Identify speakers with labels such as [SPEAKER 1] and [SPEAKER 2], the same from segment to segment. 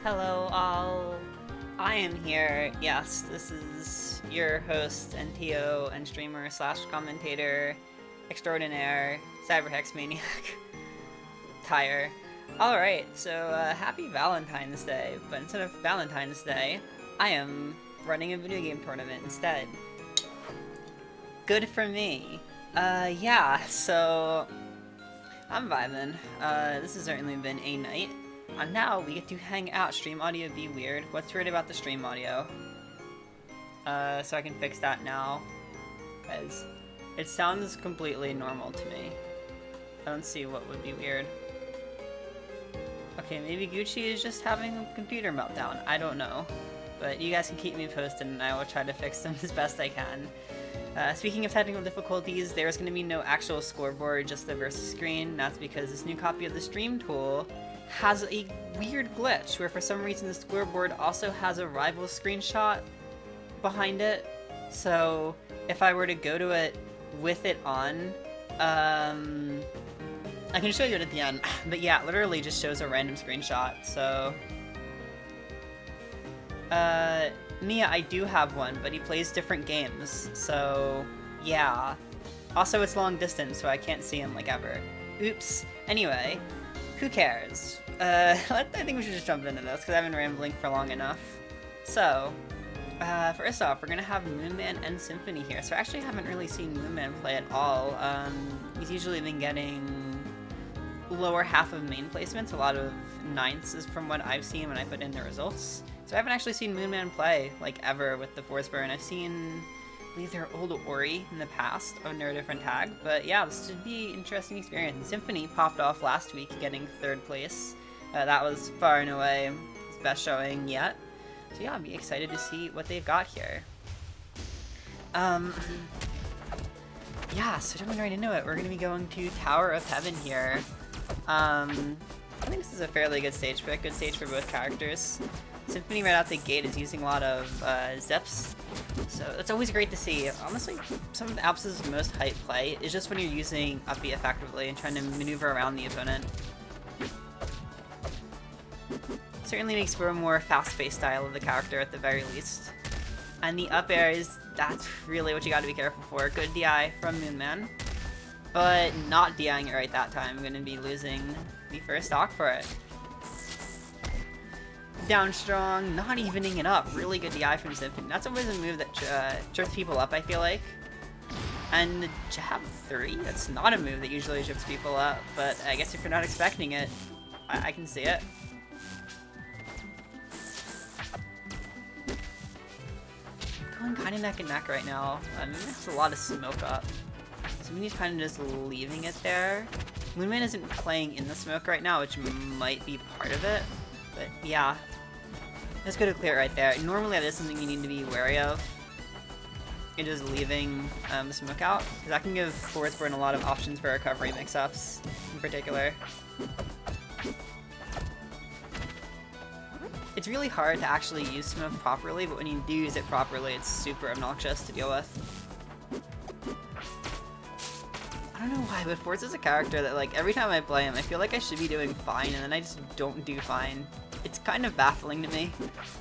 [SPEAKER 1] Hello all, I am here. Yes, this is your host NTO and streamer slash commentator extraordinaire, Cyberhex Maniac, Tyre. Alright, so happy Valentine's Day, but instead of Valentine's Day, I am running a video game tournament instead. Good for me. Yeah, so I'm vibing. This has certainly been a night. And now we get to hang out. Stream audio be weird. What's weird about the stream audio? So I can fix that now. Because it sounds completely normal to me. I don't see what would be weird. Okay, maybe Gucci is just having a computer meltdown. I don't know. But you guys can keep me posted and I will try to fix them as best I can. Speaking of technical difficulties, there's going to be no actual scoreboard, just the versus screen. That's because this new copy of the stream tool has a weird glitch where for some reason the scoreboard also has a rival screenshot behind it. So if I were to go to it with it on, I can show you it at the end. But yeah, it literally just shows a random screenshot. So Mia, I do have one, but he plays different games. So yeah. Also, it's long distance, so I can't see him like ever. Oops. Anyway, who cares? I think we should just jump into this, because I've been rambling for long enough. So, first off, we're going to have Moonman and Symphony here. So I actually haven't really seen Moonman play at all. He's usually been getting lower half of main placements, a lot of ninths is from what I've seen when I put in the results. So I haven't actually seen Moonman play, like, ever with the Force Burn. I've seen, I believe, their old Ori in the past under a different tag. But yeah, this should be an interesting experience. Symphony popped off last week, getting 3rd place. That was far and away his best showing yet. So yeah, I'll be excited to see what they've got here. Yeah, so jumping right into it, we're going to be going to Tower of Heaven here. I think this is a fairly good stage pick, good stage for both characters. Symphony right out the gate is using a lot of zips, so that's always great to see. Honestly, some of Alps' most hype play is just when you're using up B effectively and trying to maneuver around the opponent. Certainly makes for a more fast-paced style of the character at the very least. And the up airs, that's really what you gotta be careful for. Good DI from Moonman, but not DIing it right that time. I'm gonna be losing the first stock for it. Down strong, not evening it up. Really good DI from Symphony. That's always a move that trips people up, I feel like. And the jab 3, that's not a move that usually trips people up, but I guess if you're not expecting it, I can see it. Going kind of neck and neck right now. There's a lot of smoke up. Somebody's kind of just leaving it there. Moonman isn't playing in the smoke right now, which might be part of it. But yeah, let's go to clear it right there. Normally that is something you need to be wary of. It is leaving the smoke out, because that can give Force Burn a lot of options for recovery mix-ups in particular. It's really hard to actually use smoke properly, but when you do use it properly, it's super obnoxious to deal with. I don't know why, but Force is a character that, like, every time I play him, I feel like I should be doing fine, and then I just don't do fine. It's kind of baffling to me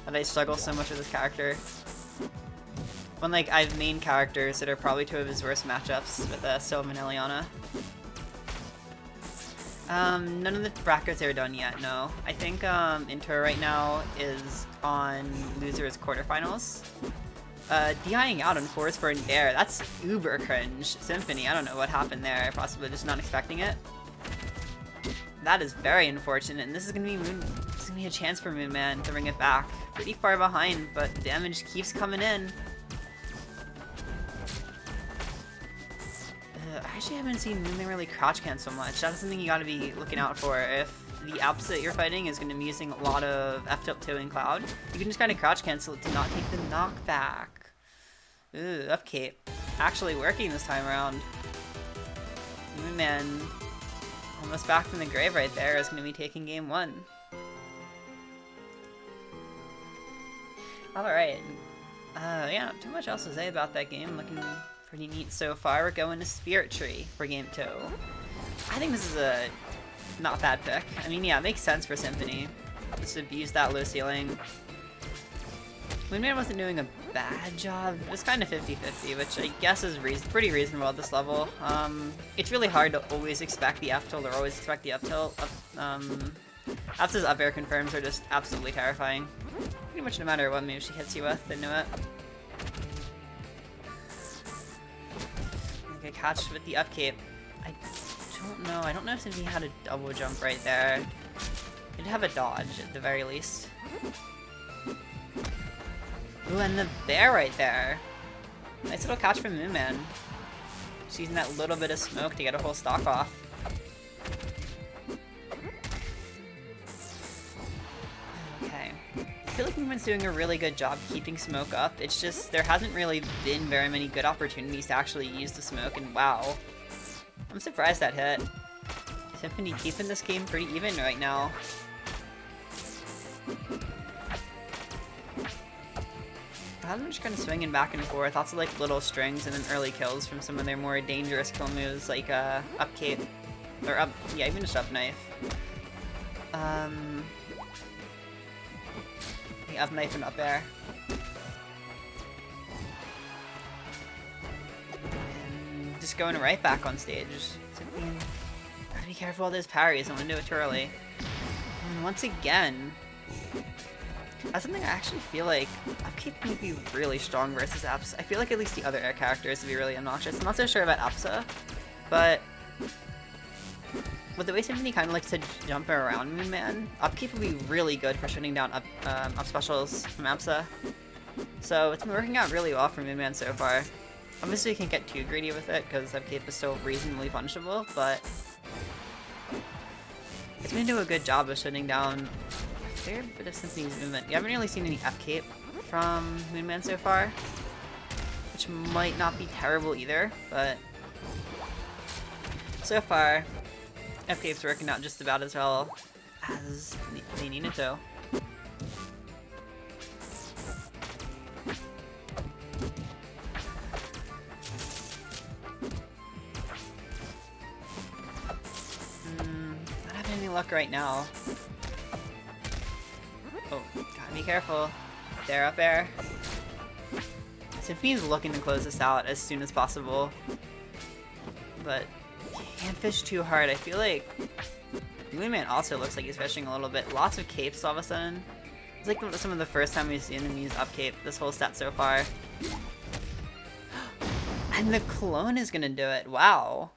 [SPEAKER 1] that I struggle so much with this character. When, like, I have main characters that are probably 2 of his worst matchups with Sylvan and Eliana. None of the brackets are done yet, no. I think Inter right now is on losers quarterfinals. DIing out on Force Burn there, that's uber cringe. Symphony, I don't know what happened there, possibly just not expecting it. That is very unfortunate, and this is gonna be a chance for Moonman to bring it back. Pretty far behind, but damage keeps coming in. I actually haven't seen Moonman really crouch cancel much. That's something you gotta be looking out for. If the Alps that you're fighting is gonna be using a lot of F-tilt-2 in Cloud, you can just kinda crouch cancel it to not take the knockback. Ooh, upcape. Actually working this time around. Moonman, almost back from the grave right there, is gonna be taking game 1. Alright. Yeah, not too much else to say about that game. Looking pretty neat so far. We're going to Spirit Tree for game 2. I think this is a not bad pick. I mean, yeah, it makes sense for Symphony. Just abuse that low ceiling. Moonman wasn't doing a bad job. It was kind of 50-50, which I guess is pretty reasonable at this level. It's really hard to always expect the F tilt or always expect the up tilt. Apsa's up air confirms are just absolutely terrifying. Pretty much no matter what move she hits you with, they know it. Okay, catch with the up cape. I don't know if he had a double jump right there. He'd have a dodge at the very least. Ooh, and the bear right there. Nice little catch from Moonman. Just using that little bit of smoke to get a whole stock off. Okay. I feel like Moonman's doing a really good job keeping smoke up. It's just there hasn't really been very many good opportunities to actually use the smoke, and wow. I'm surprised that hit. Symphony keeping this game pretty even right now. I'm just kind of swinging back and forth, lots of like little strings and then early kills from some of their more dangerous kill moves like up cape, or up, yeah, even just up knife. The up knife and up air. And just going right back on stage. So, gotta be careful of those parries, don't want to do it too early. And once again, that's something I actually feel like upkeep can be really strong versus Apsa. I feel like at least the other air characters would be really obnoxious. I'm not so sure about Apsa, but with the way Symphony kind of likes to jump around Moonman, upkeep would be really good for shutting down up specials from Apsa. So it's been working out really well for Moonman so far. Obviously you can't get too greedy with it because upkeep is still reasonably punishable, but it's been doing a good job of shutting down a fair bit of Symphony's movement. You haven't really seen any F-cape from Moonman so far, which might not be terrible either, but so far, F-cape's working out just about as well as they needed to. Not having any luck right now. Oh, gotta be careful. They're up there. Symphony's looking to close this out as soon as possible, but can't fish too hard. I feel like Moonman also looks like he's fishing a little bit. Lots of capes all of a sudden. It's like some of the first time we've seen him use up cape this whole set so far. And the clone is gonna do it. Wow.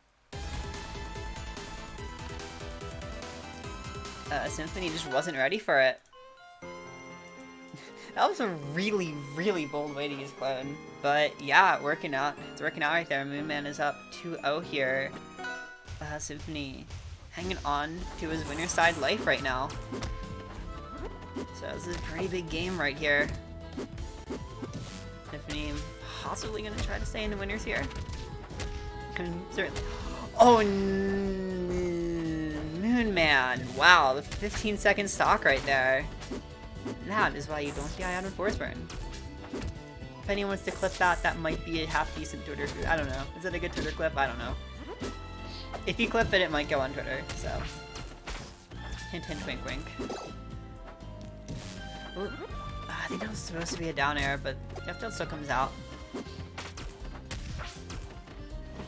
[SPEAKER 1] Symphony just wasn't ready for it. That was a really, really bold way to use clone. But yeah, working out. It's working out right there. Moonman is up 2-0 here. Symphony hanging on to his winner side life right now. So this is a pretty big game right here. Symphony possibly gonna try to stay in the winners here. Certainly. Oh, Moonman! Wow, the 15-second stock right there. That is why you don't die out on Force Burn. If anyone wants to clip that, that might be a half-decent Twitter clip. I don't know. Is it a good Twitter clip? I don't know. If you clip it, it might go on Twitter, so. Hint, hint, wink, wink. Ooh. I think that was supposed to be a down air, but F tilt still comes out. I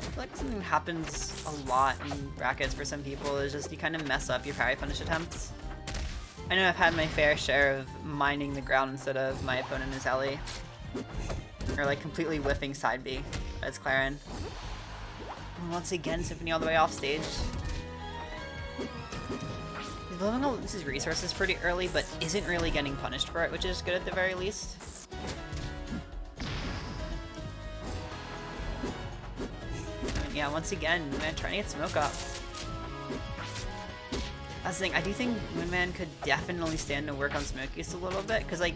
[SPEAKER 1] feel like something happens a lot in brackets for some people, is just you kind of mess up your parry punish attempts. I know I've had my fair share of mining the ground instead of my opponent is Ellie. Or like completely whiffing side B as Claren. And once again, Symphony all the way off stage. He's blowing all his resources pretty early, but isn't really getting punished for it, which is good at the very least. And yeah, once again, Moonman trying to get smoke up. I was saying, I do think Moonman could definitely stand to work on smoke use a little bit, because like,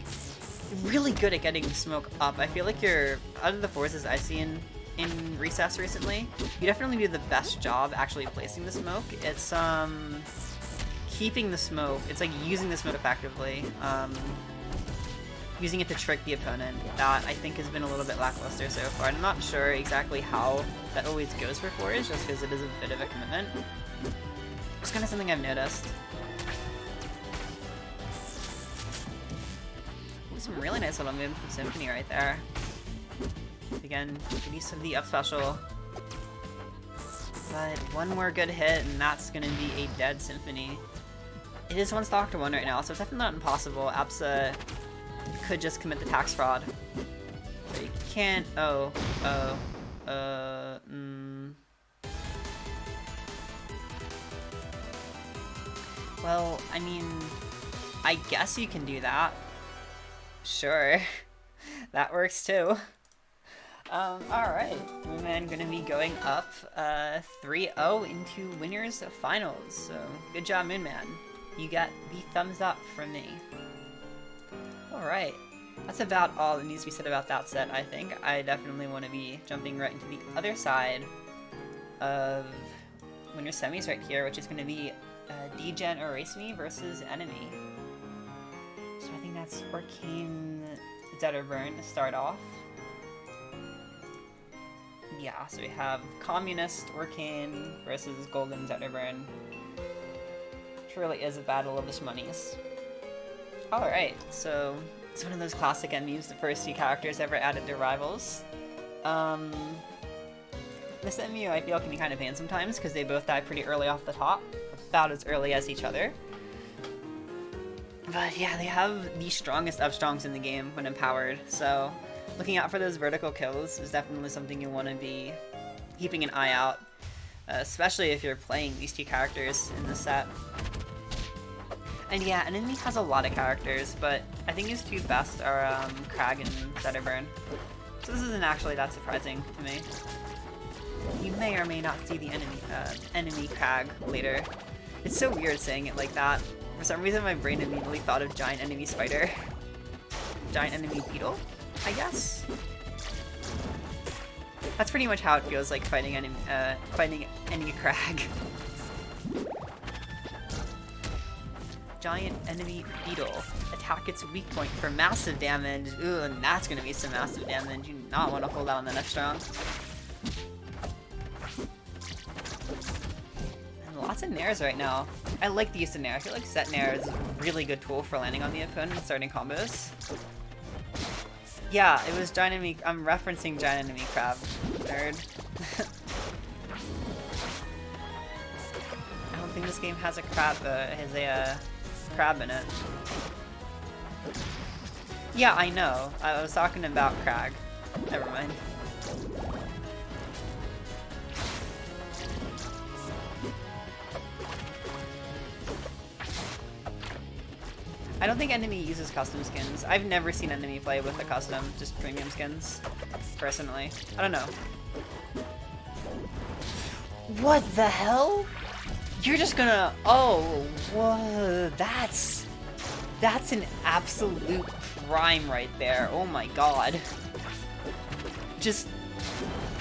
[SPEAKER 1] you're really good at getting smoke up. I feel like you're, out of the forces I've seen in Recess recently, you definitely do the best job actually placing the smoke. It's keeping the smoke, it's like using the smoke effectively, using it to trick the opponent. That I think has been a little bit lackluster so far. I'm not sure exactly how that always goes for fours, just because it is a bit of a commitment. It's kind of something I've noticed. some really nice little moves from Symphony right there. Again, good use of the up special. But one more good hit, and that's gonna be a dead Symphony. It is 1 stock to 1 right now, so it's definitely not impossible. Apsa could just commit the tax fraud. But he can't. Well, I mean, I guess you can do that. Sure. That works too. Alright. Moonman gonna be going up 3-0 into winners finals. So, good job, Moonman. You got the thumbs up from me. Alright. That's about all that needs to be said about that set, I think. I definitely want to be jumping right into the other side of winners semis right here, which is going to be D-Gen Erase Me versus Enemy. So I think that's Arcane Zetterburn to start off. Yeah, so we have Communist Arcane versus Golden Zetterburn. Which really is a battle of the shmonies. Alright, so it's one of those classic enemies, the first 2 characters ever added to Rivals. This MU I feel can be kind of pain sometimes because they both die pretty early off the top, about as early as each other. But yeah, they have the strongest up-strongs in the game when empowered, so looking out for those vertical kills is definitely something you want to be keeping an eye out, especially if you're playing these 2 characters in the set. And yeah, Enemy has a lot of characters, but I think his 2 best are Crag and Zetterburn. So this isn't actually that surprising to me. You may or may not see the enemy Crag later. It's so weird saying it like that. For some reason my brain immediately thought of Giant Enemy Spider. Giant Enemy Beetle, I guess? That's pretty much how it feels like fighting enemy Crag. Giant Enemy Beetle. Attack its weak point for massive damage. Ooh, and that's gonna be some massive damage. You do not want to hold out on the F-Strong. And lots of nairs right now. I like the use of nair. I feel like set nair is a really good tool for landing on the opponent and starting combos. Yeah, it was Giant Enemy. I'm referencing Giant Enemy Crab. Nerd. I don't think this game has a crab. Has a crab in it. Yeah, I know. I was talking about Crag. Never mind. I don't think Enemy uses custom skins. I've never seen Enemy play with a custom, just premium skins, personally. I don't know. What the hell? You're just gonna... Oh, whoa, that's an absolute crime right there. Oh my god. Just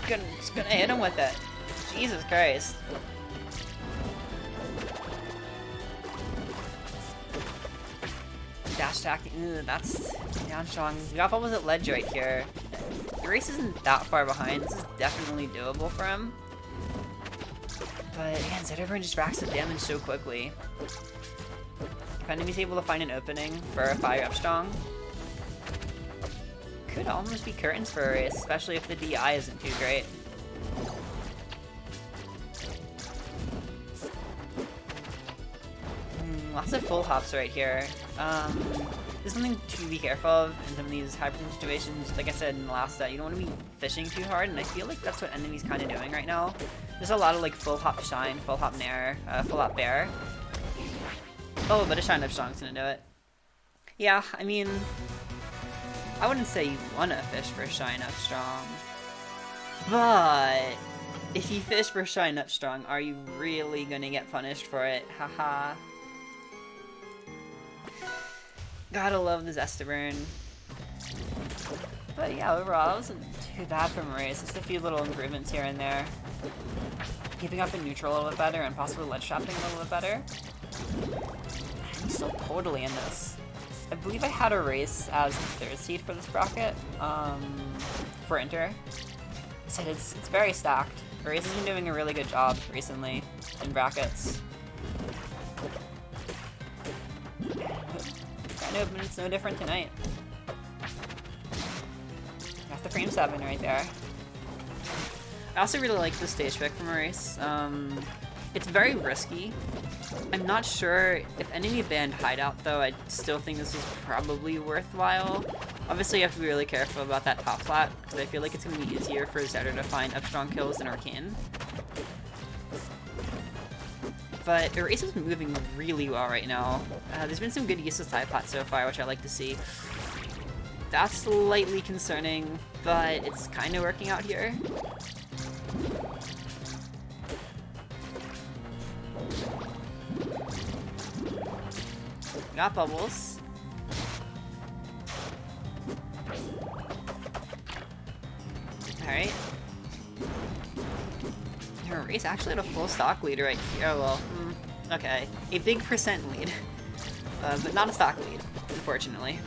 [SPEAKER 1] gonna hit him with it. Jesus Christ. Dash attack, that's down strong. We got opposite ledge right here. The race isn't that far behind. This is definitely doable for him. But again, Zetterburn just racks up damage so quickly. If Enemy's able to find an opening for a fire up strong, could almost be curtains for a race, especially if the DI isn't too great. Lots of full hops right here. There's something to be careful of in some of these high percent situations. Like I said in the last set, you don't want to be fishing too hard, and I feel like that's what Enemy's kind of doing right now. There's a lot of like full hop shine, full hop nair, full hop bear. Oh, but a shine up strong's gonna do it. Yeah, I mean, I wouldn't say you want to fish for shine up strong, but if you fish for shine up strong, are you really gonna get punished for it? Haha. Gotta love the Zetterburn. But yeah, overall, it wasn't too bad for Maurice. Just a few little improvements here and there. Keeping up in neutral a little bit better and possibly ledge trapping a little bit better. And he's still totally in this. I believe I had a race as the 3rd seed for this bracket, for Inter. So it's very stacked. Race has been doing a really good job recently in brackets. I know, but it's no different tonight. Got the frame 7 right there. I also really like the stage pick from Erase. It's very risky. I'm not sure if enemy banned Hideout though. I still think this is probably worthwhile. Obviously you have to be really careful about that top flat, because I feel like it's going to be easier for Zedder to find up strong kills than Arcane. But Erase is moving really well right now. There's been some good use of side pot so far, which I like to see. That's slightly concerning, but it's kind of working out here. Got bubbles. Alright. Erase actually had a full stock lead right here. Oh well, okay. A big percent lead. But not a stock lead, unfortunately.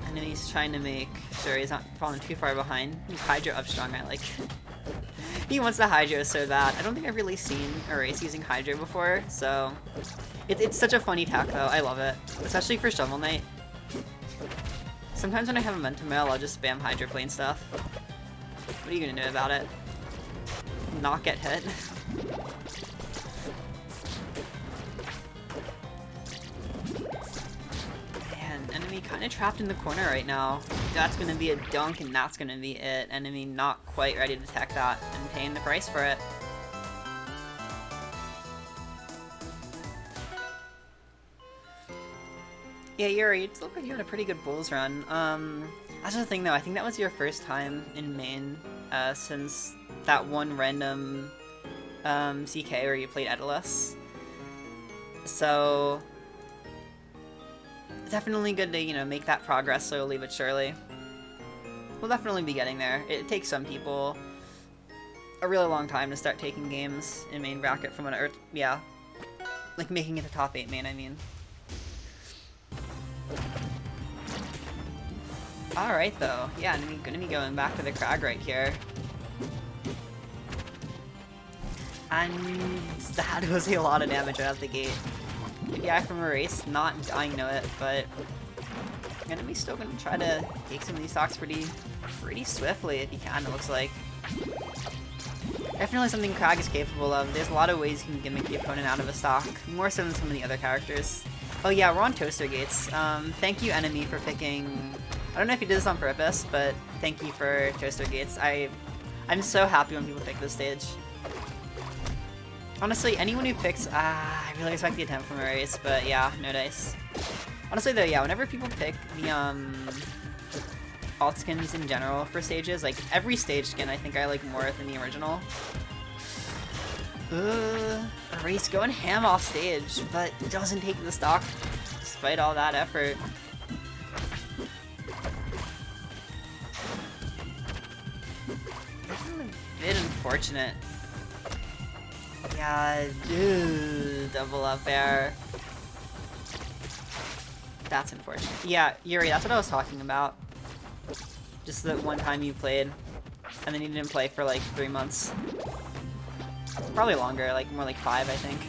[SPEAKER 1] And then he's trying to make sure he's not falling too far behind. Hydro up strong, I like. He wants the Hydro so bad. I don't think I've really seen Erase using Hydro before, so... It's such a funny tech though, I love it. Especially for Shovel Knight. Sometimes when I have Momentum Mail, I'll just spam Hydro plane stuff. What are you gonna do about it? Not get hit? Man, enemy kinda trapped in the corner right now. That's gonna be a dunk and that's gonna be it. Enemy not quite ready to tech that and paying the price for it. Yeah, Yuri, it looked like you had a pretty good Bulls run. That's the thing though, I think that was your first time in main since that one random CK where you played Edalus. So definitely good to, you know, make that progress slowly but surely. We'll definitely be getting there. It takes some people a really long time to start taking games in main bracket from an yeah. Like making it to top 8 main, I mean. Alright though, yeah, I'm gonna be going back to the Crag right here. And that was a lot of damage out of the gate. Good guy from Erase, not dying to it, but Enemy's still gonna try to take some of these stocks pretty swiftly if he can, it looks like. Definitely something Crag is capable of. There's a lot of ways you can gimmick the opponent out of a stock, more so than some of the other characters. Oh yeah, we're on Toaster Gates. Thank you, Enemy, for picking... I don't know if you did this on purpose, but thank you for Toaster Gates. I'm so happy when people pick this stage. Honestly, anyone who picks... I really respect the attempt from Erase, but yeah, no dice. Honestly though, yeah, whenever people pick the alt skins in general for stages, like every stage skin I think I like more than the original. Erase going ham off stage, but doesn't take the stock despite all that effort. A bit unfortunate. Yeah, double up air. That's unfortunate. Yeah, Yuri, that's what I was talking about. Just the one time you played, and then you didn't play for like 3 months. Probably longer, like more like 5, I think.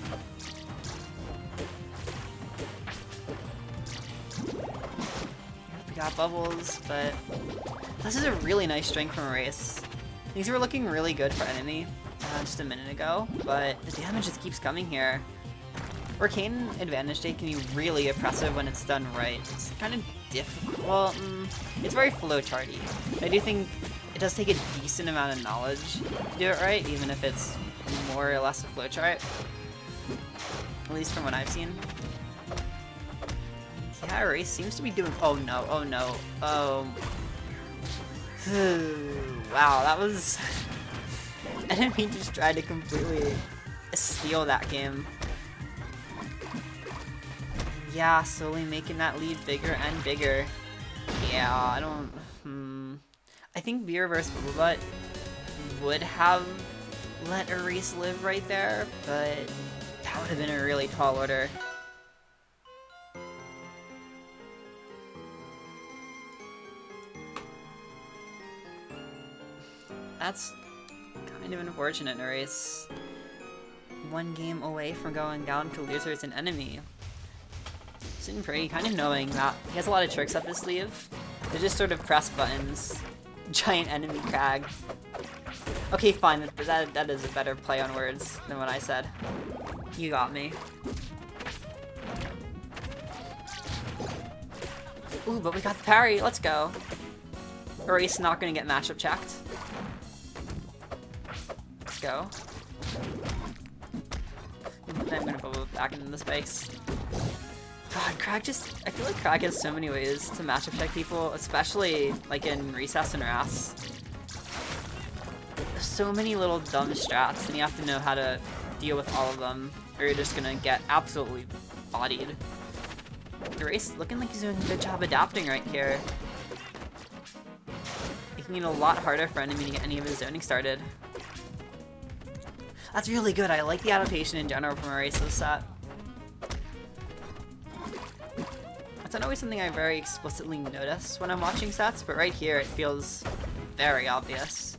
[SPEAKER 1] We got bubbles, but this is a really nice strength from Erase. These were looking really good for Enemy just a minute ago, but the damage just keeps coming here. Arcane Advantage State can be really oppressive when it's done right. It's kind of difficult. Well, it's very flowcharty. I do think it does take a decent amount of knowledge to do it right, even if it's more or less a flowchart. At least from what I've seen. Yeah, Erase seems to be doing... Oh no, oh no, oh... Wow, that was... Enemy just tried to completely steal that game. Yeah, slowly making that lead bigger and bigger. Yeah, I don't... I think Beer vs. Bubblebutt would have let Erase live right there, but that would have been a really tall order. That's kind of unfortunate, Erase. 1 game away from going down to losers and Enemy. Sitting pretty, kind of knowing that he has a lot of tricks up his sleeve. They're just sort of press buttons. Giant enemy crag. Okay, fine, that is a better play on words than what I said. You got me. Ooh, but we got the parry, let's go. Erase not gonna get matchup checked. Let's go. I'm gonna bubble back into the space. God, Crag I feel like Crag has so many ways to matchup check people, especially like in Recess and Ras. There's so many little dumb strats, and you have to know how to deal with all of them, or you're just gonna get absolutely bodied. Erase looking like he's doing a good job adapting right here. Making it a lot harder for enemy to get any of his zoning started. That's really good. I like the adaptation in general from Erase's set. That's not always something I very explicitly notice when I'm watching sets, but right here it feels very obvious.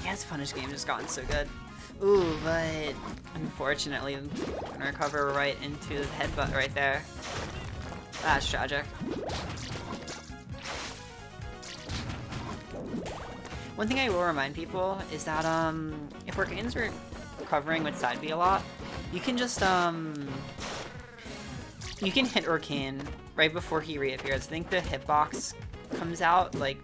[SPEAKER 1] Yeah, this punish game has gotten so good. Ooh, but unfortunately, I'm gonna recover right into the headbutt right there. That's tragic. One thing I will remind people is that if Arcane's recovering with side B a lot, you can just you can hit Arcane right before he reappears. I think the hitbox comes out like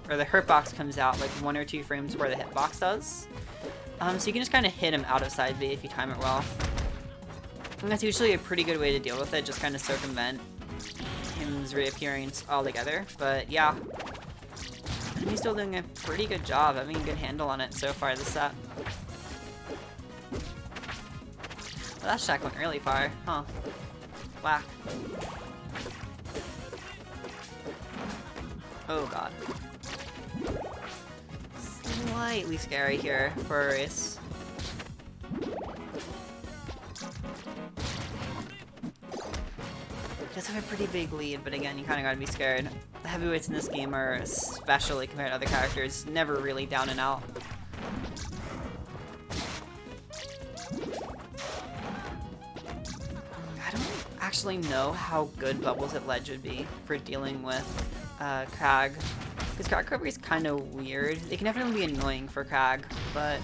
[SPEAKER 1] or the hurt box comes out like 1 or 2 frames before the hitbox does. So you can just kind of hit him out of side B if you time it well. And that's usually a pretty good way to deal with it, just kind of circumvent him's reappearing all together. But yeah. He's still doing a pretty good job, having a good handle on it so far this set. Well, that shack went really far, huh? Whack. Oh god. Slightly scary here for a race. Does have a pretty big lead, but again, you kind of gotta be scared. The heavyweights in this game are, especially compared to other characters, never really down and out. I don't actually know how good Bubbles at Ledge would be for dealing with Crag. Because Crag recovery is kind of weird. They can definitely be annoying for Crag, but...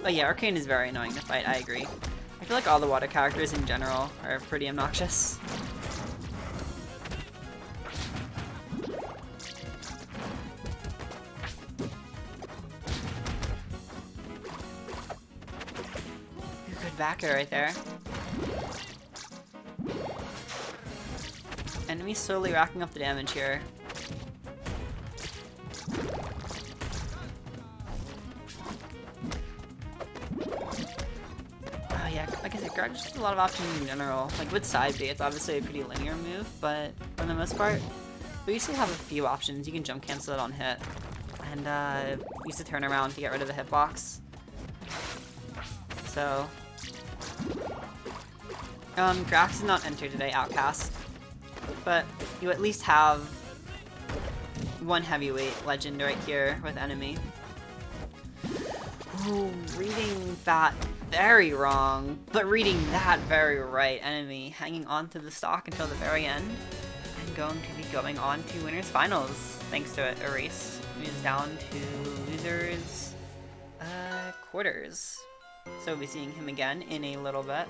[SPEAKER 1] Oh yeah, Arcane is very annoying to fight, I agree. I feel like all the water characters in general are pretty obnoxious. Good backer right there. Enemy slowly racking up the damage here. Like I said, Garage has a lot of options in general. Like with side B, it's obviously a pretty linear move, but for the most part, we usually have a few options. You can jump cancel it on hit, and use the turnaround to get rid of the hitbox. So, Grax did not enter today, Outcast, but you at least have one heavyweight legend right here with enemy. Ooh, reading that very wrong, but reading that very right. Enemy hanging on to the stock until the very end, and going to be going on to winners finals thanks to it. Erase moves down to losers quarters. So we'll be seeing him again in a little bit.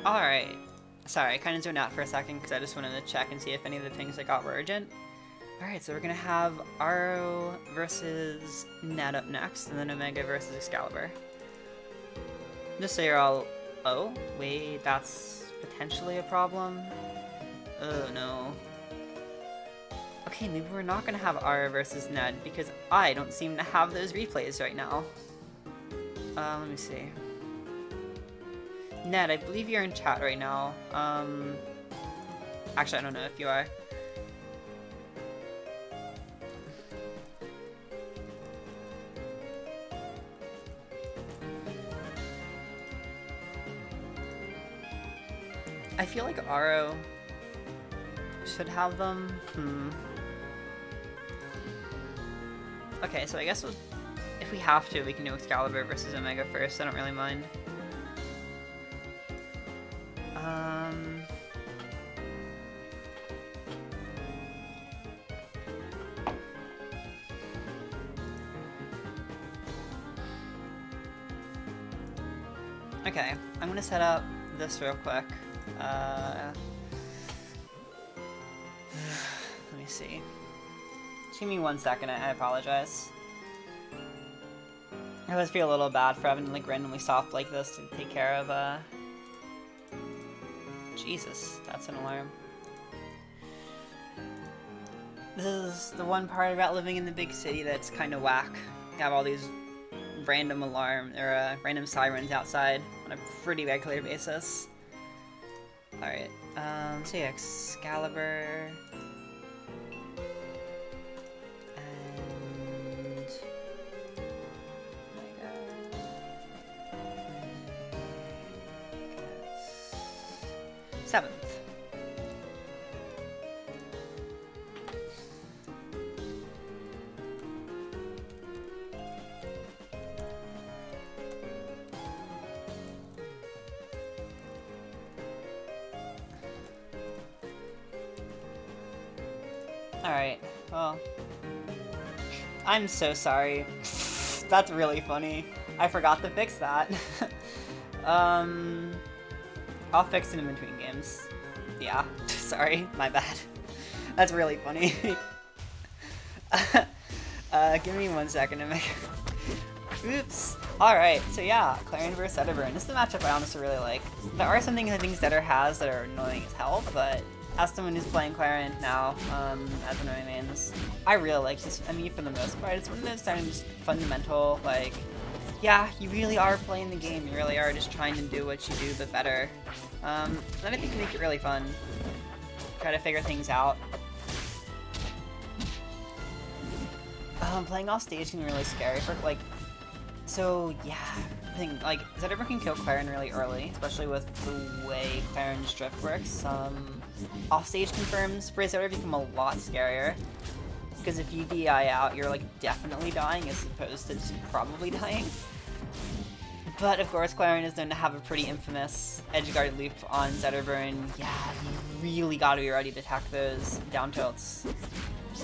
[SPEAKER 1] Alright. Sorry, I kind of zoned out for a second because I just wanted to check and see if any of the things I got were urgent. Alright, so we're going to have Aro versus Ned up next, and then Omega versus Excalibur. Just so you're all... Oh, wait, that's potentially a problem? Oh, no. Okay, maybe we're not going to have Aro versus Ned, because I don't seem to have those replays right now. Let me see. Ned, I believe you're in chat right now. Actually, I don't know if you are. I feel like Aro should have them. Okay, so I guess if we have to, we can do Excalibur versus Omega first. I don't really mind. Okay, I'm gonna set up this real quick. Let me see. Just give me 1 second, I apologize. I always feel a little bad for having to like randomly stop like this to take care of Jesus, that's an alarm. This is the one part about living in the big city that's kind of whack. You have all these random random sirens outside on a pretty regular basis. Alright, so yeah, Excalibur. And... 7th. Alright, well, I'm so sorry. That's really funny. I forgot to fix that. I'll fix it in between games. Yeah, sorry, my bad. That's really funny. Give me 1 second to make... Oops. Alright, so yeah, Clarion vs. Zedderburn. This is a matchup I honestly really like. There are some things I think Zedder has that are annoying as hell, but as someone who's playing Clarion now, as annoying mains, I really like this. I mean, for the most part, it's one of those times just fundamental, like, yeah, you really are playing the game, you really are just trying to do what you do, but better. And I think can make it really fun. Try to figure things out. Playing off stage can be really scary for, like, so, yeah, I think, like, Zedderburn can kill Clarion really early, especially with the way Clarion's drift works. Offstage confirms for Zedder become a lot scarier, because if you DI out, you're, like, definitely dying as opposed to just probably dying. But, of course, Clarion is known to have a pretty infamous edgeguard loop on Zedderburn. Yeah, you really gotta be ready to attack those down tilts.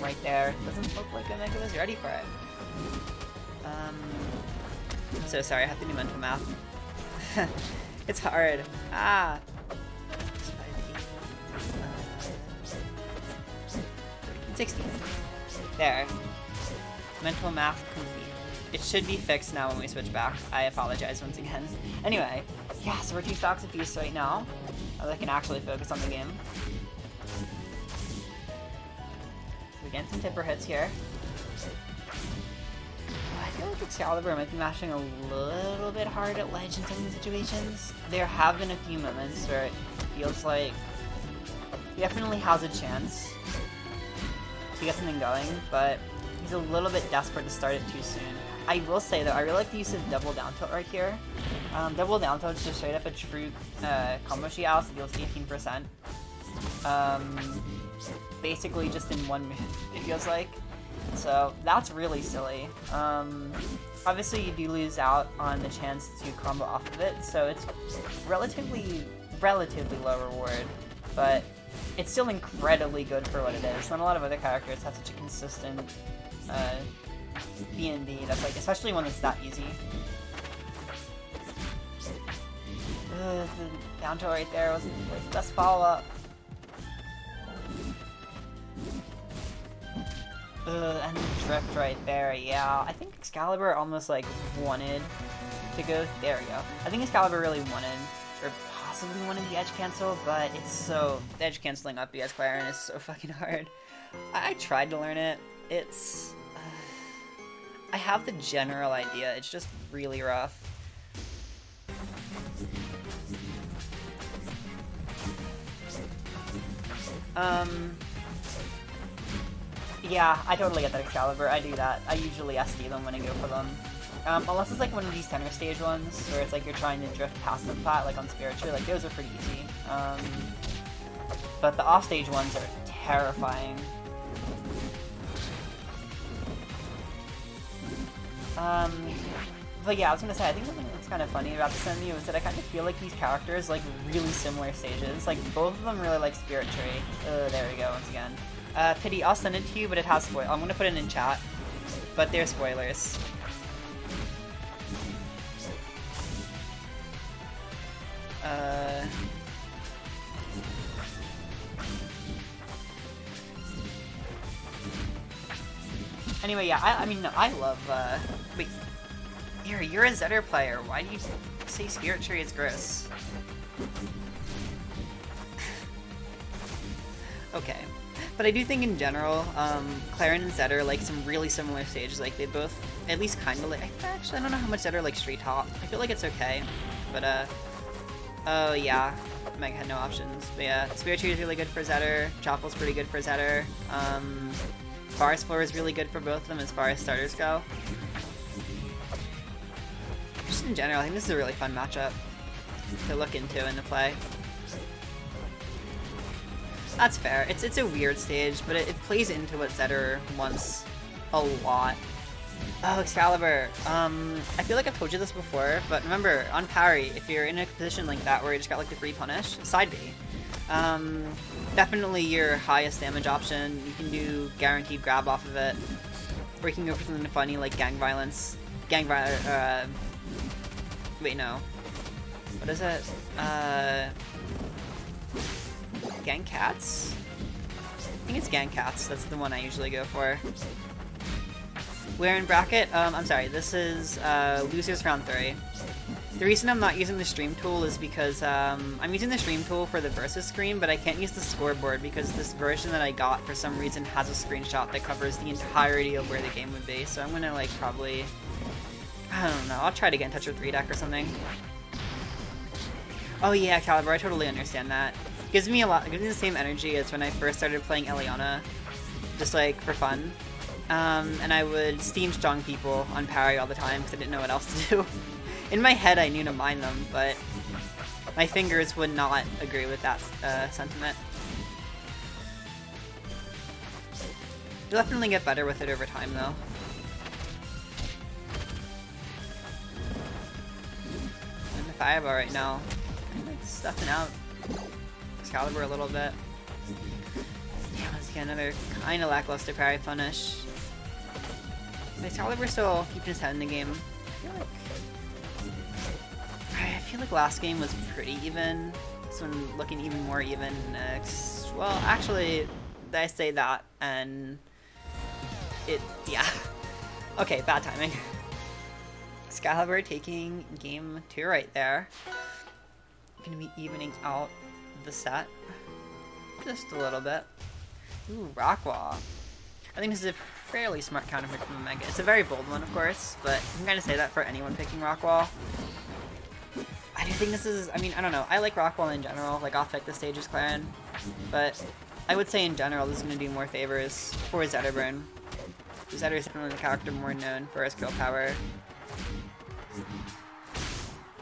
[SPEAKER 1] Right there. Doesn't look like Omega was ready for it. I'm so sorry, I have to do mental math. It's hard. Ah! 16. There. Mental math complete. It should be fixed now when we switch back. I apologize once again. Anyway, yeah, so we're 2 stocks apiece right now. I can actually focus on the game. We're getting some tipper hits here. I feel like Excalibur might be mashing a little bit hard at ledge in some of these situations. There have been a few moments where it feels like he definitely has a chance to get something going, but he's a little bit desperate to start it too soon. I will say though, I really like the use of double down tilt right here. Double down tilt is just straight up a true combo she out, so deals 18%. Basically just in 1 move, it feels like. So that's really silly. Obviously you do lose out on the chance to combo off of it, so it's relatively low reward, but it's still incredibly good for what it is. Not a lot of other characters have such a consistent B&B that's like, especially one that's that easy. The down tilt right there wasn't like the best follow-up. And the drift right there, yeah. I think Excalibur almost like wanted to go, there we go. I think Excalibur really wanted, or possibly wanted the edge cancel, but it's so, the edge canceling up BS Clarion is so fucking hard. I tried to learn it. It's, I have the general idea, it's just really rough. Yeah, I totally get that Excalibur. I do that. I usually SD them when I go for them. Unless it's like one of these center stage ones, where it's like you're trying to drift past them flat, like on Spiritually, like those are pretty easy. But the off-stage ones are terrifying. But yeah, I was gonna say, I think something that's kind of funny about this MU is that I kind of feel like these characters like really similar stages. Like, both of them really like Spirit Tree. There we go, once again. Pity, I'll send it to you, but it has spoilers. I'm gonna put it in chat, but they're spoilers. Anyway, yeah, I mean, no, I love, wait, you're a Zetter player, why do you say Spirit Tree is gross? Okay. But I do think in general, Claren and Zetter like some really similar stages, like they both, at least kinda like, actually I don't know how much Zetter like straight top, I feel like it's okay, but oh yeah, Meg had no options, but yeah, Spirit Tree is really good for Zetter, Chopple's pretty good for Zetter, Forest Floor is really good for both of them as far as starters go. Just in general, I think this is a really fun matchup to look into and to play. That's fair. It's a weird stage, but it plays into what Zetter wants a lot. Oh, Excalibur. I feel like I've told you this before, but remember, on parry, if you're in a position like that where you just got like the free punish, side B. Definitely your highest damage option. You can do guaranteed grab off of it. Or you can go for something funny like gang violence. Wait, no. What is it? Gang Cats? I think it's Gang Cats. That's the one I usually go for. We're in bracket. I'm sorry. This is losers round 3. The reason I'm not using the stream tool is because I'm using the stream tool for the versus screen, but I can't use the scoreboard because this version that I got for some reason has a screenshot that covers the entirety of where the game would be. So I'm gonna like probably, I don't know. I'll try to get in touch with Redac or something. Oh yeah, Excalibur. I totally understand that. Gives me the same energy as when I first started playing Eliana, just like for fun. And I would steam strong people on parry all the time because I didn't know what else to do. In my head, I knew to mine them, but my fingers would not agree with that sentiment. You'll definitely get better with it over time, though. I'm in the fireball right now. I'm like stuffing out Excalibur a little bit. Yeah, let's get another kind of lackluster parry punish. Excalibur still keeping his head in the game. I feel like last game was pretty even. This one looking even more even next. Well, actually, I say that, and yeah. Okay, bad timing. Excalibur taking game 2 right there. Gonna be evening out the set. Just a little bit. Ooh, Rockwall. I think this is a fairly smart counterpick from Omega. It's a very bold one, of course, but I'm gonna say that for anyone picking Rockwall. I do think this is, I mean, I don't know. I like Rockwall in general. Like, I'll pick the stages Claren. But I would say in general, this is going to do more favors for Zetterburn. Zetter is definitely the character more known for his kill power.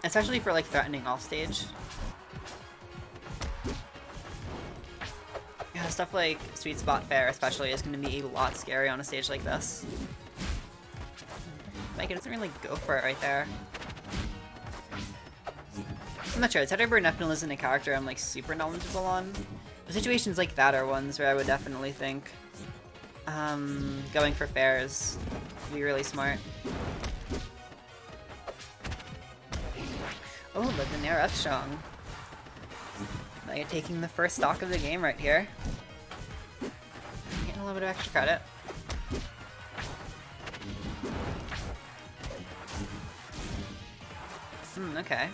[SPEAKER 1] Especially for, like, threatening off-stage. Yeah, stuff like Sweet Spot Fair, especially, is going to be a lot scary on a stage like this. Like, it doesn't really go for it right there. I'm not sure. Zetterburn definitely isn't a character I'm like super knowledgeable on. But situations like that are ones where I would definitely think going for fairs would be really smart. Oh, but the Nair up strong. Now you're taking the first stock of the game right here. Getting a little bit of extra credit. Okay.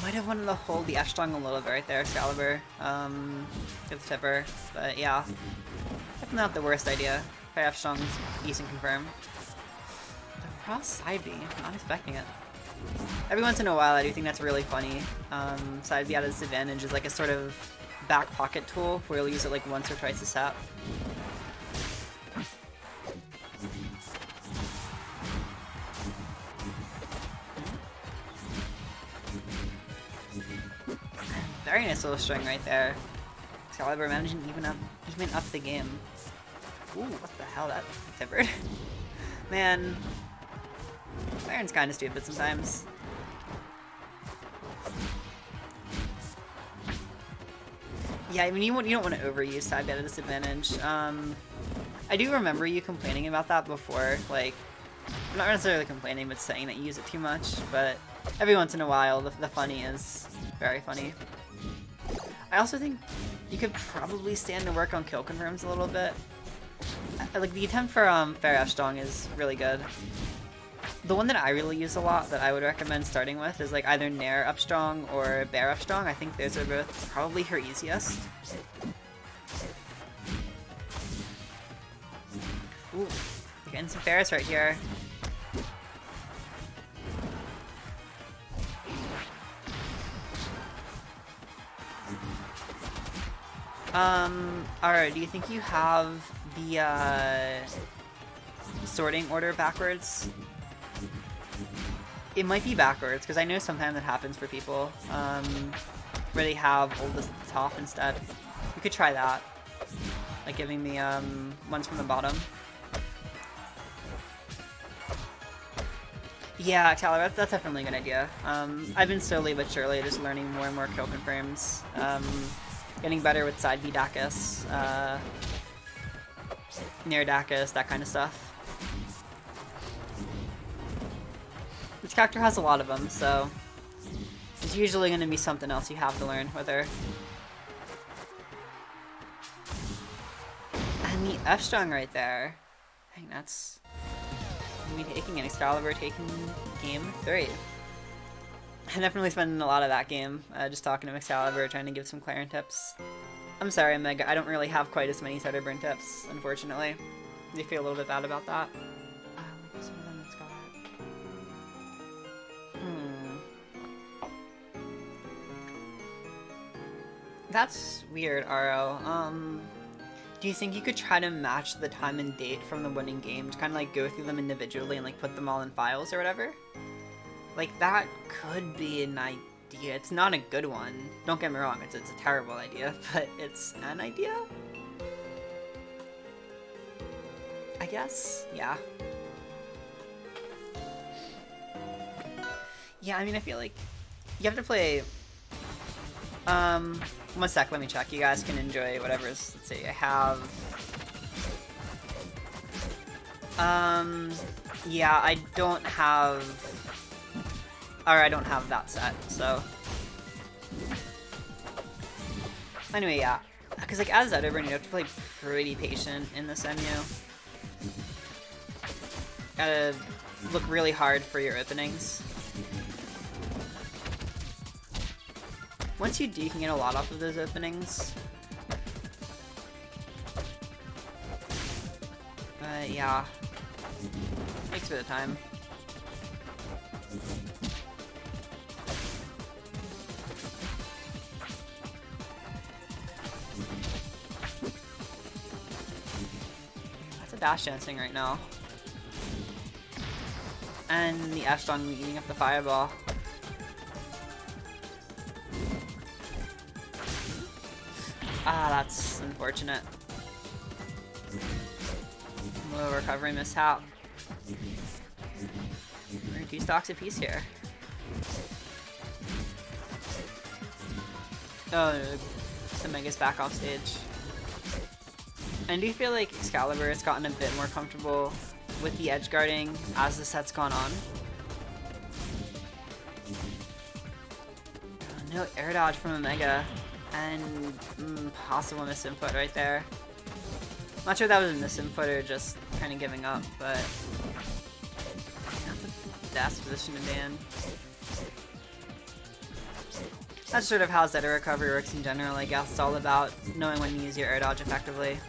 [SPEAKER 1] Might have wanted to hold the F-Strong a little bit right there, Excalibur, if ever, but yeah. Definitely not the worst idea. F-Strong's decent confirm. The cross side B, not expecting it. Every once in a while, I do think that's really funny. Side B at a disadvantage is like a sort of back pocket tool where you'll use it like once or twice a set. Very nice little string right there. Excalibur managing to even up the game. Ooh, what the hell, that tempered. Man, Iron's kind of stupid sometimes. Yeah, I mean, you don't want to overuse side B at a disadvantage. I do remember you complaining about that before, like, not necessarily complaining, but saying that you use it too much, but every once in a while, the funny is very funny. I also think you could probably stand to work on kill confirms a little bit. Like, the attempt for fair F-Strong is really good. The one that I really use a lot that I would recommend starting with is like either Nair up strong or Bear up strong. I think those are both probably her easiest. Ooh, we're getting some Ferris right here. Alright, do you think you have the sorting order backwards? It might be backwards, because I know sometimes it happens for people, where they have oldest at the top instead. You could try that, like giving the ones from the bottom. Yeah, Excalibur, that's definitely a good idea. I've been slowly but surely just learning more and more kill confirms, getting better with side B Dacus, Nair Dacus, that kind of stuff. This character has a lot of them, so there's usually going to be something else you have to learn with her. And the F-Strong right there. I think that's me taking an Excalibur, taking game 3. I'm definitely spending a lot of that game just talking to Excalibur, trying to give some Clarin tips. I'm sorry, Mega, I don't really have quite as many Setterburn tips, unfortunately. I feel a little bit bad about that. That's weird, Aro. Do you think you could try to match the time and date from the winning game to kind of like go through them individually and like put them all in files or whatever? Like, that could be an idea. It's not a good one. Don't get me wrong, it's a terrible idea, but it's an idea? I guess? Yeah. Yeah, I mean, I feel like you have to play... one sec, let me check. You guys can enjoy whatever's, let's see, I have... yeah, I don't have... Or I don't have that set, so... Anyway, yeah. Because, like, as Setterburn, you have to play pretty patient in this menu. Gotta look really hard for your openings. Once you do, you can get a lot off of those openings. Yeah. Takes a bit of time. That's a dash dancing right now. And the F-Strong eating up the fireball. Ah, that's unfortunate. Low recovery mishap. We're 2 stocks apiece here. Oh, the Mega's back off stage. And do you feel like Excalibur has gotten a bit more comfortable with the edge guarding as the set's gone on? No air dodge from Omega. And possible misinput right there. Not sure if that was a misinput or just kind of giving up, but not the best position to be in. That's sort of how Zeta recovery works in general, I guess. It's all about knowing when to use your air dodge effectively.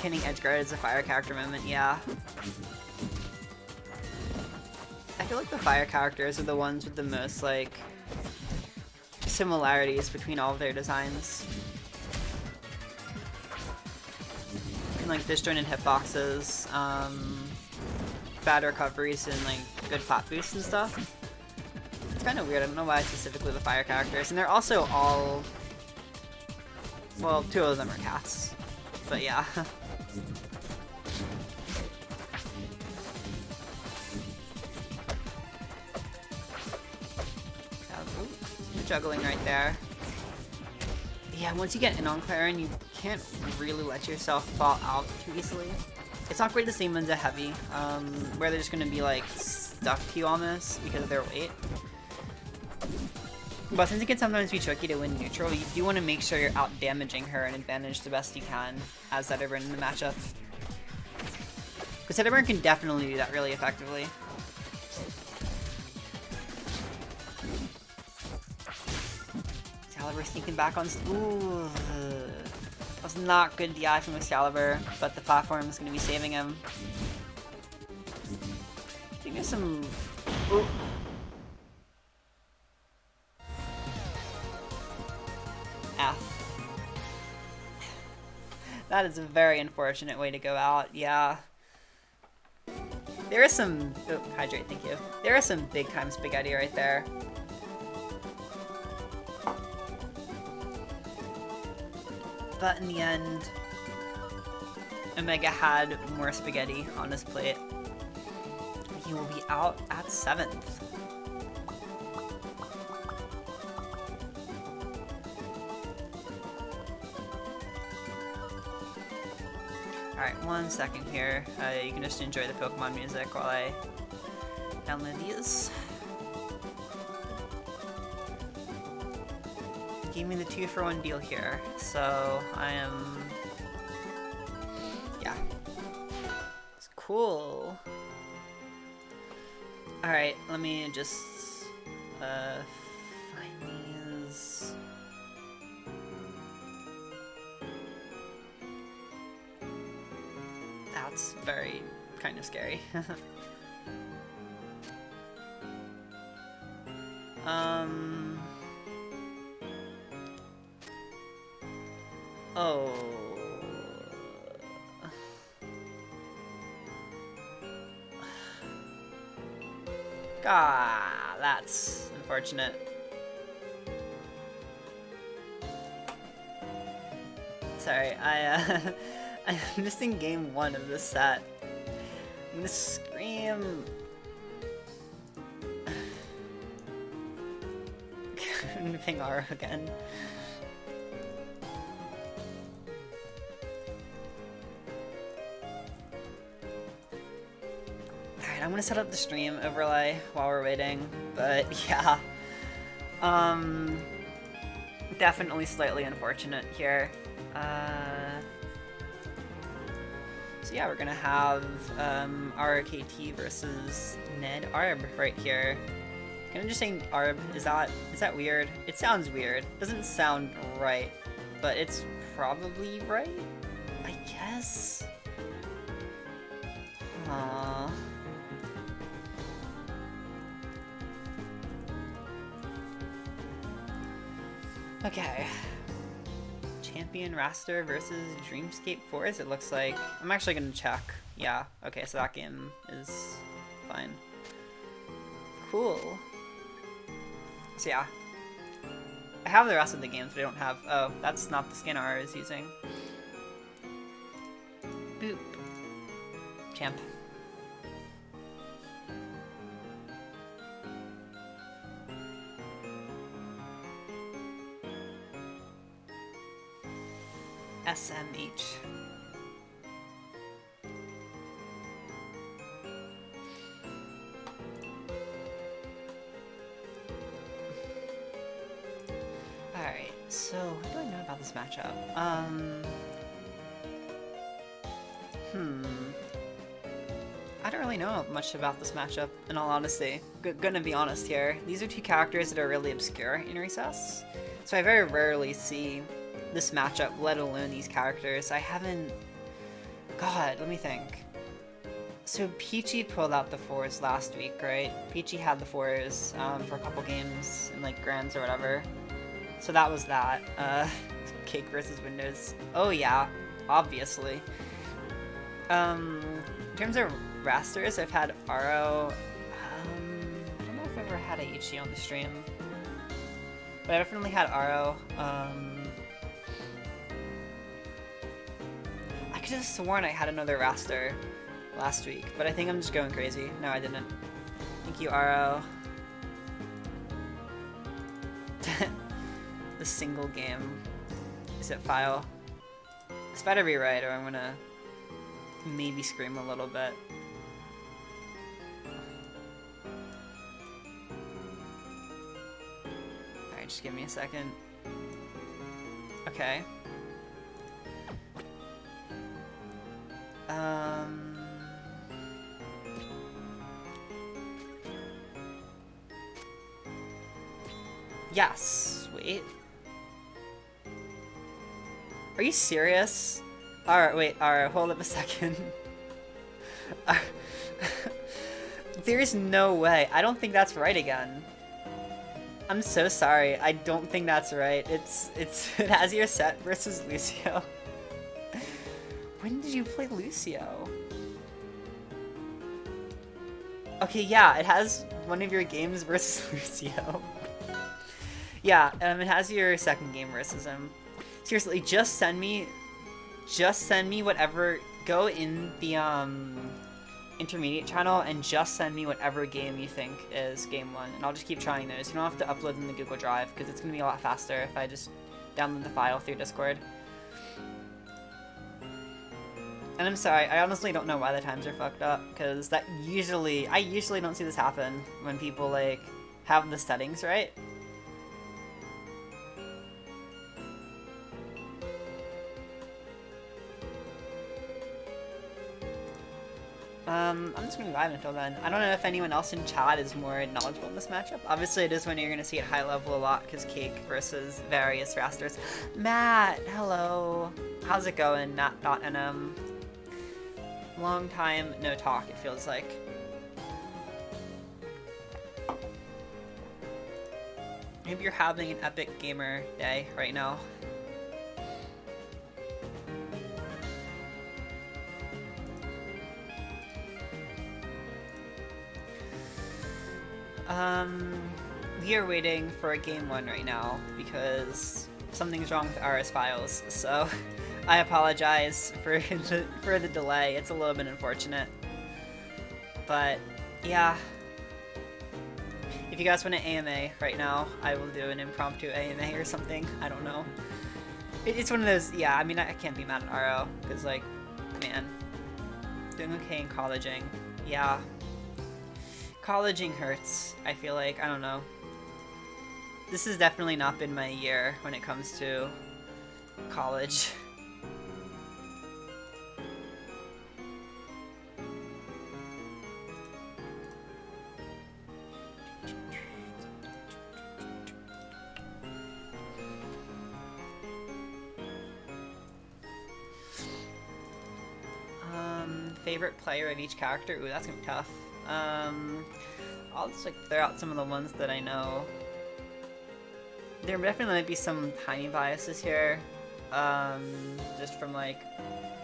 [SPEAKER 1] Getting edge guard is a fire character moment, yeah. feel like the fire characters are the ones with the most, like, similarities between all of their designs. And, like, disjointed hitboxes, bad recoveries, and, like, good flat boosts and stuff. It's kind of weird, I don't know why specifically the fire characters. And they're also all... well, 2 of them are cats. But yeah. Juggling right there. Yeah, once you get in on Clarin, you can't really let yourself fall out too easily. It's not quite the same as a heavy, where they're just gonna be like stuck to you almost because of their weight. But since it can sometimes be tricky to win neutral, you do want to make sure you're out damaging her and advantage the best you can as Zedibern in the matchup. Because Zedibern can definitely do that really effectively. Excalibur sneaking back on. Ooh, that was not good DI from Excalibur, but the platform is going to be saving him. I think there's some. Ooh. F. That is a very unfortunate way to go out. Yeah. There is some. Oh, hydrate, thank you. There is some big time spaghetti right there. But in the end, Omega had more spaghetti on his plate. He will be out at 7th. Alright, 1 second here. You can just enjoy the Pokemon music while I download these. Gave me the 2-for-1 deal here, so I am... yeah. It's cool. Alright, let me just find these. That's very kind of scary. Oh. Ah, that's unfortunate. Sorry, I'm missing game 1 of this set. I'm gonna scream. I'm gonna ping Aro again. I'm gonna set up the stream overlay while we're waiting, but yeah. Definitely slightly unfortunate here. So yeah, we're gonna have AuroKT versus Ned Arb right here. Can I just say Arb? Is that weird? It sounds weird. Doesn't sound right, but it's probably right, I guess. Aww. Okay. Champion Raster versus Dreamscape Forest, it looks like. I'm actually gonna check. Yeah, okay, so that game is fine. Cool. So yeah. I have the rest of the games, but I don't have... oh, that's not the skin Aro is using. Boop. Champ. SMH. Alright, so what do I know about this matchup? I don't really know much about this matchup, in all honesty. Gonna be honest here. These are 2 characters that are really obscure in Recess, so I very rarely see this matchup, let alone these characters. I haven't... God, let me think. So Peachy pulled out the 4s last week, right? Peachy had the 4s for a couple games in like Grands or whatever. So that was that. Cake versus Windows. Oh yeah, obviously. In terms of rasters, I've had Aro. I don't know if I've ever had Aichi on the stream, but I definitely had Aro. I could have sworn I had another raster last week, but I think I'm just going crazy. No, I didn't. Thank you, Aro. The single game. Is it file? It's better be right, or I'm gonna maybe scream a little bit. Alright, just give me a second. Okay. Yes. Wait. Are you serious? Alright, wait, alright, hold up a second. There's no way. I don't think that's right again. I'm so sorry. I don't think that's right. It has your set versus Lucio. When did you play Lucio? Okay, yeah, it has one of your games versus Lucio. Yeah, it has your second game versus him. Seriously, just send me whatever, go in the intermediate channel and just send me whatever game you think is game 1, and I'll just keep trying those. You don't have to upload them to Google Drive, because it's going to be a lot faster if I just download the file through Discord. And I'm sorry, I honestly don't know why the times are fucked up, because I usually don't see this happen when people, like, have the settings right. I'm just gonna vibe until then. I don't know if anyone else in chat is more knowledgeable in this matchup. Obviously it is when you're gonna see it high level a lot, because Cake versus various rasters. Matt, hello. How's it going, Matt.nm? Long time no talk, it feels like. Maybe you're having an epic gamer day right now. We are waiting for a game 1 right now because something's wrong with RS files, so I apologize for the delay. It's a little bit unfortunate, but yeah. If you guys want an AMA right now, I will do an impromptu AMA or something. I don't know. It's one of those, yeah, I mean, I can't be mad at RO, because, like, man, doing okay in colleging, yeah. Colleging hurts, I feel like, I don't know. This has definitely not been my year when it comes to college. Favorite player of each character? Ooh, that's gonna be tough. I'll just like throw out some of the ones that I know. There definitely might be some tiny biases here, just from like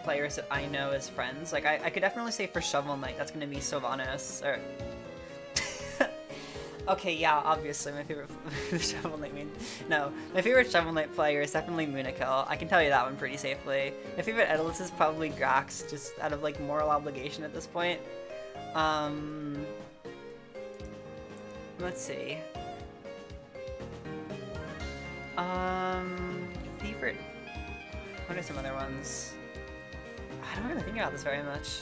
[SPEAKER 1] players that I know as friends. Like I could definitely say for Shovel Knight, that's gonna be Sylvanas, or okay, yeah, obviously my favorite Shovel Knight my favorite Shovel Knight player is definitely Munikill. I can tell you that one pretty safely. My favorite Edalus is probably Grax, just out of like moral obligation at this point. Let's see. Favorite. What are some other ones? I don't really think about this very much.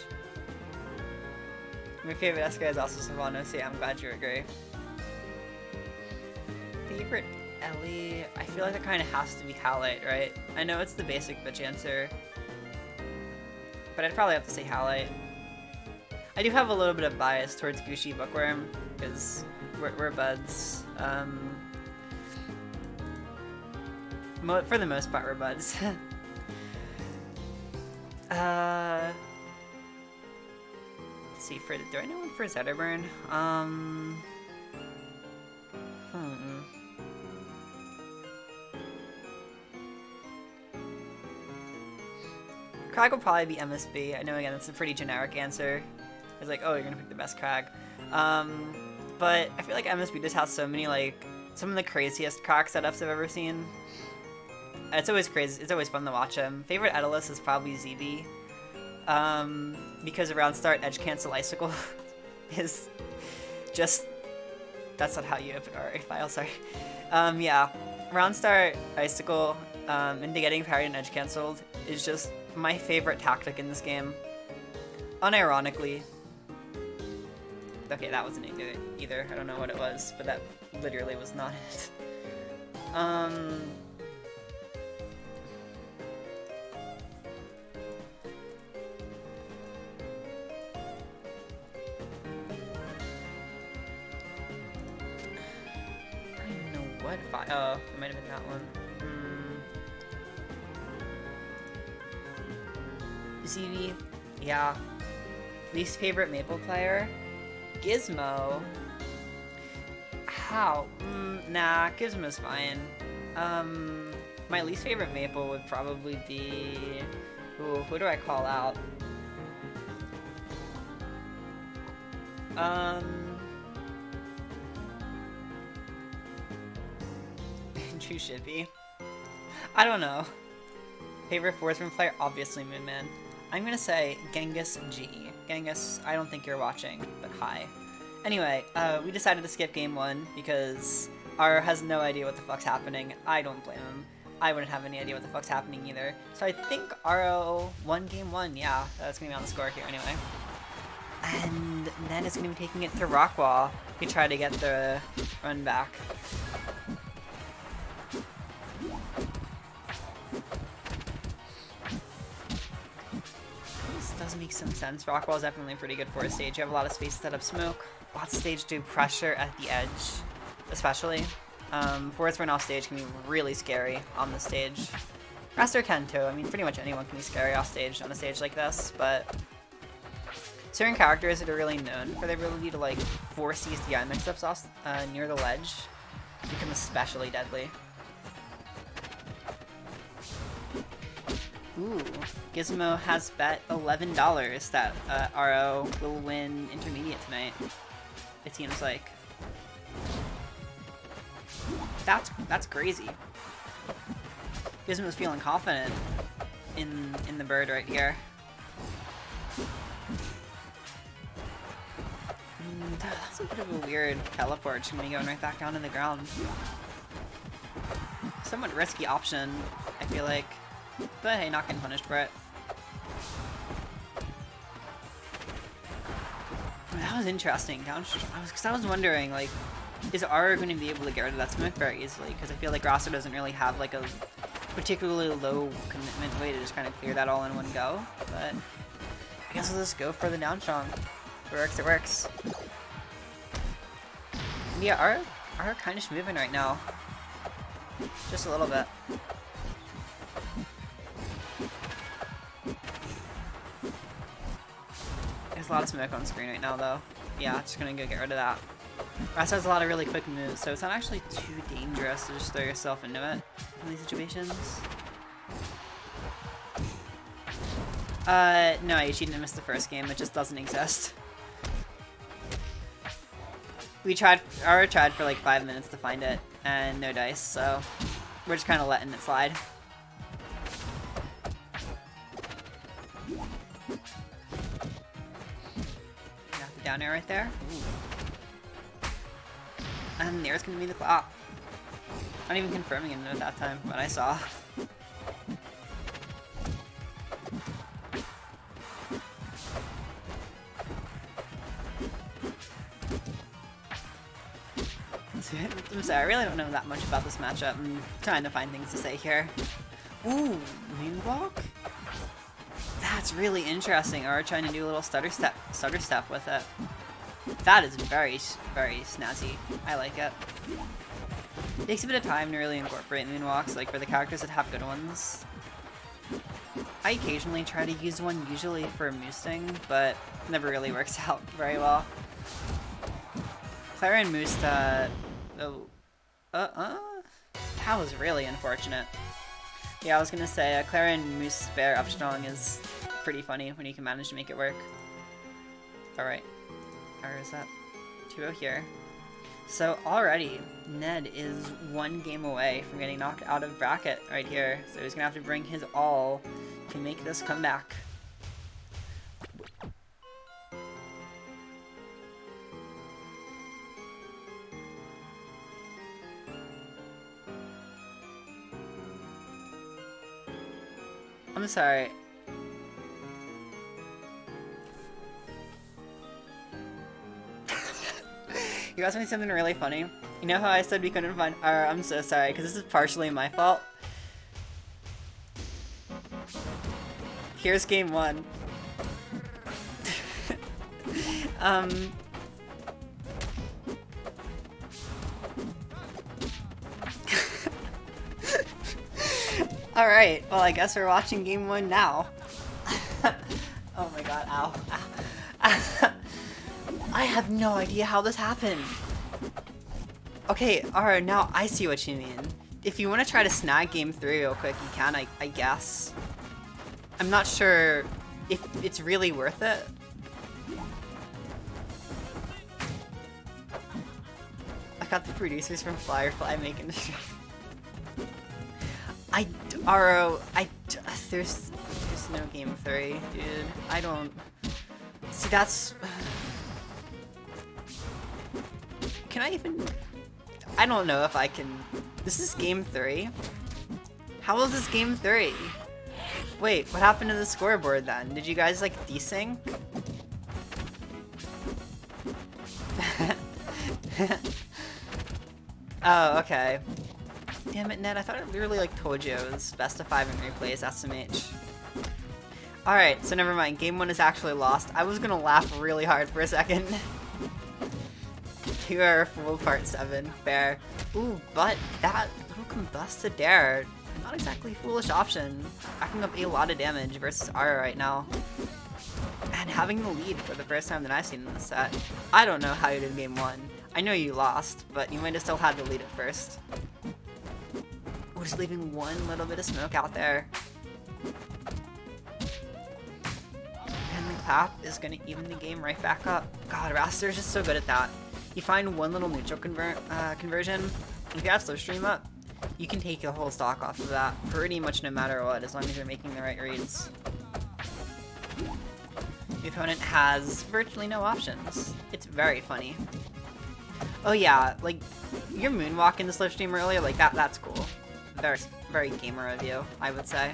[SPEAKER 1] My favorite S guy is also Sylvanas, so yeah, I'm glad you agree. Favorite Ellie? I feel like that kind of has to be Halite, right? I know it's the basic bitch answer, but I'd probably have to say Halite. I do have a little bit of bias towards Gushi Bookworm, because we're buds. For the most part, we're buds. Let's see, do I know one for Zetterburn? Crag will probably be MSB. I know, again, that's a pretty generic answer. It's like, oh, you're gonna pick the best Crag. But I feel like MSB just has so many, like, some of the craziest Crag setups I've ever seen. It's always crazy. It's always fun to watch him. Favorite Edalus is probably ZB. Because around start, Edge Cancel Icicle is just... That's not how you open RA file, sorry. Yeah. Round start, Icicle, into getting parried and edge cancelled is just my favorite tactic in this game. Unironically. Okay, that wasn't either. I don't know what it was, but that literally was not it. Oh, it might have been that one. ZV, yeah. Least favorite Maple player? Gizmo. How? Nah, Gizmo's fine. My least favorite Maple would probably be... Ooh, who do I call out? True should be. I don't know. Favorite Forceman player? Obviously Moonman. I'm gonna say Genghis G. Genghis, I don't think you're watching, but hi. Anyway, we decided to skip game 1 because Aro has no idea what the fuck's happening. I don't blame him. I wouldn't have any idea what the fuck's happening either. So I think Aro won game 1, yeah. That's gonna be on the score here anyway. And then it's gonna be taking it to Rockwall to try to get the run back. Does make some sense. Rockwall is definitely pretty good for a stage. You have a lot of space to set up smoke. Lots of stage do pressure at the edge, especially. Forest run off stage can be really scary on the stage. Raster can too. I mean, pretty much anyone can be scary off stage on a stage like this, but certain characters that are really known for their ability to like force these DI mix-ups off near the ledge become especially deadly. Ooh, Gizmo has bet $11 that Aro will win Intermediate tonight. It seems like. That's crazy. Gizmo's feeling confident in the bird right here. That's a bit of a weird teleport. She's gonna be going right back down to the ground. Somewhat risky option, I feel like. But hey, not getting punished for it. That was interesting. Because I was wondering, like, is Aro going to be able to get rid of that smoke very easily? Because I feel like Rosser doesn't really have like a particularly low commitment way to just kind of clear that all in one go. But I guess we'll just go for the down strong. If it works, it works. Yeah, Aro kind of moving right now. Just a little bit. There's a lot of smoke on screen right now, though. Yeah, just gonna go get rid of that. Ras has a lot of really quick moves, so it's not actually too dangerous to just throw yourself into it in these situations. No, you cheated and missed the first game. It just doesn't exist. Aro tried for like 5 minutes to find it, and no dice, so we're just kind of letting it slide. Down air right there. Ooh. And there's gonna be the clap. Not even confirming it at that time, but I saw. I'm sorry, I really don't know that much about this matchup. I'm trying to find things to say here. Ooh, moonwalk? That's really interesting. Or trying to do a little stutter step with it. That is very, very snazzy. I like it. It takes a bit of time to really incorporate moonwalks, like for the characters that have good ones. I occasionally try to use one, usually for moosting, but never really works out very well. Clara and Moost, that was really unfortunate. Yeah, I was gonna say, Clara and Moose Bear up strong is pretty funny when you can manage to make it work. Alright. Where is that? 2-0 here. So already, Ned is one game away from getting knocked out of bracket right here. So he's gonna have to bring his all to make this comeback. I'm sorry. You asked me something really funny. You know how I said we couldn't find... I'm so sorry, because this is partially my fault. Here's game 1. Alright, well I guess we're watching game 1 now. Oh my god, ow. I have no idea how this happened. Okay, alright, now I see what you mean. If you want to try to snag game 3 real quick, you can, I guess. I'm not sure if it's really worth it. I got the producers from Firefly making the stream. There's no game 3, dude. I don't... See, that's... Can I even... I don't know if I can... This is game 3? How is this game 3? Wait, what happened to the scoreboard then? Did you guys, like, desync? Oh, okay. Damn it, Ned, I thought it literally, like, told you it was best of 5 in replays, SMH. Alright, so never mind. Game 1 is actually lost. I was gonna laugh really hard for a second. You are full part 7. Fair. Ooh, but that little combusted dare, not exactly a foolish option. Racking up a lot of damage versus Aura right now. And having the lead for the first time that I've seen in this set. I don't know how you did game 1. I know you lost, but you might have still had the lead at first. We're just leaving one little bit of smoke out there. And the clap is going to even the game right back up. God, Raster is just so good at that. You find one little neutral conversion, if you have slipstream up, you can take the whole stock off of that pretty much no matter what, as long as you're making the right reads. The opponent has virtually no options. It's very funny. Oh yeah, like, your moonwalk in the slipstream earlier, like, that's cool. Very, very gamer of you, I would say.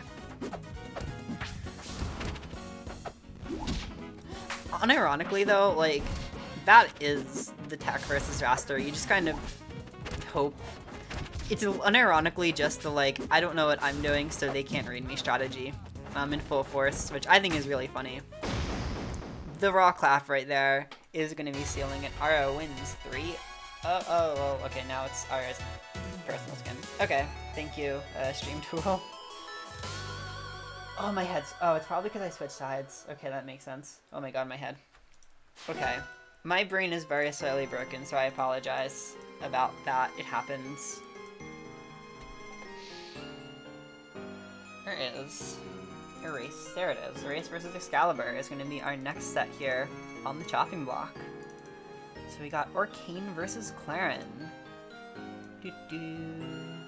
[SPEAKER 1] Unironically though, like, that is the tech versus Raster. You just kind of hope. It's unironically just the, like, I don't know what I'm doing, so they can't read me strategy in full force, which I think is really funny. The raw clap right there is going to be sealing it. Aro wins 3. Oh, okay, now it's Ara's personal skin. Okay, thank you, stream tool. Oh, my head's... Oh, it's probably because I switched sides. Okay, that makes sense. Oh my god, my head. Okay. My brain is very slightly broken, so I apologize about that. It happens. There is. Erase. There it is. Erase versus Excalibur is going to be our next set here on the chopping block. So we got AuroKT versus Clarin. Doo-doo.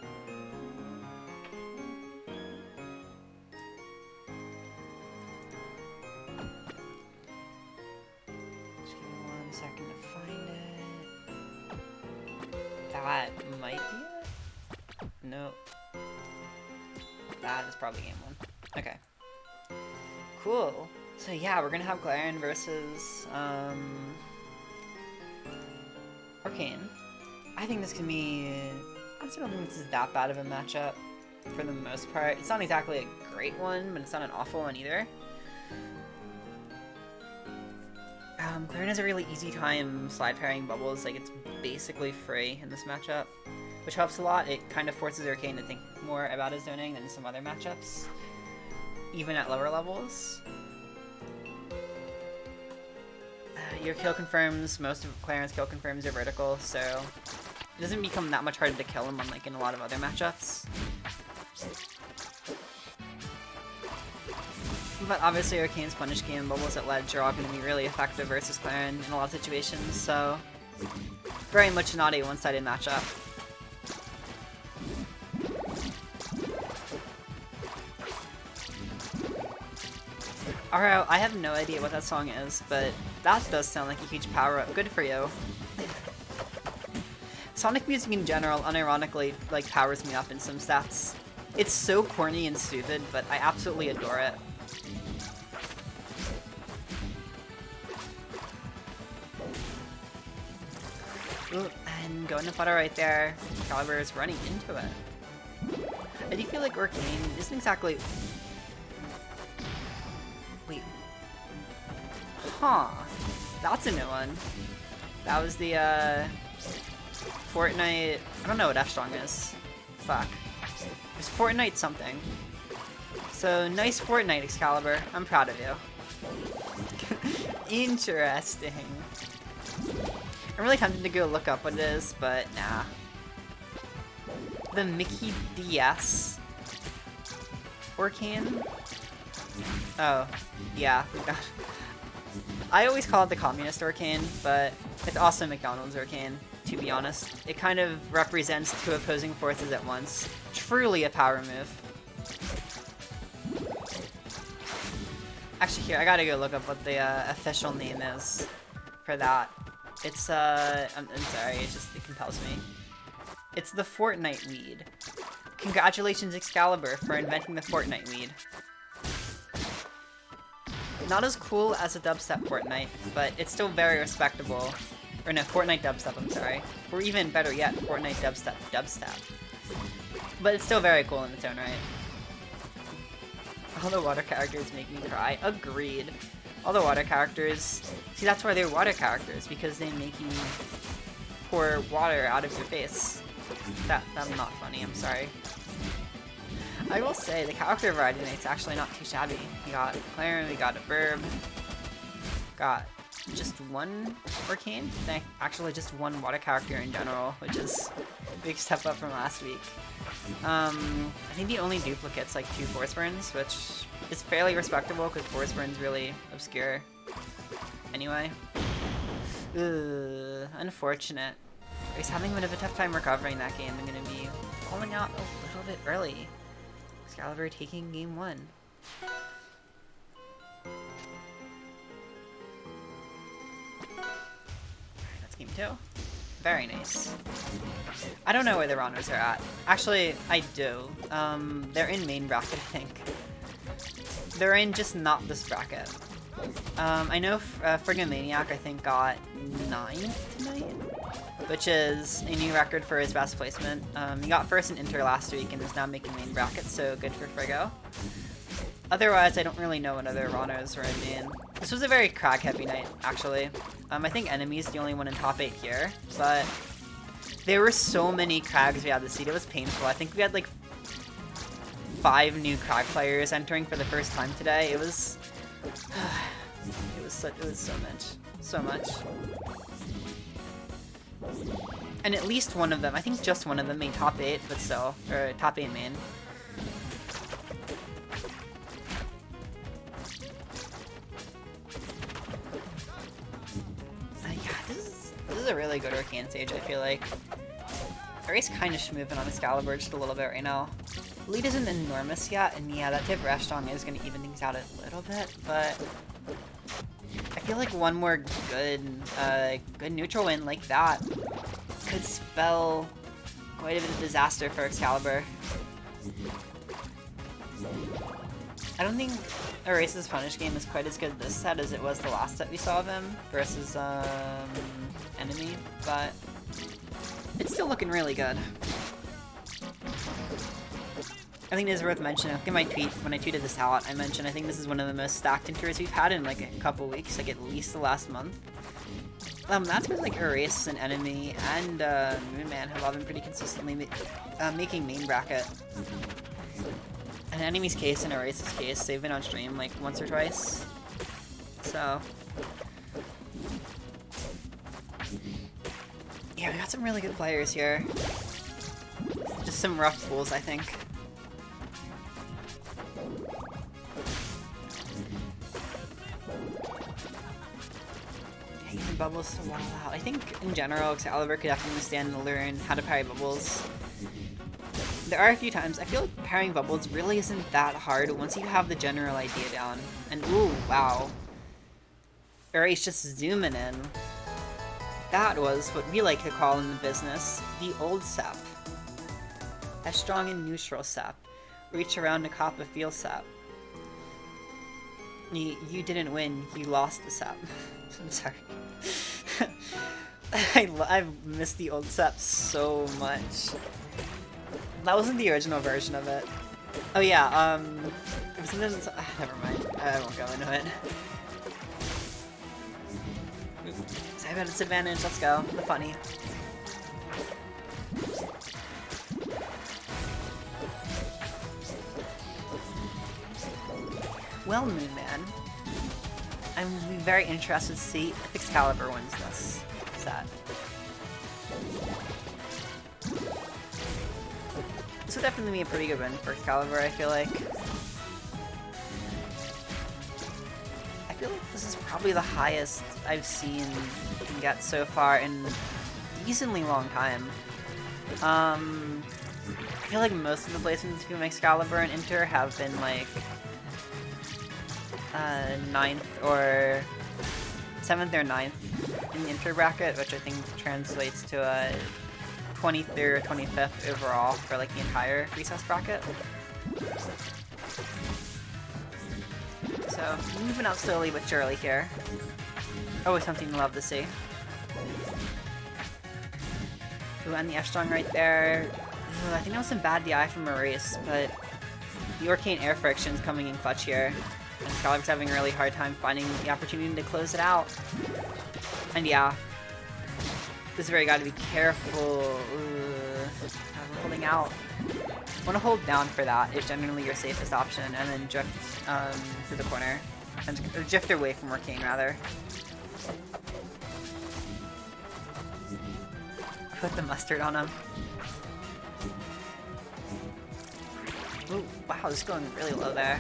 [SPEAKER 1] Just give me 1 second to find it. That might be it? Nope. That is probably game 1. Okay. Cool. So yeah, we're gonna have Clarin versus AuroKT. I think this can be... I honestly don't think this is that bad of a matchup for the most part. It's not exactly a great one, but it's not an awful one either. Clarin has a really easy time slide pairing bubbles. Like, it's basically free in this matchup, which helps a lot. It kind of forces AuroKT to think more about his zoning than some other matchups. even at lower levels. Your kill confirms, most of Clarence kill confirms are vertical, so it doesn't become that much harder to kill him unlike in a lot of other matchups. But obviously Arcane's Punish Game and Bubbles at Ledge are all going to be really effective versus Claren in a lot of situations, so very much not a one-sided matchup. Alright, I have no idea what that song is, but that does sound like a huge power-up. Good for you. Sonic music in general, unironically, like, powers me up in some stats. It's so corny and stupid, but I absolutely adore it. Ooh, and going to flutter right there. Excalibur is running into it. I do feel like AuroKT isn't exactly... Wait. Huh. That's a new one. That was the, Fortnite... I don't know what F-Strong is. Fuck. It's Fortnite something. So, nice Fortnite, Excalibur. I'm proud of you. Interesting. I'm really tempted to go look up what it is, but nah. The Mickey DS AuroKT? Oh, yeah. I always call it the Communist AuroKT, but it's also McDonald's AuroKT, to be honest. It kind of represents two opposing forces at once. Truly a power move. Actually, here, I gotta go look up what the official name is for that. It's, I'm sorry, it compels me. It's the Fortnite weed. Congratulations, Excalibur, for inventing the Fortnite weed. Not as cool as a dubstep Fortnite, but it's still very respectable. Or no, Fortnite dubstep, I'm sorry. Or even better yet, Fortnite dubstep. But it's still very cool in its own right. All the water characters make me cry. Agreed. All the water characters... See, that's why they're water characters, because they make you pour water out of your face. That's not funny, I'm sorry. I will say, the character variety tonight's actually not too shabby. We got Claren, we got a Burb, got just one AuroKT, actually just one water character in general, which is a big step up from last week. I think the only duplicate's like 2 Force Burns, which is fairly respectable because Force Burn's really obscure. Anyway. Ugh, unfortunate. He's having a bit of a tough time recovering that game. I'm gonna be falling out a little bit early. Excalibur taking game 1. That's game 2. Very nice. I don't know where the runners are at. Actually, I do. They're in main bracket, I think. They're in just not this bracket. I know Friggin' Maniac, I think, got 9th tonight, which is a new record for his best placement. He got first in Inter last week and is now making main bracket, so good for Friggo. Otherwise, I don't really know what other runners are in main. This was a very crag-heavy night, actually. I think Enemy's the only one in top 8 here, but there were so many crags we had to see. It was painful. I think we had like 5 new crag players entering for the first time today. It was it was so much. And at least one of them, I think just one of them made top 8, but still, or top 8 main. Yeah, this is a really good AuroKT stage, I feel like. Ari's kind of moving on Excalibur just a little bit right now. Lead isn't enormous yet, and yeah, that type of Rashton is going to even things out a little bit, but I feel like one more good neutral win like that could spell quite a bit of disaster for Excalibur. I don't think Erase's Punish game is quite as good this set as it was the last set we saw of him versus Enemy, but it's still looking really good. I think it is worth mentioning. Look at my tweet, when I tweeted this out, I mentioned I think this is one of the most stacked intros we've had in like a couple weeks, like at least the last month. That's because like Erase and Enemy and Moonman have all been pretty consistently making main bracket. an enemy's case and a race's case. They've been on stream like once or twice. So yeah, we got some really good players here. Just some rough pools, I think. Using bubbles to wall out. I think in general, Excalibur could definitely stand to learn how to parry bubbles. There are a few times I feel like parrying bubbles really isn't that hard once you have the general idea down. And ooh, wow. Aries just zooming in. That was what we like to call in the business the old sap. A strong and neutral sap. Reach around to cop a feel sap. You didn't win, you lost the sap. I'm sorry. I missed the old sap so much. That wasn't the original version of it. Oh yeah, it was never mind. I won't go into it. I've got a disadvantage, let's go. The funny. Well, Moon Man, I'm very interested to see if Excalibur wins this set. This would definitely be a pretty good win for Excalibur, I feel like. I feel like this is probably the highest I've seen him get so far in a decently long time. I feel like most of the placements from Excalibur and Inter have been like 9th or 7th or 9th in the Inter bracket, which I think translates to a 23rd or 25th overall for like the entire recess bracket. So moving out slowly but surely here. Always something to love to see. Ooh, and the F-Strong right there. Ooh, I think that was some bad DI from Maurice, but the Arcane Air Friction's coming in clutch here. And Excalibur's having a really hard time finding the opportunity to close it out. And yeah, this is where you gotta be careful. We're holding out. Want to hold down for that is generally your safest option, and then drift to the corner. Or drift away from Arcane, rather. Put the mustard on him. Ooh, wow, this is going really low there.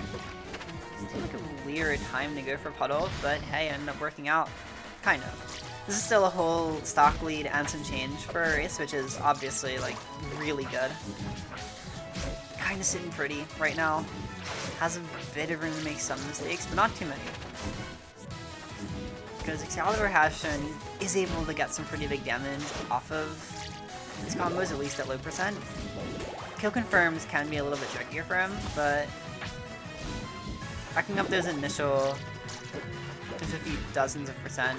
[SPEAKER 1] Seems like a weird time to go for puddle, but hey, it ended up working out. Kind of. This is still a whole stock lead and some change for a race, which is obviously, like, really good. Kinda sitting pretty right now. Has a bit of room to make some mistakes, but not too many. Because Excalibur has shown he is able to get some pretty big damage off of his combos, at least at low percent. Kill confirms can be a little bit trickier for him, but racking up those initial just a few dozens of percent,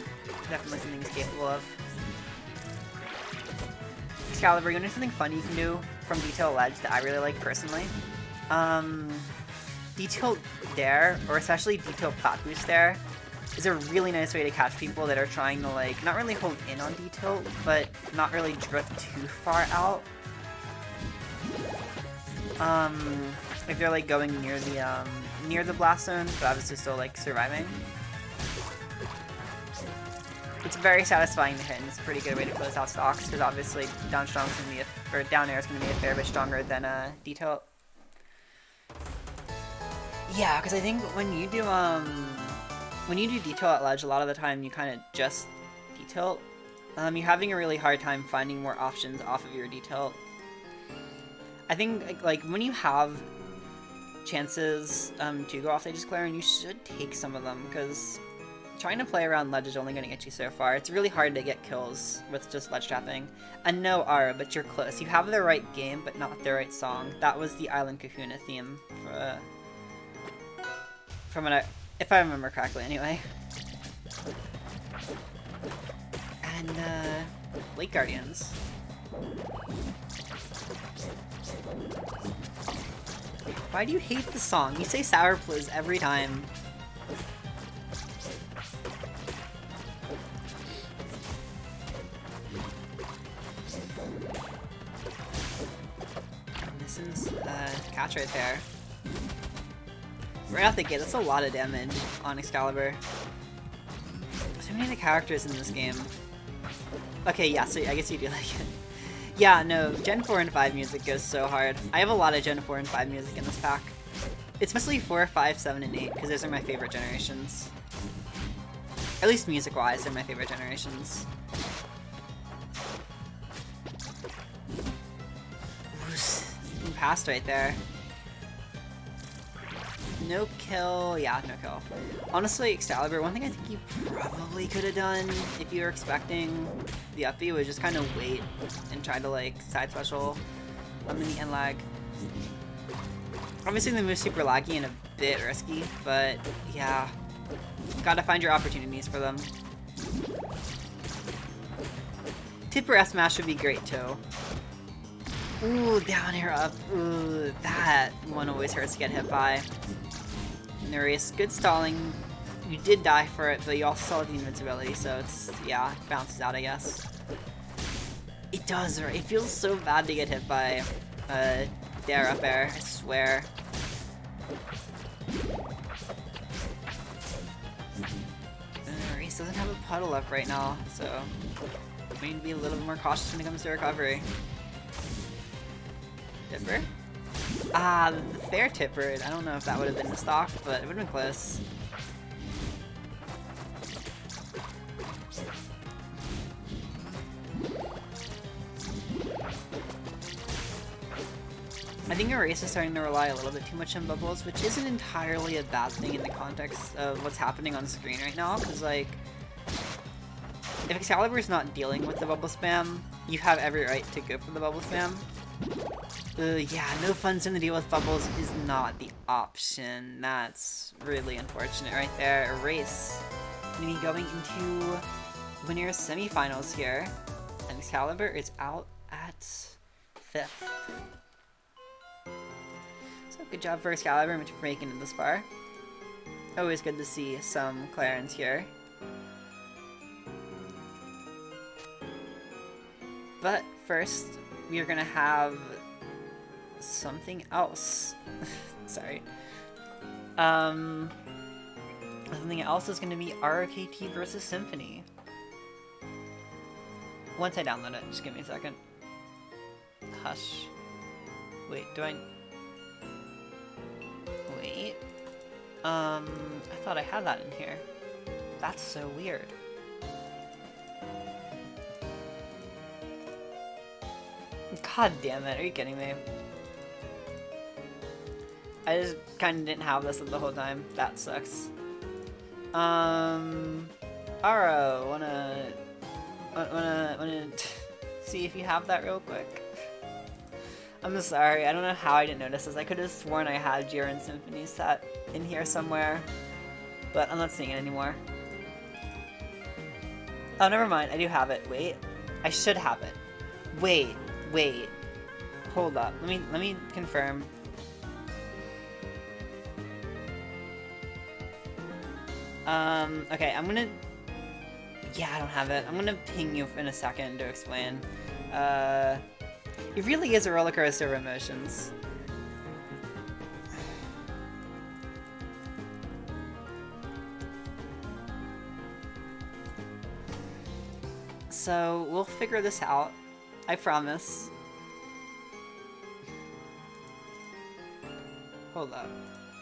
[SPEAKER 1] definitely something he's capable of. Excalibur, you know something fun you can do from Detail Ledge that I really like personally? Detail Dare, or especially Detail Plat Boost Dare, is a really nice way to catch people that are trying to, like, not really hold in on detail, but not really drift too far out. If they're, like, going near the blast zone, but obviously still, like, surviving. It's very satisfying to hit, and it's a pretty good way to close out stocks, because obviously down air is going to be a fair bit stronger than detail. Yeah, because I think when you do detail at ledge, a lot of the time you kind of just detail. You're having a really hard time finding more options off of your detail. I think like when you have chances to go off Aegis Clearing, you should take some of them, because trying to play around ledge is only going to get you so far. It's really hard to get kills with just ledge trapping. And no Aura, but you're close. You have the right game, but not the right song. That was the Island Kahuna theme if I remember correctly, anyway. And Lake Guardians. Why do you hate the song? You say Sour Please every time. This is catch right there. Right off the gate, that's a lot of damage on Excalibur. So many of the characters in this game. Okay, yeah, so I guess you do like it. Yeah, no, Gen 4 and 5 music goes so hard. I have a lot of Gen 4 and 5 music in this pack. It's mostly 4, 5, 7, and 8, because those are my favorite generations. At least music-wise, they're my favorite generations. Ooh, passed right there. No kill. Yeah, no kill. Honestly, Excalibur, one thing I think you probably could have done if you were expecting the up B was just kind of wait and try to like side special on the end lag. Obviously the move's super laggy and a bit risky, but yeah, gotta find your opportunities for them. Tipper S smash would be great too. Ooh, down air up. Ooh, that one always hurts to get hit by. Nurius, good stalling. You did die for it, but you also saw the invincibility, so it's, yeah, it bounces out, I guess. It does, right? It feels so bad to get hit by dare up air, I swear. Nurius doesn't have a puddle up right now, so we need to be a little bit more cautious when it comes to recovery. Tipper? Ah, the fair tipper. I don't know if that would have been the stock, but it would have been close. I think Erase is starting to rely a little bit too much on bubbles, which isn't entirely a bad thing in the context of what's happening on screen right now, because, like, if Excalibur's not dealing with the bubble spam, you have every right to go for the bubble spam. Yeah, no funds in the deal with bubbles is not the option. That's really unfortunate right there. Erase. Gonna be going into Winners semifinals here. And Excalibur is out at 5th. So good job for Excalibur for making it this far. Always good to see some Clarence here. But first, we are gonna have something else. Sorry. Something else is going to be AuroKT versus Symphony. Once I download it, just give me a second. Hush. Wait, do I... Wait. I thought I had that in here. That's so weird. God damn it, are you kidding me? I just kind of didn't have this the whole time. That sucks. Aro, wanna see if you have that real quick? I'm sorry, I don't know how I didn't notice this. I could have sworn I had Jiren Symphony set in here somewhere, but I'm not seeing it anymore. Oh, never mind, I do have it. Wait, I should have it. Wait, hold up. Let me confirm. Okay, I'm gonna... Yeah, I don't have it. I'm gonna ping you in a second to explain. It really is a roller coaster of emotions. So, we'll figure this out. I promise. Hold up.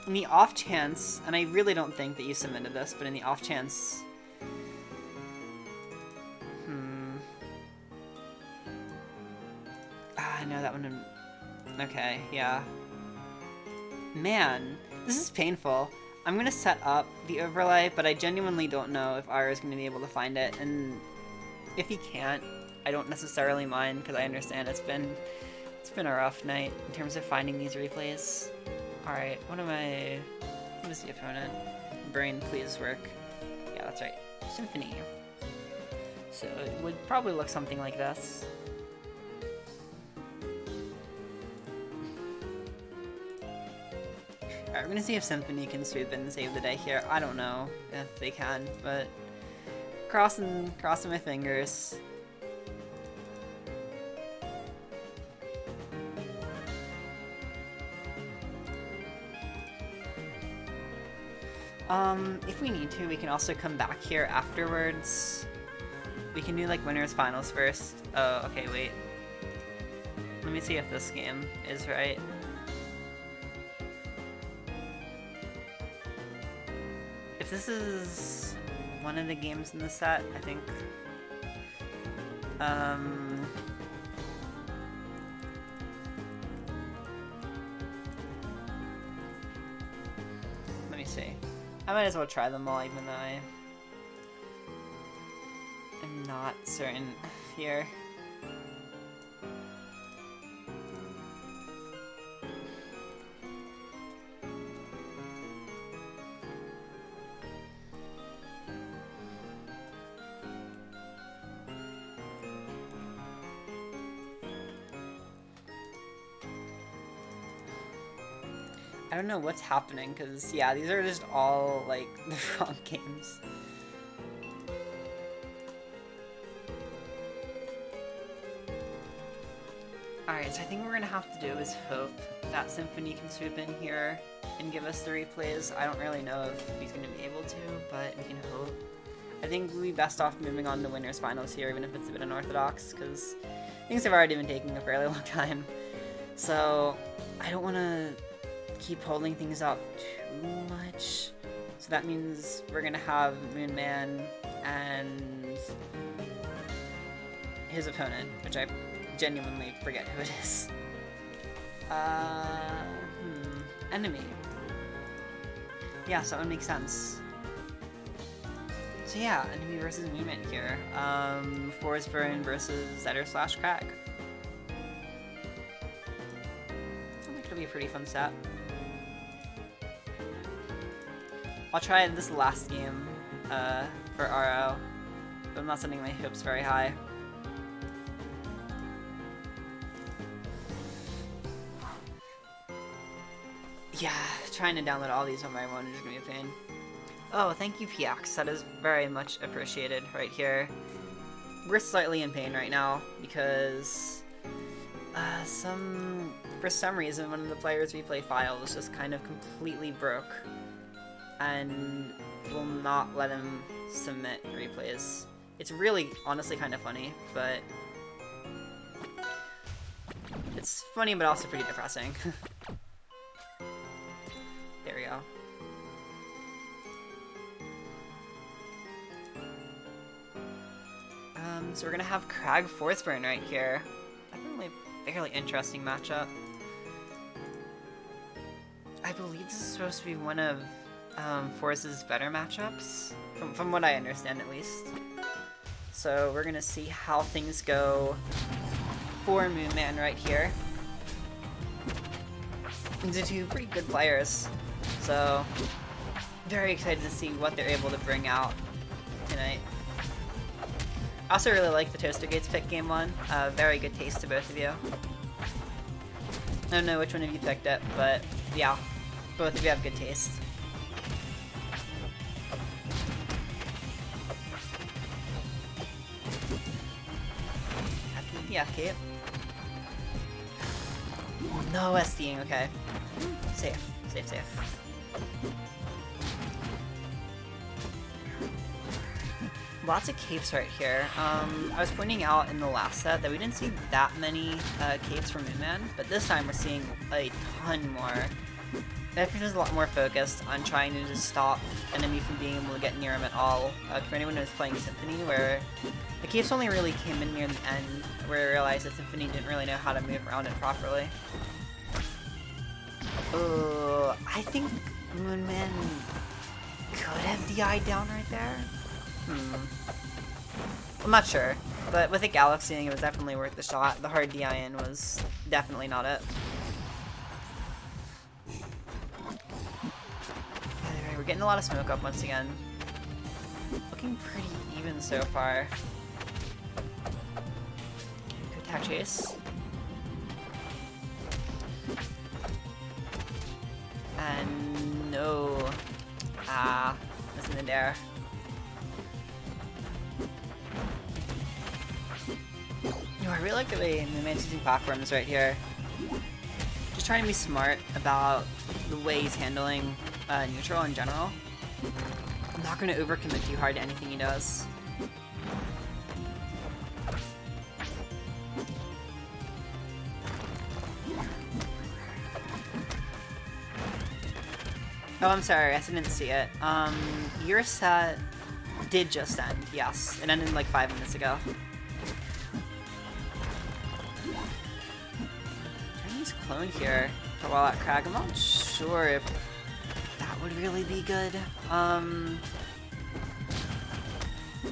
[SPEAKER 1] In the off chance, and I really don't think that you submitted this, but in the off chance... Ah, no, that one... Okay, yeah. Man, this is painful. I'm gonna set up the overlay, but I genuinely don't know if Ara is gonna be able to find it, and if he can't, I don't necessarily mind, because I understand it's been a rough night in terms of finding these replays. Alright, what is the opponent? Brain, please work. Yeah, that's right. Symphony. So it would probably look something like this. Alright, we're gonna see if Symphony can sweep in and save the day here. I don't know if they can, but crossing my fingers. If we need to, we can also come back here afterwards. We can do like winners finals first. Oh, okay, wait. Let me see if this game is right. If this is one of the games in the set, I think. Let me see. I might as well try them all, even though I am not certain here. I don't know what's happening, because, yeah, these are just all, like, the wrong games. Alright, so I think what we're gonna have to do is hope that Symphony can swoop in here and give us the replays. I don't really know if he's gonna be able to, but we can hope. I think we'll be best off moving on to winners finals here, even if it's a bit unorthodox, because things have already been taking a fairly long time. So, I don't want to keep holding things out too much. So that means we're gonna have Moon Man and his opponent, which I genuinely forget who it is. Enemy. Yeah, so that would make sense. So yeah, enemy versus Moon Man here. Forsburn versus Zetter/Crag. I think it'll be a pretty fun set. I'll try this last game for RO, but I'm not setting my hopes very high. Yeah, trying to download all these on my phone is just gonna be a pain. Oh, thank you, PX. That is very much appreciated right here. We're slightly in pain right now because for some reason one of the players replay files just kind of completely broke and will not let him submit replays. It's really, honestly, kind of funny, but it's funny but also pretty depressing. There we go. So we're gonna have Crag Forsburn right here. Definitely a fairly interesting matchup. I believe this is supposed to be one of Force's better matchups, from what I understand at least. So we're gonna see how things go for Moon Man right here. These are two pretty good players, so very excited to see what they're able to bring out tonight. I also really like the Toaster Gates pick game one. Very good taste to both of you. I don't know which one of you picked it, but yeah, both of you have good taste. Yeah, Kate. No SDing, okay. Safe, safe, safe. Lots of capes right here. I was pointing out in the last set that we didn't see that many capes from Moon Man, but this time we're seeing a ton more. Definitely is a lot more focused on trying to just stop enemy from being able to get near him at all. For anyone who's playing Symphony, where the capes only really came in near the end, where I realized that Symphony didn't really know how to move around it properly. I think Moon Man could have DI'd down right there. I'm not sure, but with it galaxying, it was definitely worth the shot. The hard DI in was definitely not it. Anyway, we're getting a lot of smoke up once again. Looking pretty even so far. Good attack chase. And no. That's in the dare. I really like the way Moon Man's using platforms right here. Just trying to be smart about the way he's handling neutral in general. I'm not gonna overcommit too hard to anything he does. Oh, I'm sorry, I didn't see it. Your set did just end, yes. It ended like 5 minutes ago. Chinese clone here for while at Crag. I'm not sure if that would really be good. I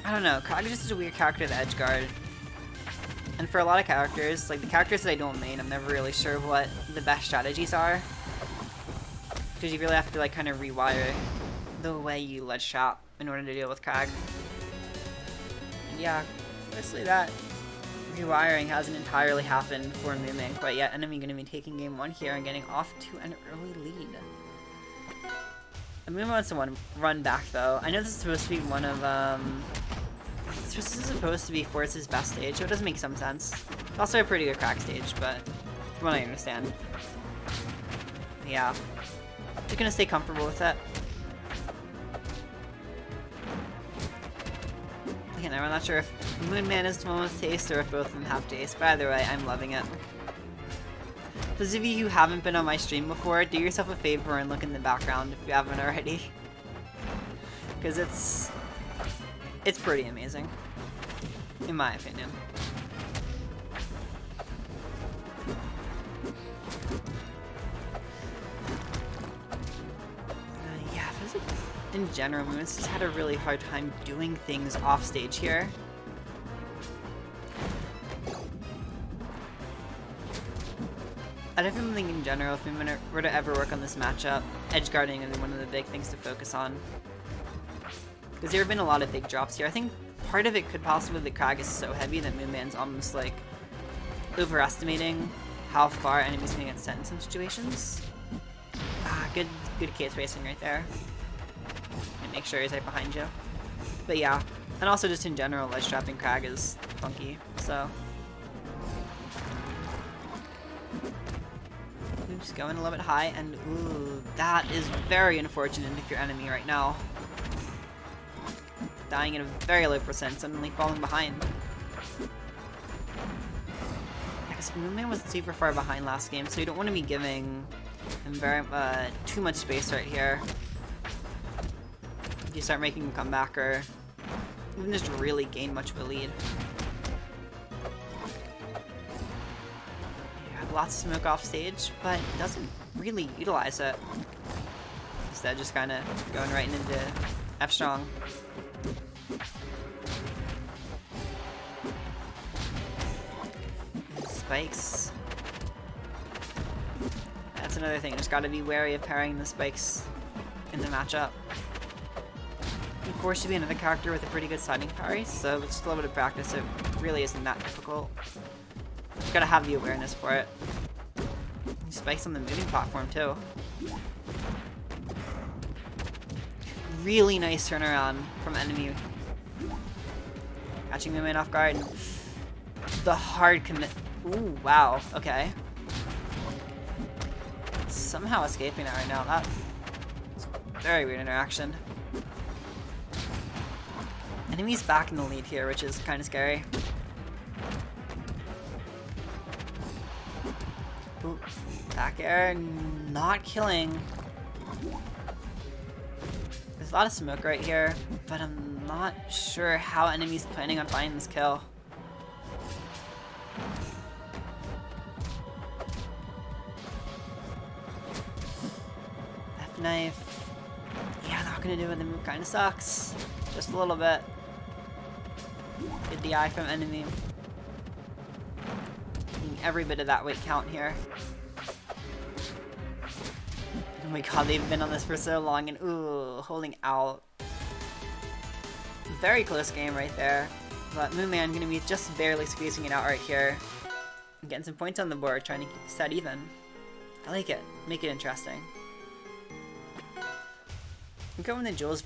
[SPEAKER 1] don't know. Crag is just a weird character to edgeguard. And for a lot of characters, like the characters that I don't main, I'm never really sure what the best strategies are. Because you really have to like kind of rewire the way you ledge shot in order to deal with Crag. And yeah, mostly that rewiring hasn't entirely happened for Moonman quite yet. Enemy going to be taking game 1 here and getting off to an early lead. The Moonman wants to run back though. I know this is supposed to be one of this is supposed to be Force's best stage, so it does make some sense. It's also a pretty good Crag stage, but from what I understand. Yeah. Just gonna stay comfortable with it. Again, I'm not sure if Moonman is the one with taste or if both of them have taste, but either way, I'm loving it. Those of you who haven't been on my stream before, do yourself a favor and look in the background if you haven't already. Because it's pretty amazing, in my opinion. In general, Moon's just had a really hard time doing things off stage here. I definitely think in general, if we were to ever work on this matchup, edge guarding is one of the big things to focus on. Because there have been a lot of big drops here. I think part of it could possibly be that Crag is so heavy that Moonman's almost like overestimating how far enemies can get sent in some situations. Ah, good case racing right there. And make sure he's right behind you. But yeah, and also just in general, ledge trapping Crag is funky, so. Oops, going a little bit high, and ooh, that is very unfortunate if you're enemy right now. Dying at a very low percent, suddenly falling behind. Because Moonman was super far behind last game, so you don't want to be giving him very too much space right here. You start making a comeback or even just really gain much of a lead. Yeah, lots of smoke off stage, but doesn't really utilize it. Instead, just kind of going right into F strong. And spikes. That's another thing. Just got to be wary of pairing the spikes in the matchup. Of course, to be another character with a pretty good sliding parry, so with just a little bit of practice, it really isn't that difficult. You gotta have the awareness for it. Spikes on the moving platform too. Really nice turnaround from enemy. Catching the man off guard. The hard commit. Ooh, wow. Okay. Somehow escaping that right now. That's very weird interaction. Enemy's back in the lead here, which is kind of scary. Ooh, back air, not killing. There's a lot of smoke right here, but I'm not sure how enemy's planning on finding this kill. F-knife. Yeah, not gonna do it. The move kind of sucks. Just a little bit. Good DI from enemy. Making every bit of that weight count here. Oh my god, they've been on this for so long, and ooh, holding out. Very close game right there. But Moonman gonna be just barely squeezing it out right here. Getting some points on the board, trying to keep the set even. I like it. Make it interesting. I'm going to Jules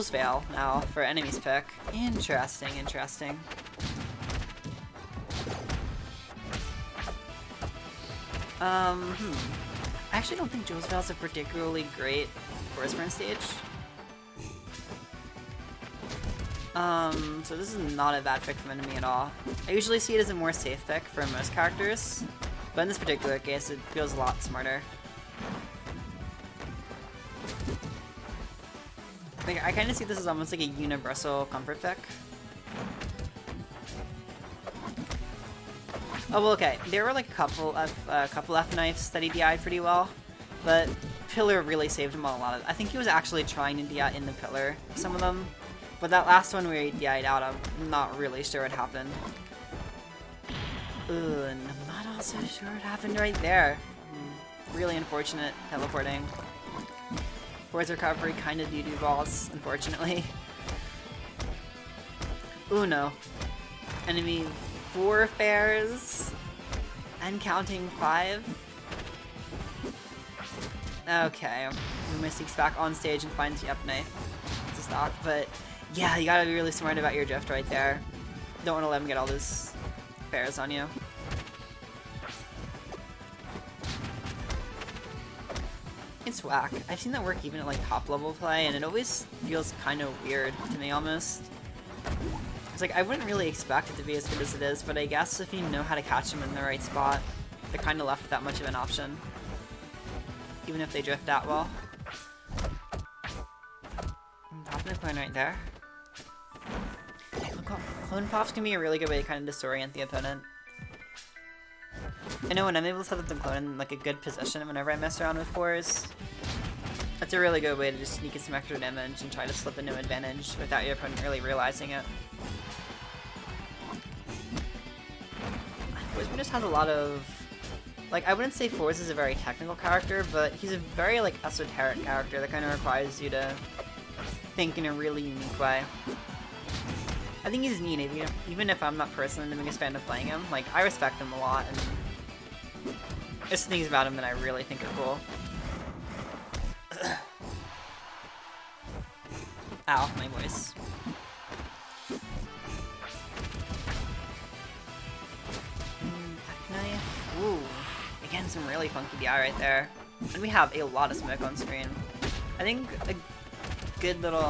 [SPEAKER 1] Veil now for enemy's pick. Interesting, interesting. I actually don't think Jules Veil is a particularly great Force Burn stage. So this is not a bad pick from enemy at all. I usually see it as a more safe pick for most characters, but in this particular case, it feels a lot smarter. Like, I kind of see this as almost like a universal comfort pick. Oh, well, okay. There were like a couple F knives that he DI'd pretty well, but Pillar really saved him a lot of. I think he was actually trying to DI in the Pillar, some of them, but that last one where he DI'd out, I'm not really sure what happened. Ooh, and I'm not also sure what happened right there. Really unfortunate teleporting. Force recovery kind of doo-doo balls, unfortunately. Ooh, no. Enemy 4 fares and counting 5. Okay, Luma sneaks back on stage and finds the up knife. It's a stock, but yeah, you gotta be really smart about your drift right there. Don't want to let him get all those fares on you. It's whack. I've seen that work even at like top level play, and it always feels kind of weird to me almost. It's like, I wouldn't really expect it to be as good as it is, but I guess if you know how to catch them in the right spot, they're kind of left with that much of an option. Even if they drift that well. Popping the clone right there. Clone pops can be a really good way to kind of disorient the opponent. I know when I'm able to set up the clone in like a good position whenever I mess around with 4s, that's a really good way to just sneak in some extra damage and try to slip into advantage without your opponent really realizing it. Wizard just has a lot of, like, I wouldn't say Force is a very technical character, but he's a very, like, esoteric character that kind of requires you to think in a really unique way. I think he's neat, even if I'm not personally the biggest fan of playing him. Like, I respect him a lot, and there's some things about him that I really think are cool. Ow, my voice. Ooh, again, some really funky DI right there. And we have a lot of smoke on screen. I think a good little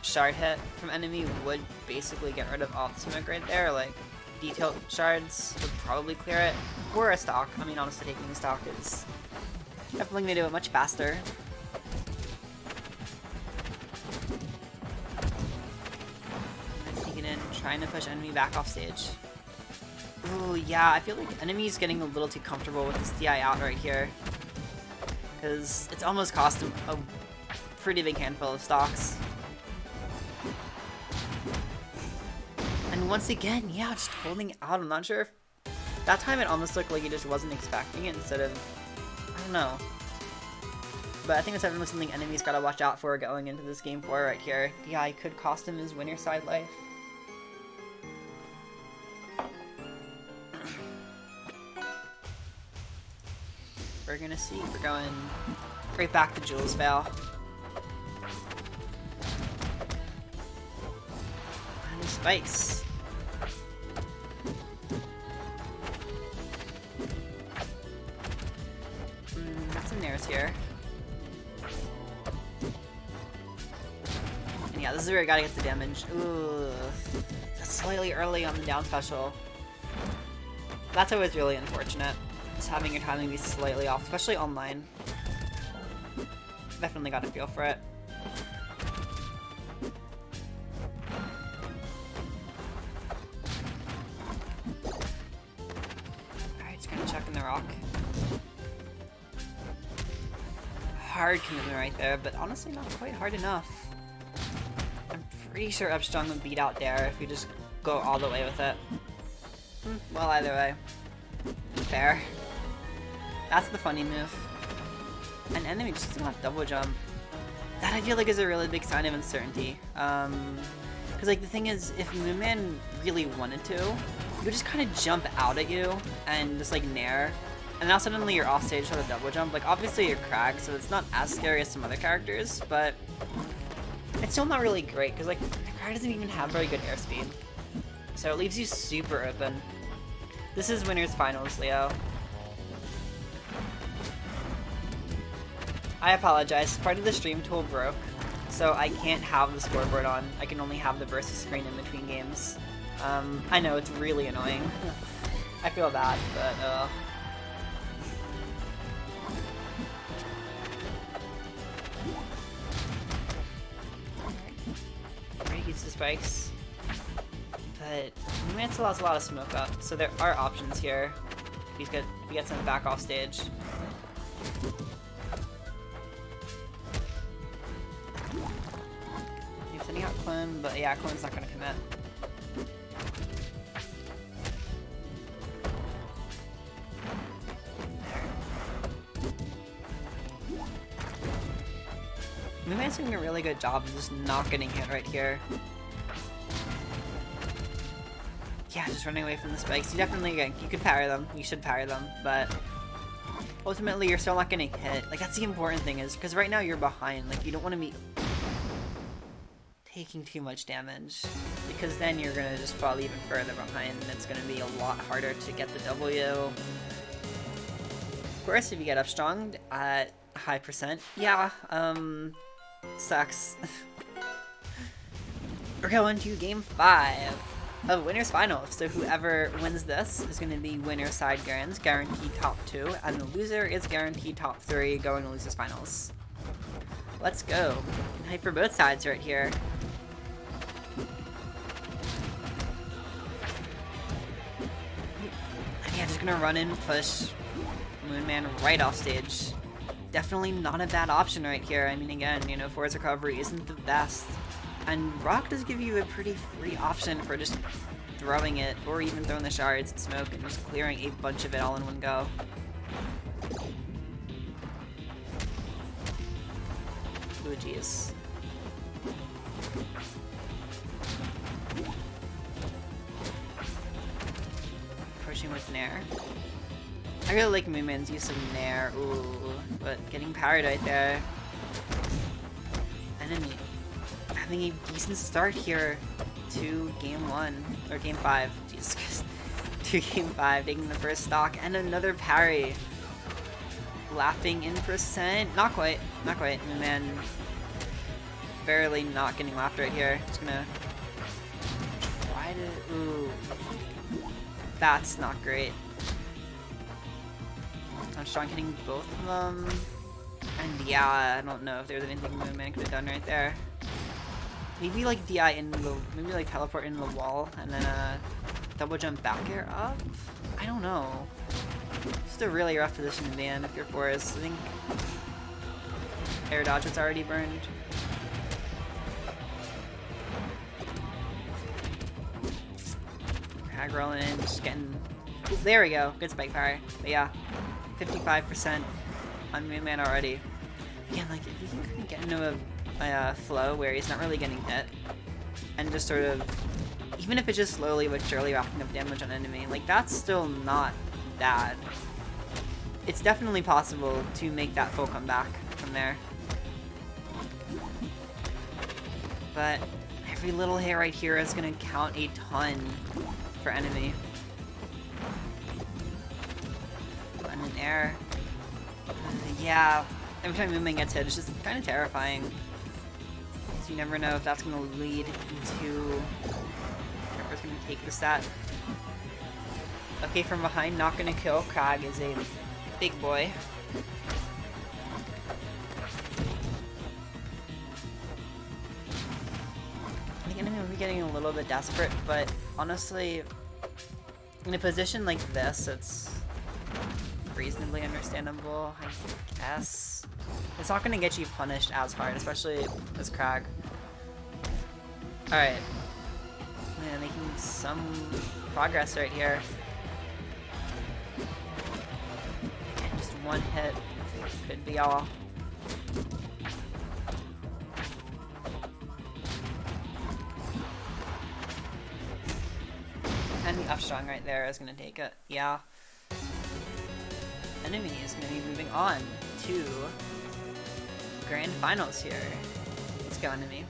[SPEAKER 1] shard hit from enemy would basically get rid of all the smoke right there. Like, detailed shards would probably clear it. Or a stock. I mean, honestly, taking the stock is definitely going to do it much faster. Sneaking in, trying to push enemy back off stage. Ooh, yeah, I feel like enemy's getting a little too comfortable with this DI out right here. Because it's almost cost him a pretty big handful of stocks. And once again, yeah, just holding out. I'm not sure if... That time it almost looked like he just wasn't expecting it instead of... I don't know. But I think that's definitely something enemy's gotta watch out for going into this game 4 right here. DI could cost him his winner side life. We're gonna see. We're going right back to Jules Vale. And spikes. Got some Nairs here. And yeah, this is where I gotta get the damage. Ooh. That's slightly early on the down special. That's always really unfortunate. Just having your timing be slightly off, especially online. Definitely got a feel for it. Alright, just gonna check in the rock. Hard commitment right there, but honestly not quite hard enough. I'm pretty sure Upstrong would beat out there if you just go all the way with it. Well, either way. Fair. That's the funny move. An enemy just doesn't have double jump. That I feel like is a really big sign of uncertainty. Because like the thing is, if Moonman really wanted to, he would just kind of jump out at you and just like nair, and now suddenly you're off stage with a double jump. Like obviously you're Crag, so it's not as scary as some other characters, but it's still not really great because like Crag doesn't even have very good airspeed, so it leaves you super open. This is winners finals, Leo. I apologize, part of the stream tool broke, so I can't have the scoreboard on. I can only have the versus screen in between games. I know, it's really annoying. I feel bad, but Ready gets the spikes. But Moonman still has a lot of smoke up, so there are options here. If he gets him back off stage. He's sending out Clone, but yeah, Clone's not gonna commit. Moonman's doing a really good job of just not getting hit right here. Yeah, just running away from the spikes. You definitely, again, you could parry them. You should parry them, but ultimately you're still not getting hit. Like, that's the important thing, is because right now you're behind. Like, you don't want to be taking too much damage, because then you're gonna just fall even further behind, and it's gonna be a lot harder to get the W. Of course, if you get up strong at high percent, yeah, sucks. We're going to game 5 of winners finals. So whoever wins this is going to be winner side grands, guaranteed top 2, and the loser is guaranteed top 3, going to losers finals. Let's go. Hype for both sides right here. And yeah, just gonna run in, push Moonman right off stage. Definitely not a bad option right here. I mean, again, you know, Force recovery isn't the best. And Rock does give you a pretty free option for just throwing it, or even throwing the shards and smoke and just clearing a bunch of it all in one go. Ooh, jeez. Pushing with Nair. I really like Moonman's use of Nair, ooh, but getting parried right there. Enemy having a decent start here to game 1, or game 5, Jesus Christ, to game 5, taking the first stock, and another parry. Laughing in percent, not quite, Moonman barely not getting laughed right here. Just gonna try to, ooh, that's not great. I'm strong hitting both of them. And yeah, I don't know if there's anything Moonman could have done right there. Maybe like DI in the, maybe like teleport into the wall and then double jump back air up? I don't know. Just a really rough position to be in if you're Forrest. I think air dodge was already burned. Hag rolling in, just getting, ooh, there we go, good spike power. But yeah, 55% on Moonman already. Again, like, if you can kind of get into a flow where he's not really getting hit, and just sort of, even if it's just slowly but surely racking up damage on enemy, like, that's still not bad. It's definitely possible to make that full comeback from there. But every little hit right here is going to count a ton for enemy. And in air. Yeah, every time Moonman gets hit, it's just kind of terrifying. So you never know if that's going to lead into whoever's going to take the stat. Okay, from behind, not going to kill. Krag is a big boy. I think enemy will be getting a little bit desperate, but honestly, in a position like this, it's reasonably understandable, I guess. It's not going to get you punished as hard, especially as Krag. Alright. Man, making some progress right here. And just one hit could be all. And the up strong right there is going to take it. Yeah. Enemy is going to be moving on to grand finals here. Let's go, enemy.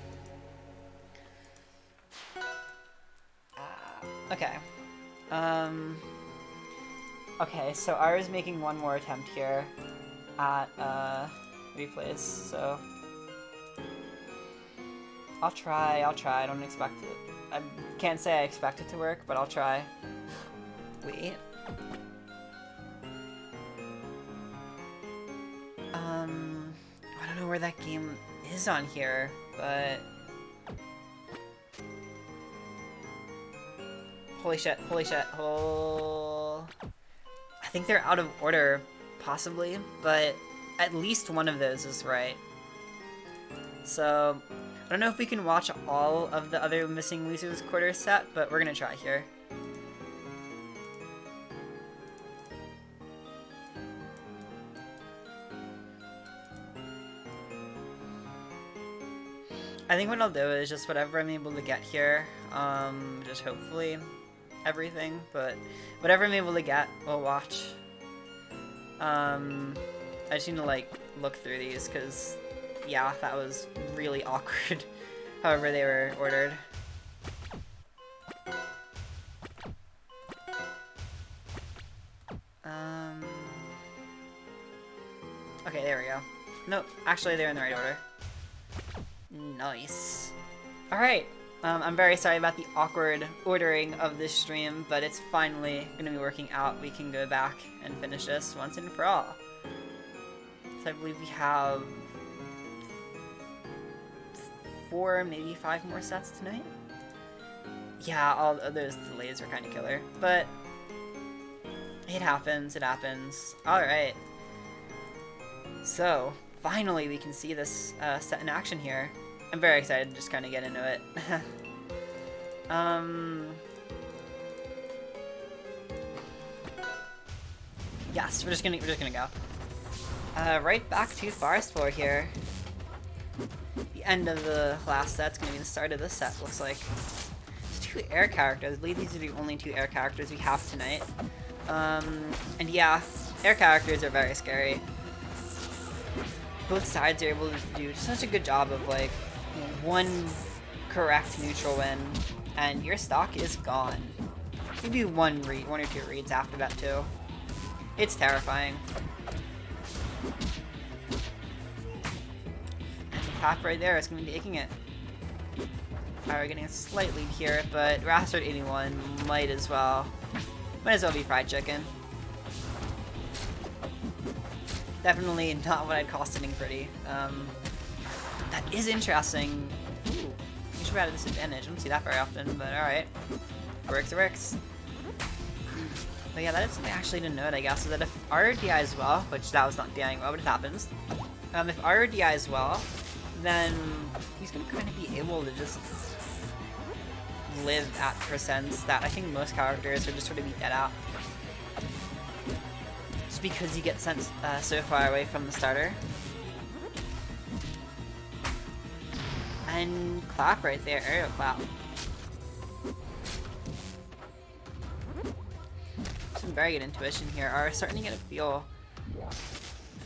[SPEAKER 1] Okay. Okay, so I was making one more attempt here at replays, so I'll try. I don't expect it. I can't say I expect it to work, but I'll try. Wait. I don't know where that game is on here, but... Holy shit, oh... I think they're out of order, possibly, but at least one of those is right. So, I don't know if we can watch all of the other missing losers quarter set, but we're gonna try here. I think what I'll do is just whatever I'm able to get here, just hopefully everything, but whatever I'm able to get, we'll watch. I just need to, like, look through these, because, yeah, that was really awkward, however they were ordered. Okay, there we go. Nope, actually they're in the right order. Nice. Alright, I'm very sorry about the awkward ordering of this stream, but it's finally going to be working out. We can go back and finish this once and for all. So I believe we have 4, maybe 5 more sets tonight? Yeah, all of those delays are kind of killer, but it happens, it happens. Alright. So, finally we can see this set in action here. I'm very excited to just kind of get into it. Yes, we're just gonna go. Right back to Forest Floor here. The end of the last set's gonna be the start of this set, looks like. There's 2 air characters. I believe these are the only 2 air characters we have tonight. And yeah, air characters are very scary. Both sides are able to do such a good job of, like, one correct neutral win, and your stock is gone. Maybe one or two reads after that, too. It's terrifying. And the top right there is going to be taking it. We're getting a slight lead here, but Rastard 81 might as well be fried chicken. Definitely not what I'd call sitting pretty. That is interesting. Ooh, you should be at a disadvantage. I don't see that very often, but alright. Works. But yeah, that is something actually to note, I guess, is that if Auro DIs well, which that was not DIing well, but it happens. If Auro DIs well, then he's going to kind of be able to just live at percents that I think most characters would just sort of be dead at. Just because you get sent so far away from the starter. And clap right there, aerial clap. Some very good intuition here. Are starting to get a feel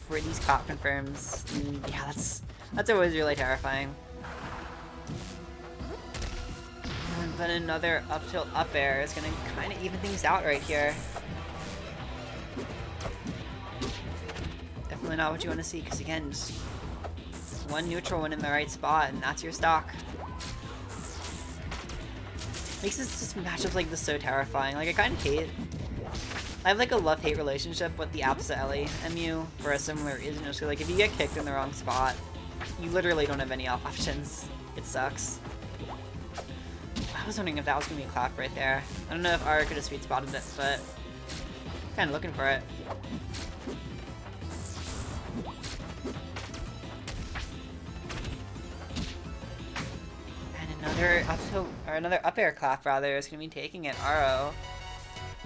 [SPEAKER 1] for these clap confirms. And yeah, that's always really terrifying. But another up tilt up air is gonna kind of even things out right here. Definitely not what you want to see, because again, just one neutral one in the right spot, and that's your stock. Makes this just matchups like this so terrifying. Like, I kind of hate. I have like a love-hate relationship with the Apsa Ellie MU for a similar reason. Just like, if you get kicked in the wrong spot, you literally don't have any options. It sucks. I was wondering if that was gonna be a clap right there. I don't know if Auro could have sweet spotted it, but kind of looking for it. Another up air clap rather is going to be taking it. Auro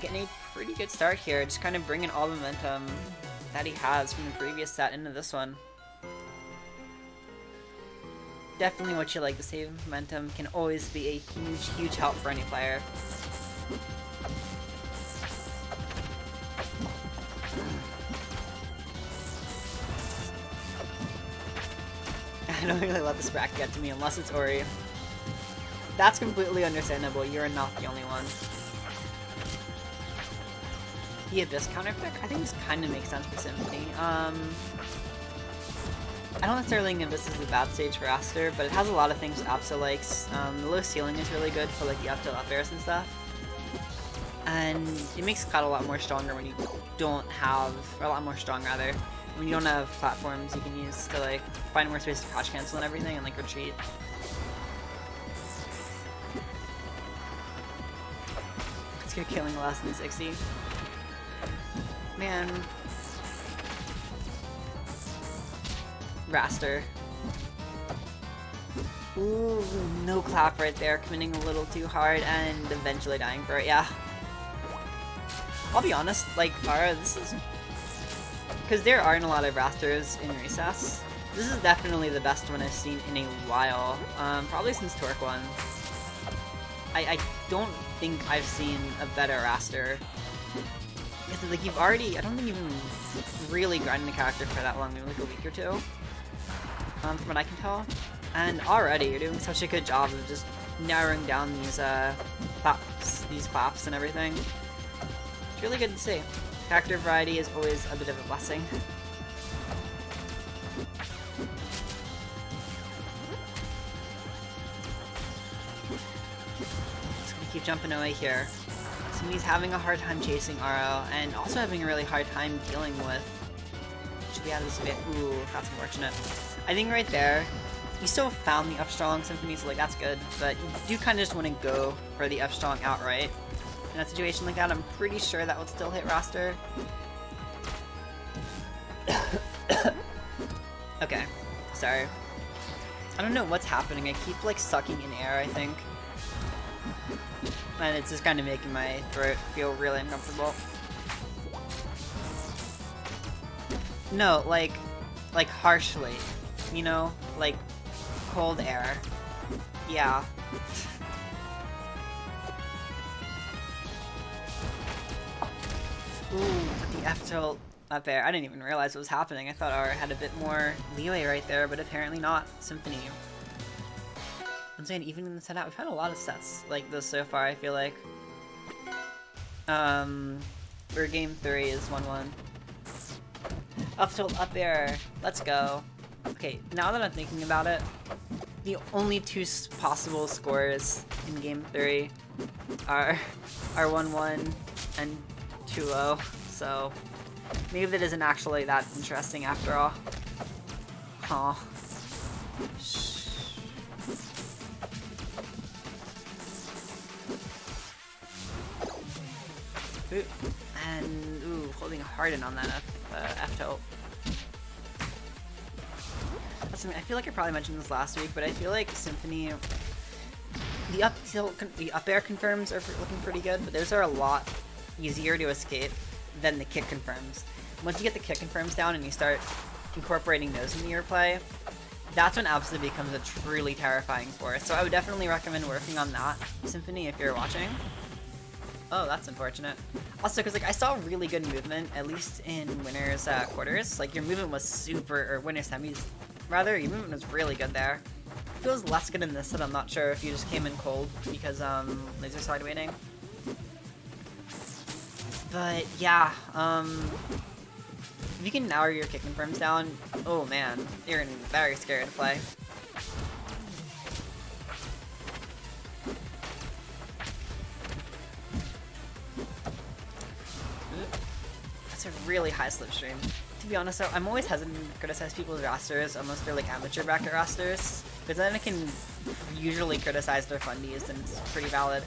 [SPEAKER 1] getting a pretty good start here, just kind of bringing all the momentum that he has from the previous set into this one. Definitely what you like to save momentum can always be a huge help for any player. I don't really let this bracket get to me unless it's Ori. That's completely understandable, you're not the only one. The Abyss counter pick? I think this kind of makes sense for Symphony. I don't necessarily think this is a bad stage for Aster, but it has a lot of things Apso likes. The low ceiling is really good for like the up tilt up airs and stuff. And it makes Cloud a lot more stronger when you don't have, or a lot more strong rather, when you don't have platforms you can use to like find more space to crouch cancel and everything and like retreat. Let's get killing less than 60. Man. Raster. Ooh, no clap right there, committing a little too hard and eventually dying for it, yeah. I'll be honest, like, this is... Because there aren't a lot of Rasters in Recess. This is definitely the best one I've seen in a while. Probably since Torque 1. I don't think I've seen a better Raster. Because, like, you've already... I don't think you've even really grinded a character for that long, maybe like a week or two. From what I can tell. And already you're doing such a good job of just narrowing down these, claps and everything. It's really good to see. Character variety is always a bit of a blessing. Just gonna keep jumping away here. Somebody's having a hard time chasing Auro, and also having a really hard time dealing with... Should be out of this bit. Ooh, that's unfortunate. I think right there, you still found the up strong Symphony, so like that's good, but you do kind of just want to go for the up strong outright. In a situation like that, I'm pretty sure that would still hit Raster. Okay, sorry. I don't know what's happening. I keep like sucking in air, I think. And it's just kind of making my throat feel really uncomfortable. No, like harshly. You know? Like, cold air. Yeah. Ooh, the F tilt up there. I didn't even realize what was happening. I thought Aura had a bit more leeway right there, but apparently not. Symphony. I'm saying, even in the setup, we've had a lot of sets like this so far, I feel like. Where game 3 is 1-1. Up tilt up air. Let's go. Okay, now that I'm thinking about it, the only two possible scores in game 3 are 1-1 and 2-0, so maybe that isn't actually that interesting after all. Aw. Ooh, and ooh, holding hard in on that F tilt. That's something I feel like I probably mentioned this last week, but I feel like Symphony, the up tilt, the up air confirms are looking pretty good, but those are a lot easier to escape than the kick confirms. Once you get the kick confirms down and you start incorporating those into your play, that's when absolutely becomes a truly terrifying force. So I would definitely recommend working on that, Symphony, if you're watching. Oh, that's unfortunate. Also, because like I saw really good movement, at least in winners quarters. Like your movement was super, or winners semis, rather. Your movement was really good there. It feels less good in this set. I'm not sure if you just came in cold because laser side waiting. But yeah, if you can narrow your kick confirms down, oh man, you're gonna be very scary to play. That's a really high slipstream. To be honest though, I'm always hesitant to criticize people's rosters unless they're like amateur bracket rosters, because then I can usually criticize their fundies and it's pretty valid.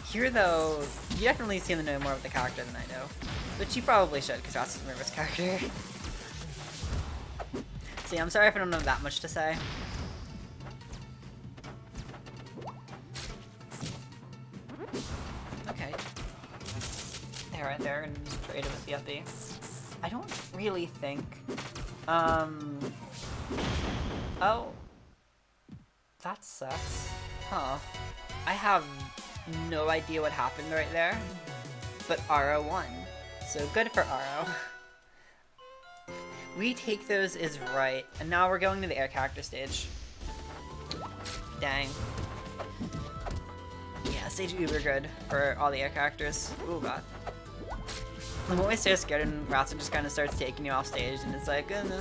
[SPEAKER 1] Here though, you definitely seem to know more of the character than I know, but you probably should, because Ross is a nervous character. See, I'm sorry if I don't know that much to say. Okay. There, right there, and just trade it with the uppy. I don't really think, oh. That sucks. Huh. I have no idea what happened right there, but Auro won. So good for Auro. Retake those is right, and now we're going to the air character stage. Dang. Yeah, stage uber good for all the air characters. Ooh god. I'm always so scared and Raster just kind of starts taking you off stage and it's like, no,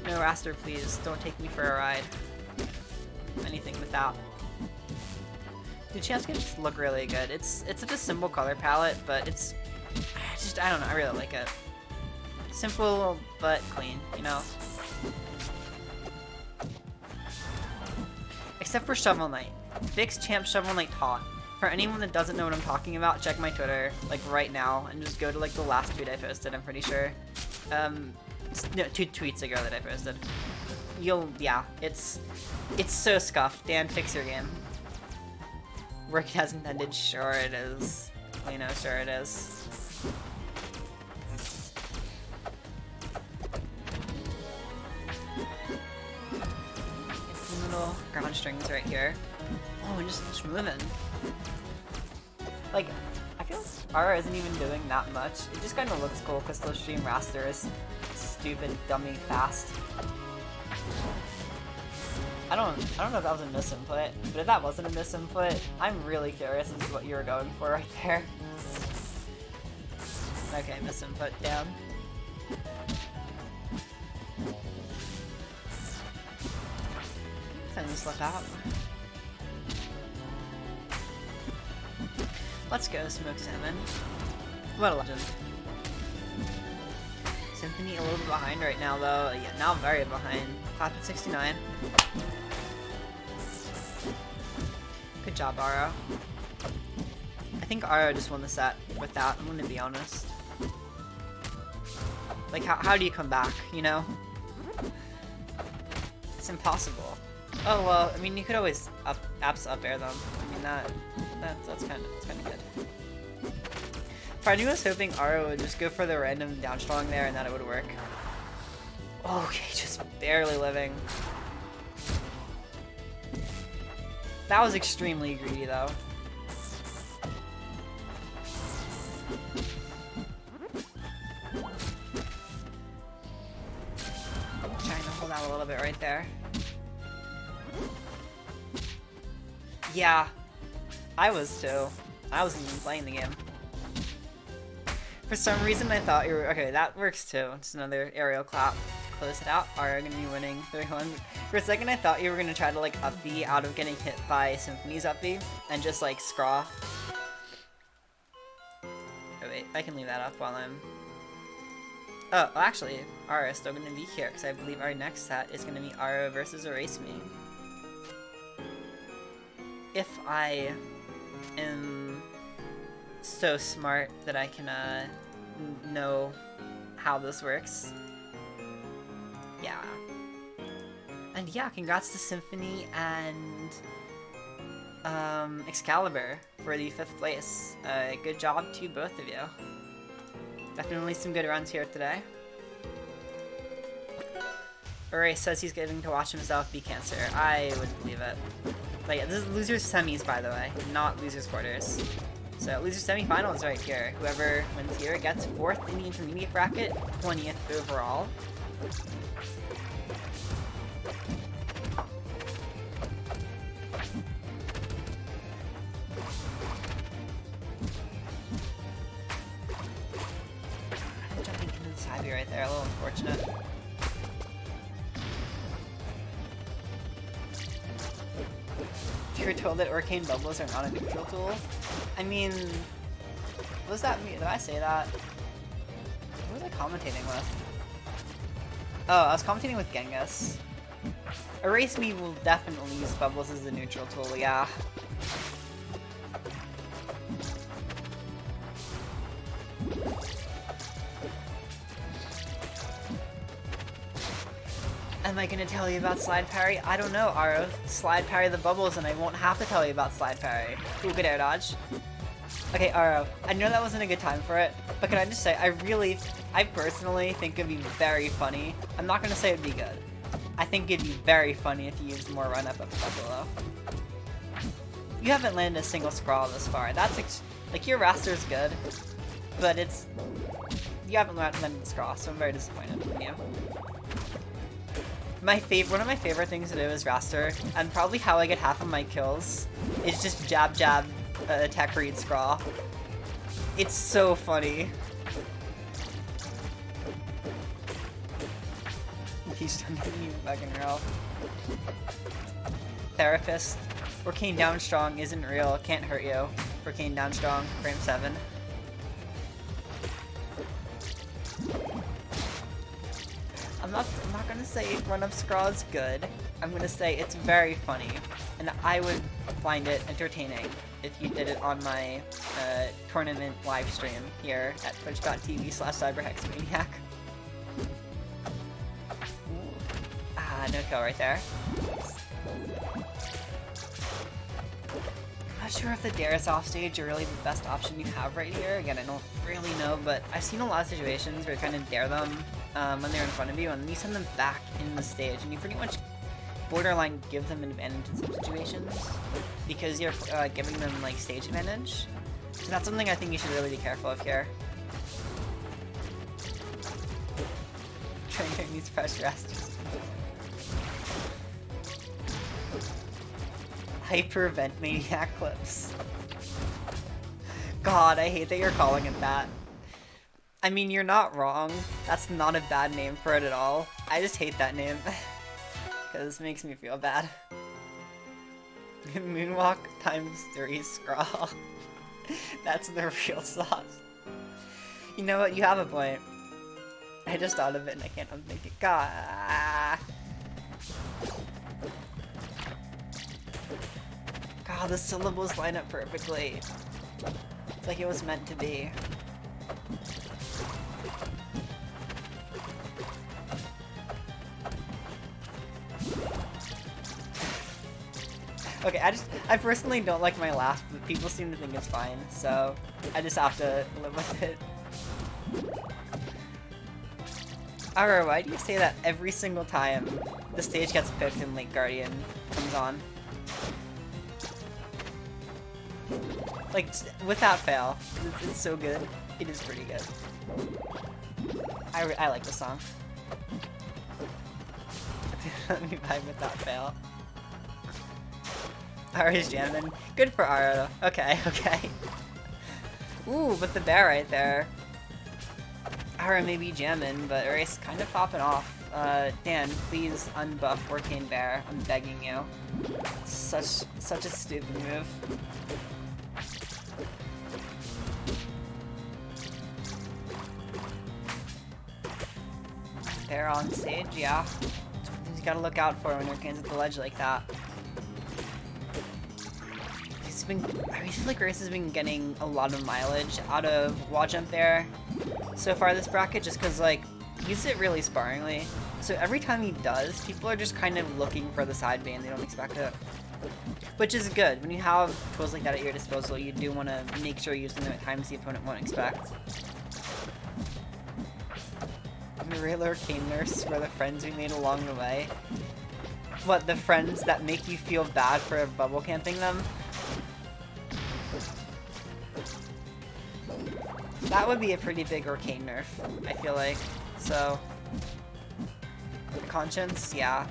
[SPEAKER 1] Raster, please, don't take me for a ride. Anything with that. Dude, Champs can just look really good. It's such a simple color palette, but it's just, I don't know, I really like it. Simple, but clean, you know? Except for Shovel Knight. Fix Champ Shovel Knight taunt. For anyone that doesn't know what I'm talking about, check my Twitter, like, right now, and just go to, like, the last tweet I posted, I'm pretty sure. No, 2 tweets ago that I posted. Yeah, it's so scuffed. Dan, fix your game. Working as intended, sure it is. You know, sure it is. Get some little ground strings right here. Oh, and just moving. Like, I feel Aura isn't even doing that much. It just kind of looks cool because the stream Raster is stupid, dummy, fast. I don't know if that was a misinput, but if that wasn't a misinput, I'm really curious as to what you were going for right there. Okay, misinput down. Time to slip out. Let's go, Smoke Salmon. What a legend. Symphony a little bit behind right now, though. Yeah, now very behind. Clap at 69. Good job, Aro. I think Aro just won the set with that, I'm gonna be honest. Like, how do you come back, you know? It's impossible. Oh, well, I mean, you could always apps up air them. I mean, that's kind of good. Part of me was hoping Aro would just go for the random down strong there and that it would work. Okay, just barely living. That was extremely greedy, though. Trying to hold out a little bit right there. Yeah, I was too. I wasn't even playing the game. For some reason I thought you were... Okay, that works too. Just another aerial clap. Close it out. Are gonna be winning 3-1. For a second I thought you were gonna try to like up B out of getting hit by Symphony's up B and just like scraw. Oh wait, I can leave that up while I'm... Oh, well, actually, Aro is still gonna be here because I believe our next set is gonna be Aro versus Erase Me. If I am so smart that I can know how this works. Yeah. And yeah, congrats to Symphony and Excalibur for the 5th place. Good job to both of you. Definitely some good runs here today. Erase says he's getting to watch himself be cancer. I would believe it. But yeah, this is losers semis, by the way, not losers quarters. So losers semifinals right here. Whoever wins here gets 4th in the intermediate bracket, 20th overall. I'm jumping into this heavy right there, a little unfortunate. You were told that Arcane Bubbles are not a neutral tool? I mean, what does that mean? Did I say that? What was I commentating with? Oh, I was commentating with Genghis. Erase Me will definitely use Bubbles as a neutral tool, yeah. Am I gonna tell you about slide parry? I don't know, Aro. Slide parry the bubbles and I won't have to tell you about slide parry. Ooh, good air dodge. Okay, Aro, I know that wasn't a good time for it, but can I just say, I personally think it'd be very funny. I'm not gonna say it'd be good. I think it'd be very funny if you used more run up below. You haven't landed a single scrawl this far. That's like, your Raster's good, but you haven't landed the scrawl, so I'm very disappointed in you. One of my favorite things to do is Raster, and probably how I get half of my kills is just jab, attack, read, scrawl. It's so funny. He's done you fucking real. Therapist. Working down strong isn't real. Can't hurt you. Working down strong. Frame 7. I'm not gonna say run-up scrawl is good. I'm gonna say it's very funny, and I would find it entertaining if you did it on my tournament live stream here at twitch.tv/cyberhexmaniac. Ah, no kill right there. I'm not sure if the dares off stage are really the best option you have right here. Again, I don't really know, but I've seen a lot of situations where you kind of dare them when they're in front of you, and then you send them back in the stage, and you pretty much borderline give them an advantage in some situations because you're giving them like stage advantage. So that's something I think you should really be careful of here. Trainer needs pressure rest. Hyper vent maniac clips. God, I hate that you're calling it that. I mean, you're not wrong. That's not a bad name for it at all. I just hate that name. Because it makes me feel bad. Moonwalk ×3 scrawl. That's the real sauce. You know what? You have a point. I just thought of it and I can't unthink it. God. God, the syllables line up perfectly. It's like it was meant to be. Okay, I personally don't like my laugh, but people seem to think it's fine, so I just have to live with it. Aura, why do you say that every single time the stage gets picked and Lake Guardian comes on? Like, without fail, it's so good. It is pretty good. I like the song. Let me vibe without fail. Ara's jamming. Good for Ara. Okay, okay. Ooh, but the bear right there. Ara may be jamming, but Era's kind of popping off. Dan, please unbuff Orcane Bear. I'm begging you. Such a stupid move. Bear on stage, yeah. You gotta look out for when Orcane's at the ledge like that. I feel like Race has been getting a lot of mileage out of wall jump there so far this bracket, just because like he uses it really sparingly. So every time he does, people are just kind of looking for the side B and they don't expect it, which is good. When you have tools like that at your disposal, you do want to make sure you use them at times the opponent won't expect. The real Arcane Nurse were the friends we made along the way. What, the friends that make you feel bad for bubble camping them? That would be a pretty big Arcane nerf, I feel like. So, conscience, yeah.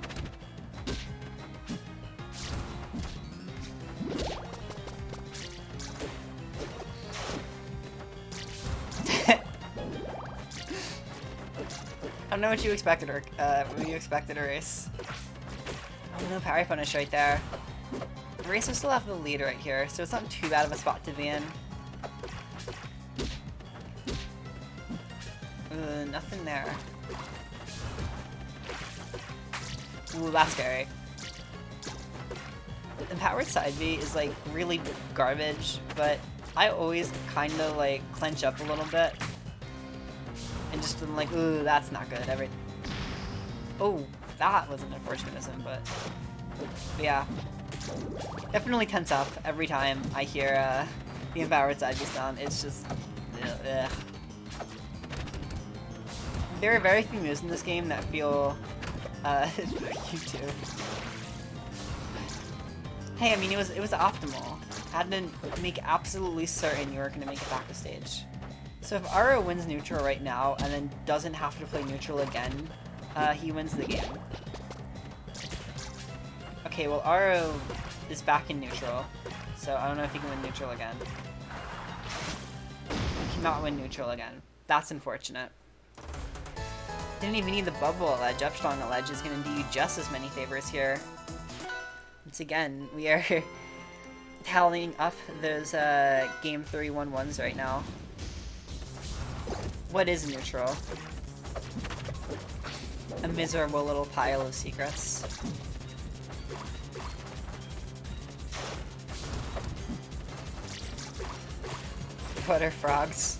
[SPEAKER 1] I don't know what you expected, what you expected, Erase. Oh no, parry punish right there. Erase will still have the lead right here, so it's not too bad of a spot to be in. Nothing there. Ooh, that's scary. Empowered side B is like really garbage, but I always kind of like clench up a little bit. And just I'm like, ooh, that's not good. Oh, that was an unfortunatism, but yeah. Definitely tense up every time I hear the empowered side B sound. It's just, ugh. There are very few moves in this game that feel, you too. Hey, I mean, it was optimal. I had to make absolutely certain you were going to make it back to stage. So if Aro wins neutral right now, and then doesn't have to play neutral again, he wins the game. Okay, well, Aro is back in neutral, so I don't know if he can win neutral again. not win neutral again. That's unfortunate. Didn't even need the bubble ledge. Upstrong ledge is going to do you just as many favors here. Once again, we are tallying up those game 3 1-1s right now. What is neutral? A miserable little pile of secrets. What are frogs?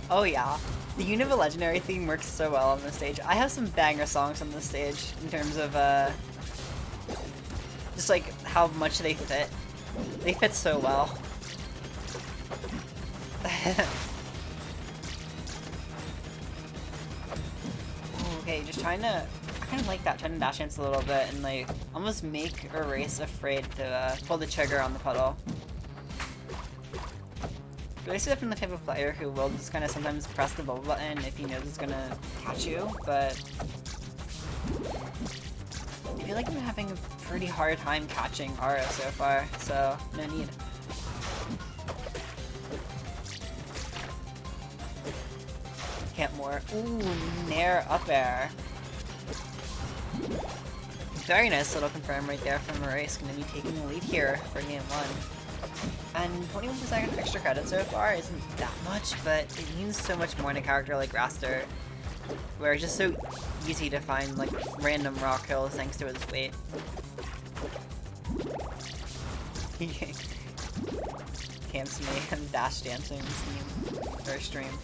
[SPEAKER 1] Oh yeah, the Unova Legendary theme works so well on this stage. I have some banger songs on this stage in terms of just like how much they fit. They fit so well. Okay, just trying to... I kind of like that, trying to dash dance a little bit and like almost make Erase afraid to pull the trigger on the puddle. Erase is definitely the type of player who will just kind of sometimes press the bubble button if he knows it's gonna catch you, but I feel like I'm having a pretty hard time catching Auro so far, so no need. Can't more. Ooh, Nair up air. Very nice little confirm right there from Erase. Gonna be taking the lead here for game 1. And 21% extra credit so far isn't that much, but it means so much more in a character like Raster, where it's just so easy to find like random rock kills thanks to his weight. Camps me and dash dancing Steam or stream.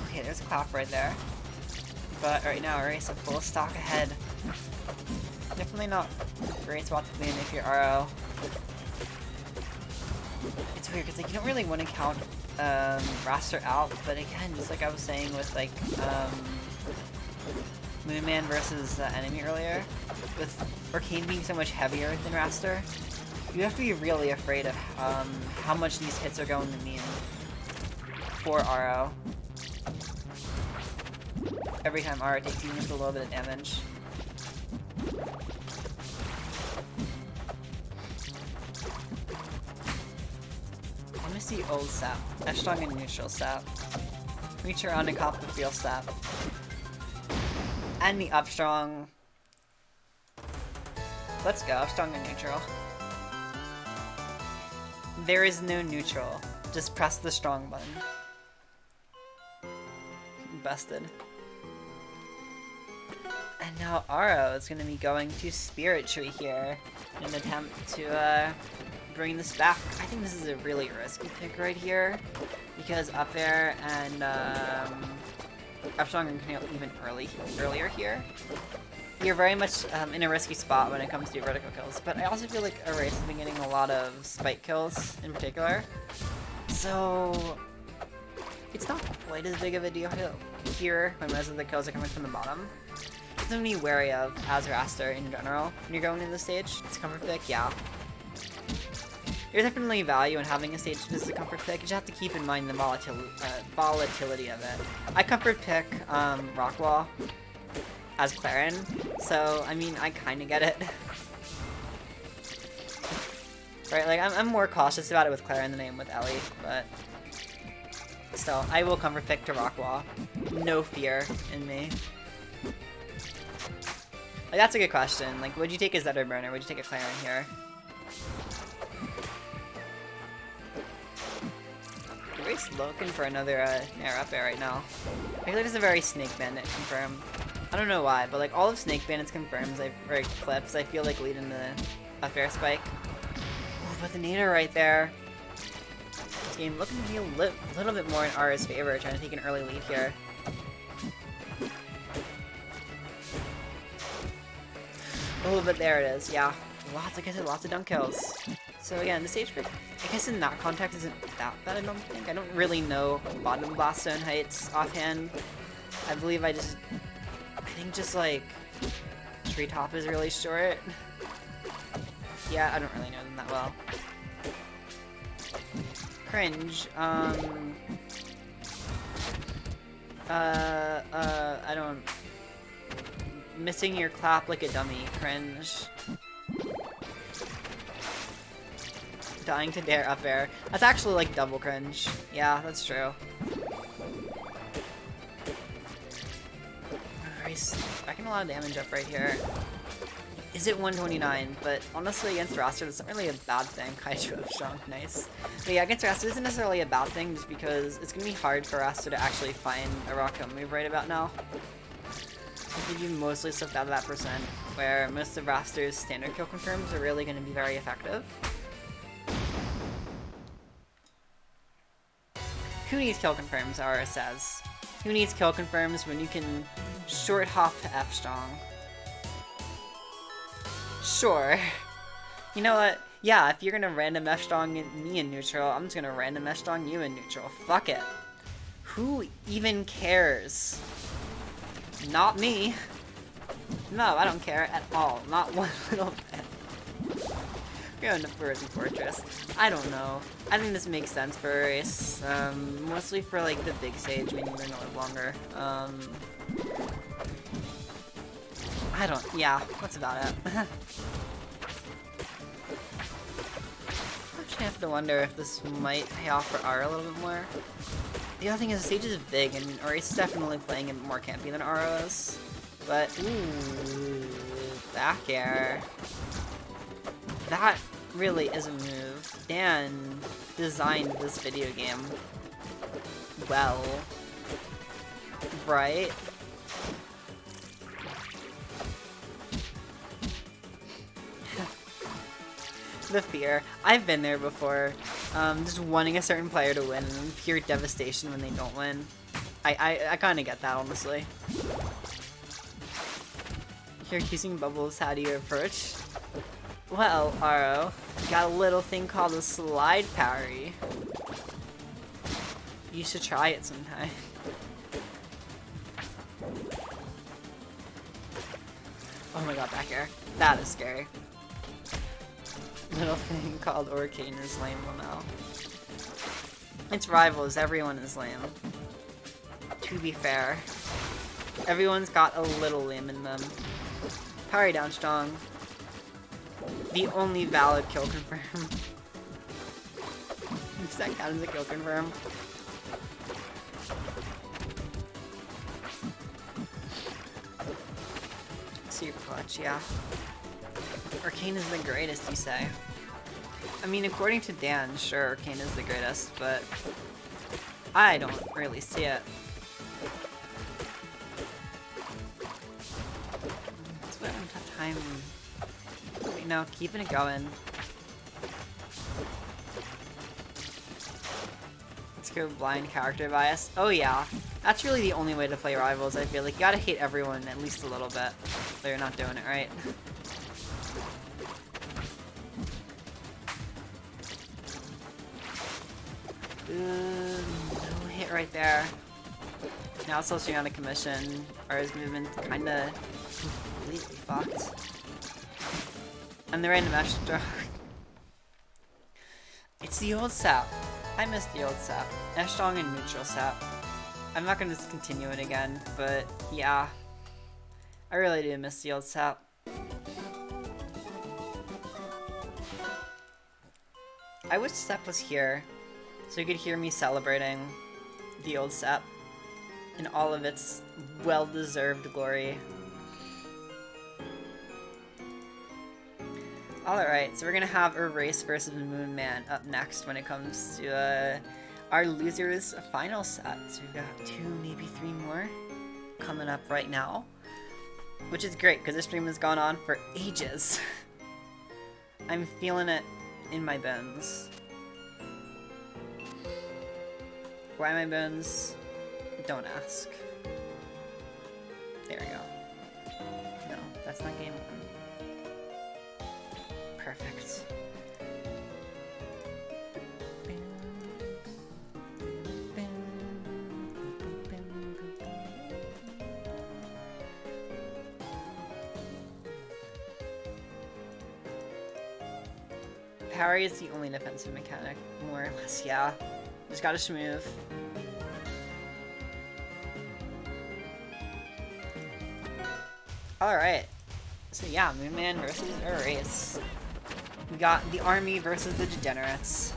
[SPEAKER 1] Okay, there's a clap right there. But right now, Erase a full stock ahead. Definitely not a great spot to win if you're RO. It's weird because like you don't really want to count Raster out, but again, just like I was saying with like Moonman versus Enemy earlier, with Arcane being so much heavier than Raster, you have to be really afraid of how much these hits are going to mean for RO. Every time RO takes even just a little bit of damage. I miss the old sap. F-strong and neutral sap. Reach around and cop the feel sap. And the upstrong. Let's go, upstrong and neutral. There is no neutral. Just press the strong button. Busted. And now Aro is going to be going to Spirit Tree here in an attempt to bring this back. I think this is a really risky pick right here because up air and Upstrong are coming out even earlier here. You're very much in a risky spot when it comes to vertical kills, but I also feel like Erase has been getting a lot of spike kills in particular, so it's not quite as big of a deal here when most of the kills are coming from the bottom. Something to be wary of as Raster in general when you're going into the stage. It's a comfort pick, yeah. There's definitely value in having a stage that is a comfort pick. You just have to keep in mind the volatility of it. I comfort pick Rockwall as Clarin, so I mean I kind of get it. Right, like I'm more cautious about it with Clarin than I am with Ellie, but still, I will comfort pick to Rockwall. No fear in me. Like, that's a good question. Like, would you take a Zetter Burner? Would you take a Clarin here? Erase looking for another Nair up air right now. I feel like this is a very Snake Bandit confirm. I don't know why, but like all of Snake Bandit's confirms, or clips, I feel like lead into up air spike. Oh, but the Nader right there. This game looking to be a little bit more in Ara's favor, trying to take an early lead here. Oh, but there it is, yeah. Like I said, lots of dunk kills. So again, the stage pick, I guess in that context isn't that bad, I don't think. I don't really know bottom blast zone heights offhand. I believe I think just like treetop is really short. Yeah, I don't really know them that well. Cringe, I don't missing your clap like a dummy. Cringe. Dying to dare up air. That's actually like double cringe. Yeah, that's true. He's stacking a lot of damage up right here. Is it 129? But honestly, against Raster, that's not really a bad thing. Kaiju up strong, nice. But yeah, against Raster isn't necessarily a bad thing, just because it's gonna be hard for Raster to actually find a rocket move right about now. I think you mostly slipped out of that percent, where most of Raster's standard kill confirms are really gonna be very effective. Who needs kill confirms, Aura says. Who needs kill confirms when you can short hop to F strong? Sure. You know what? Yeah, if you're gonna random F strong me in neutral, I'm just gonna random F strong you in neutral. Fuck it. Who even cares? Not me. No, I don't care at all. Not one little bit. Going to Frozen Fortress. I don't know. I think this makes sense for a race. Mostly for like the big stage when you're gonna live longer. I don't. Yeah, that's about it. Actually, I have to wonder if this might pay off for R a little bit more. The other thing is the stage is big, and Race is definitely playing it more campy than Aro is. But ooh, back air. That really is a move. Dan designed this video game well, right? The fear. I've been there before. Just wanting a certain player to win and pure devastation when they don't win. I kind of get that, honestly. You're using bubbles, how do you approach? Well, Aro, got a little thing called a slide parry. You should try it sometime. Oh my god, back air. That is scary. Little thing called AuroKT is lame now. It's rivals, everyone is lame. To be fair. Everyone's got a little lame in them. Parry down strong. The only valid kill confirm. Does that count as a kill confirm? Super clutch, yeah. Arcane is the greatest, you say? I mean, according to Dan, sure, Arcane is the greatest, but I don't really see it. That's why I have a tough time. You know, keeping it going. Let's go blind character bias. Oh yeah, that's really the only way to play Rivals, I feel like. You gotta hate everyone at least a little bit, so you're not doing it right. No hit right there. Now it's also on a commission, or his movement's kinda completely fucked. And the random F strong. It's the old sap. I miss the old sap. F strong and neutral sap. I'm not gonna continue it again, but yeah. I really do miss the old sap. I wish Sep was here, so you could hear me celebrating the old Sep in all of its well-deserved glory. Alright, so we're gonna have Erase versus Moon Man up next when it comes to our losers final set. So we've got 2, maybe 3 more coming up right now, which is great because this stream has gone on for ages. I'm feeling it in my bones. Why my bones? Don't ask. There we go. No, that's not game 1. Perfect. Parry is the only defensive mechanic, more or less, yeah. Just gotta smooth. Alright. So yeah, Moonman versus Erase. We got the army versus the degenerates.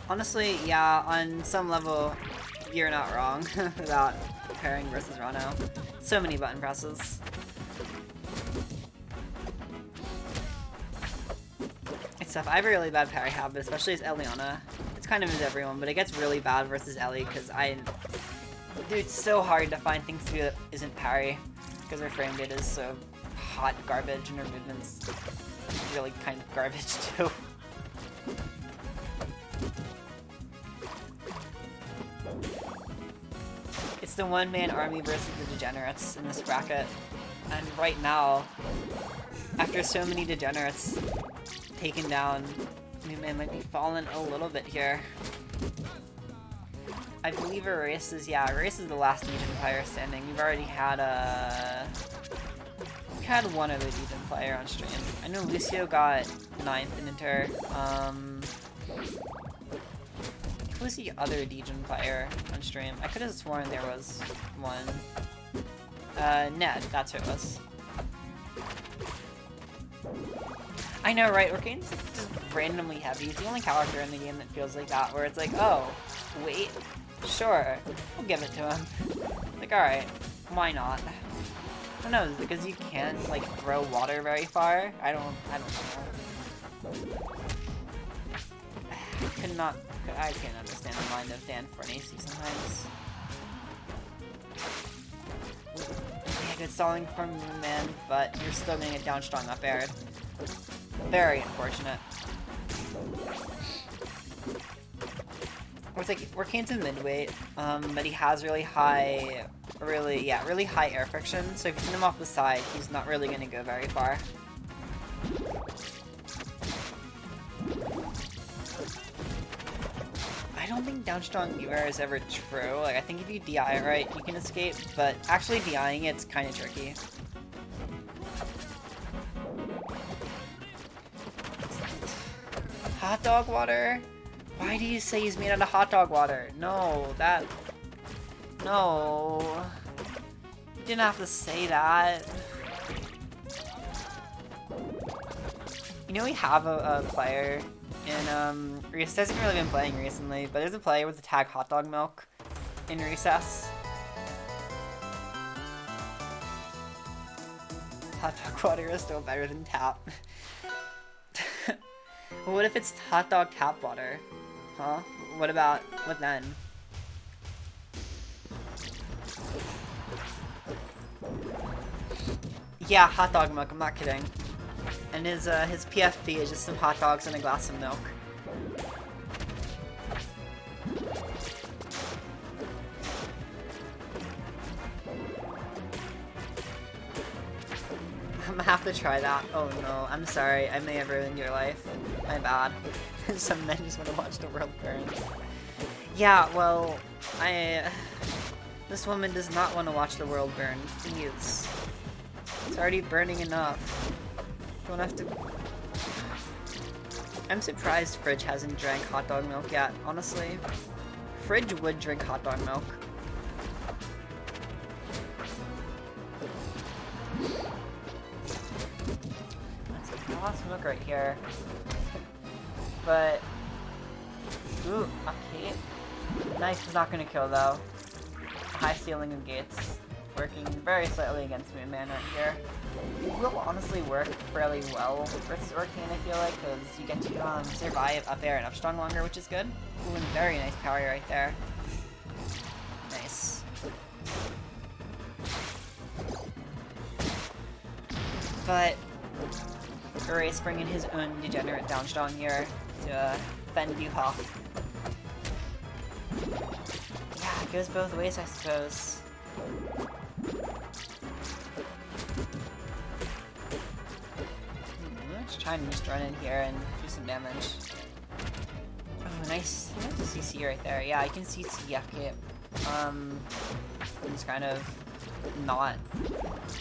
[SPEAKER 1] Honestly, yeah, on some level, you're not wrong about pairing versus Rano. So many button presses. It's tough. I have a really bad parry habit, especially as Eliana. It's kind of as everyone, but it gets really bad versus Ellie because dude, it's so hard to find things to do that isn't parry because her frame data is so hot garbage and her movements really kind of garbage too. It's the one-man army versus the degenerates in this bracket, and right now, after so many degenerates taken down, Moonman might be falling a little bit here. I believe Erase is the last Legion player standing. We've already had one other Legion player on stream. I know Lucio got 9th in Inter. Who was the other Legion player on stream? I could have sworn there was one. Ned, that's who it was. I know, right? Orcane's just randomly heavy. He's the only character in the game that feels like that, where it's like, oh, wait, sure, we'll give it to him. Like, alright, why not? I don't know, is it because you can't, like, throw water very far? I don't know. I can't understand the mind of Dan Fornace sometimes. Yeah, good stalling from Moonman, but you're still gonna get down strong up aired. Very unfortunate. It's like, Orcane's in midweight, but he has really high air friction, so if you send him off the side, he's not really gonna go very far. I don't think down strong U-air is ever true. Like, I think if you DI it right, you can escape, but actually DIing it's kind of tricky. Hot dog water? Why do you say he's made out of hot dog water? No, no. You didn't have to say that. You know we have a player in, Recess hasn't really been playing recently, but there's a player with the tag hot dog milk in Recess. Hot dog water is still better than tap. What if it's hot dog tap water? Huh? What then? Yeah, hot dog milk, I'm not kidding. And his PFP is just some hot dogs and a glass of milk. I'm gonna have to try that. Oh no, I'm sorry. I may have ruined your life. My bad. Some men just want to watch the world burn. Yeah, well, this woman does not want to watch the world burn. Please. It's already burning enough. Don't have to... I'm surprised Fridge hasn't drank hot dog milk yet, honestly. Fridge would drink hot dog milk. I lost milk right here. But... Ooh, okay. Nice is not gonna kill though. High ceiling of gates. Working very slightly against Moonman right here. It will honestly work fairly well versus Orcane, I feel like, because you get to survive up air and up strong longer, which is good. Ooh, and very nice parry right there. Nice. But Erase bringing his own degenerate down strong here to fend you off. Yeah, it goes both ways, I suppose. Let's try and just run in here and do some damage. Oh, nice. Nice CC right there. Yeah, I can see CFK. He's kind of not...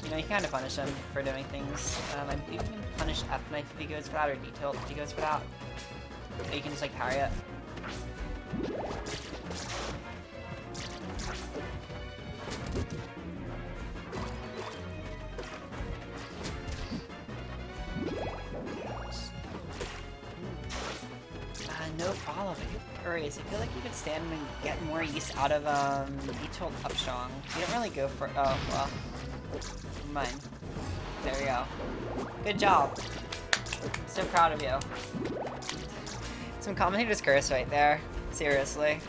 [SPEAKER 1] You know, you kind of punish him for doing things. I believe you can punish F-Knife if he goes for that, or D-Tilt if he goes for that. Or you can just, like, parry it.
[SPEAKER 2] No following. Erase. I feel like you could stand and get more use out of Etold Upstrong. You don't really go for. Oh well. Never mind. There we go. Good job. I'm so proud of you. Some commentators curse right there. Seriously.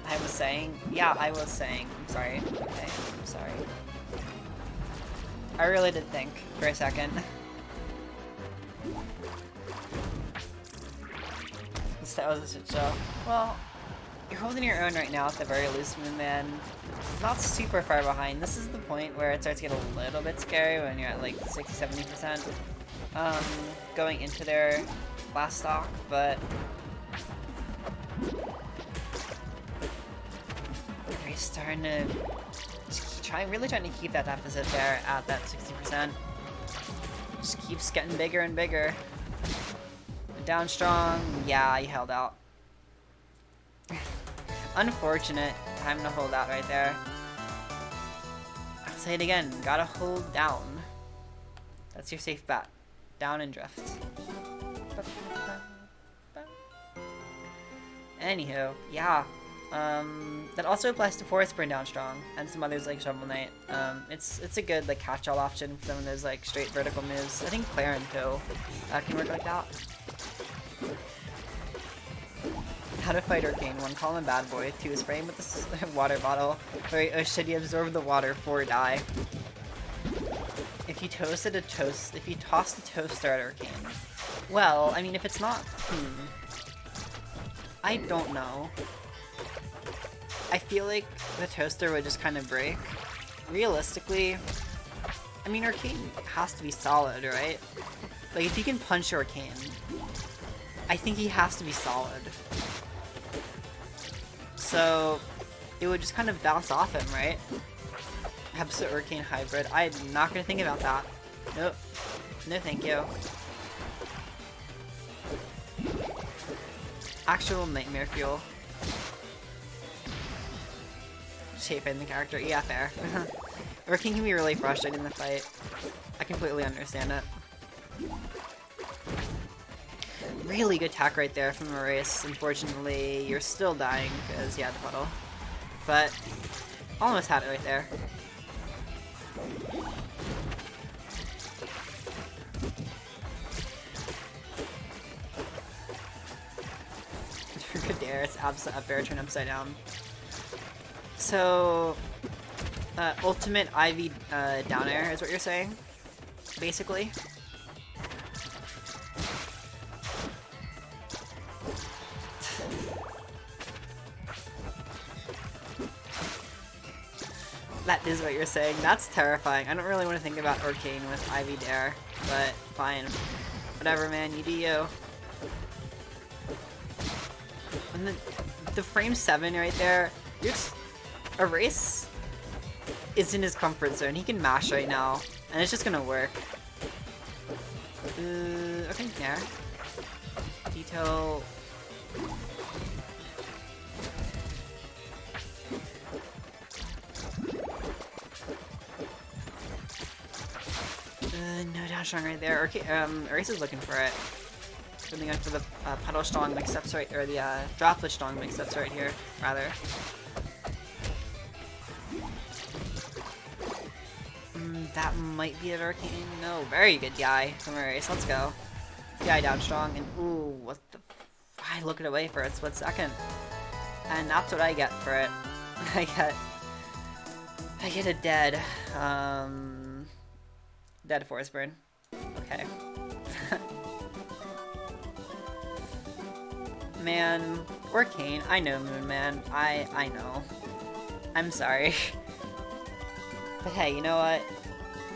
[SPEAKER 2] I was saying. Yeah, I was saying. I'm sorry. Okay, I'm sorry. I really did think for a second. That was a shit show. Well, you're holding your own right now at the very least, man. Not super far behind. This is the point where it starts to get a little bit scary when you're at like 60-70% going into their last stock, but you're starting to really trying to keep that deficit there at that 60%. Just keeps getting bigger and bigger. Down strong, yeah, he held out. Unfortunate time to hold out right there. I'll say it again, gotta hold down. That's your safe bet. Down and drift. Anywho, yeah. That also applies to Forest Burn down strong and some others like Shovel Knight. It's a good like catch-all option for some of those like straight vertical moves. I think Clarin too can work like that. How to fight Arcane. 1, call him bad boy. 2, spray him with the water bottle. 3, oh shit, he absorbed the water. 4, die. If you tossed a toaster at Arcane. Well, I mean, if it's not, I don't know. I feel like the toaster would just kind of break. Realistically, I mean, Arcane has to be solid, right? Like, if he can punch Arcane, I think he has to be solid. So, it would just kind of bounce off him, right? Absolute Arcane Hybrid. I'm not gonna think about that. Nope. No thank you. Actual Nightmare Fuel. Shaping the character. Yeah, fair. Arcane can be really frustrating in the fight. I completely understand it. Really good attack right there from Erase. Unfortunately, you're still dying because you had the puddle. But, almost had it right there. Good dare, it's absolute up air, turn upside down. So, ultimate Ivy down air is what you're saying? Basically. That is what you're saying. That's terrifying. I don't really want to think about Arcane with Ivy Dare, but fine. Whatever, man. You do you. And the frame 7 right there, Erase is in his comfort zone. He can mash right now, and it's just gonna work. Okay, there. Detail. No dash strong right there. Okay, Erase is looking for it. Really going for the puddle strong mix-ups right, or the droplet strong mix-ups right here, rather. That might be an Arcane. No, very good DI from Erase. Let's go. DI down strong, and ooh, what the? I look it away for a split second, and that's what I get for it. I get a dead, dead Forest Burn. Okay. Man, Arcane, I know, Moon Man. I know. I'm sorry. But hey, you know what?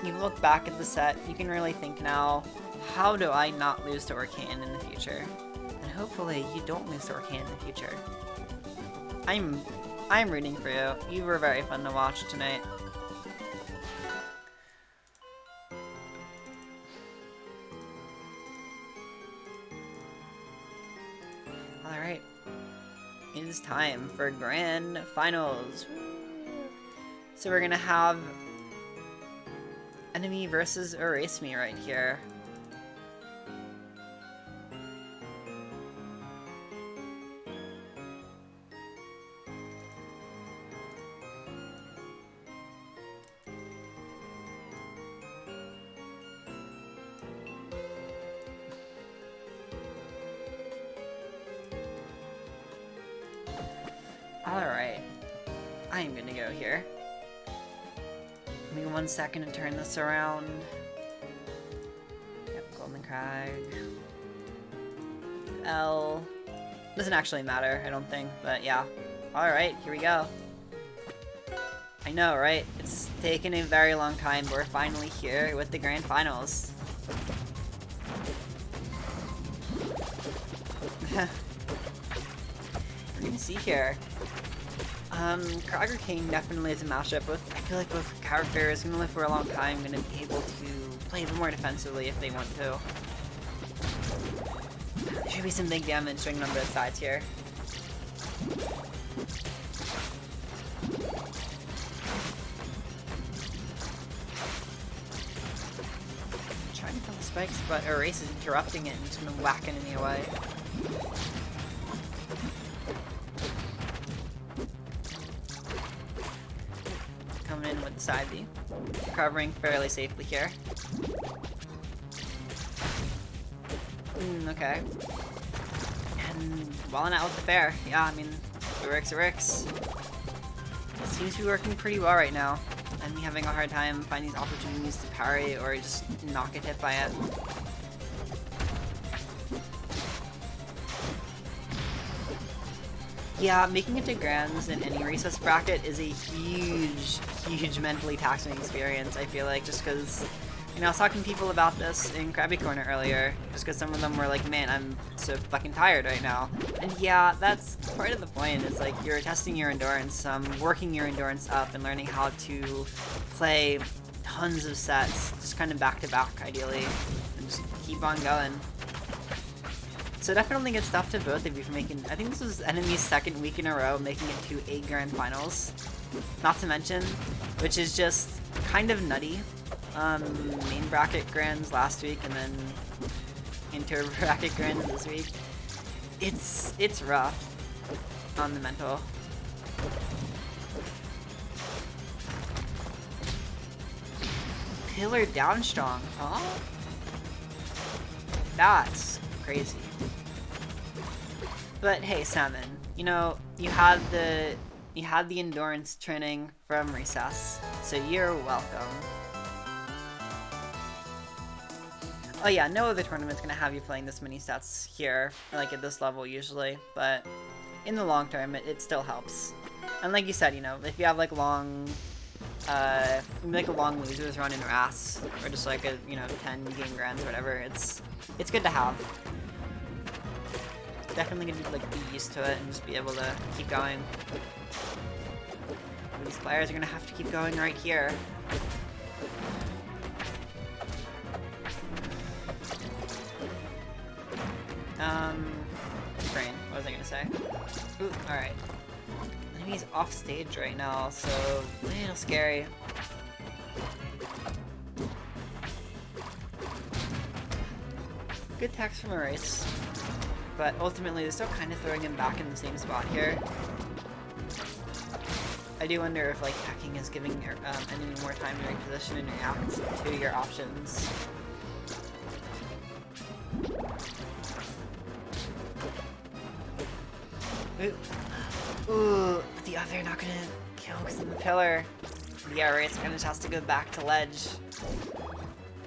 [SPEAKER 2] You look back at the set, you can really think now, how do I not lose to Arcane in the future? And hopefully you don't lose to Arcane in the future. I'm rooting for you. You were very fun to watch tonight. Alright. It is
[SPEAKER 1] is time for Grand Finals. So we're gonna have Enemy versus Erase Me right here. Alright, I am gonna go here. Give me 1 second to turn this around. Yep, Golden Crag. L. Doesn't actually matter, I don't think, but yeah. Alright, here we go. I know, right? It's taken a very long time, but we're finally here with the Grand Finals. We're gonna see here. Krogger King definitely is a mashup. I feel like both characters are gonna live for a long time, gonna be able to play even more defensively if they want to. There should be some big damage swinging on both sides here. Trying to kill the spikes, but Erase is interrupting it and just gonna whack it anyway. Coming in with the side B. Recovering fairly safely here. Okay. And walling out with the fair. Yeah, I mean, it works, it works. It seems to be working pretty well right now. And me having a hard time finding these opportunities to parry or just not get hit by it. Yeah, making it to Grands in any recess bracket is a huge mentally taxing experience, I feel like, just because, you know, I was talking to people about this in Krabby Corner earlier, just because some of them were like, man, I'm so fucking tired right now. And yeah, that's part of the point, is like, you're testing your endurance, working your endurance up and learning how to play tons of sets, just kind of back to back, ideally, and just keep on going. So definitely good stuff to both of you for making, I think this was Enemy's second week in a row making it to a Grand Finals. Not to mention, which is just kind of nutty, main bracket Grands last week and then inter bracket Grands this week. It's rough on the mental. Pillar down strong, huh? That's crazy. But hey, Salmon, you know, you had the endurance training from recess, so you're welcome. Oh yeah, no other tournament's gonna have you playing this many sets here, like at this level usually, but in the long term, it still helps. And like you said, you know, if you have like long, like a long losers run in RAS, or just like a, you know, 10 game grands or whatever, it's good to have. Definitely gonna like be used to it and just be able to keep going. These players are gonna have to keep going right here. Brain, what was I gonna say? Ooh, alright. Enemy's off stage right now, so a little scary. Good text from Erase. But ultimately, they're still kind of throwing him back in the same spot here. I do wonder if like hacking is giving Enemy more time to reposition and react to your options. Ooh, the other not gonna kill because of the pillar. Yeah, Erase kind of has to go back to ledge.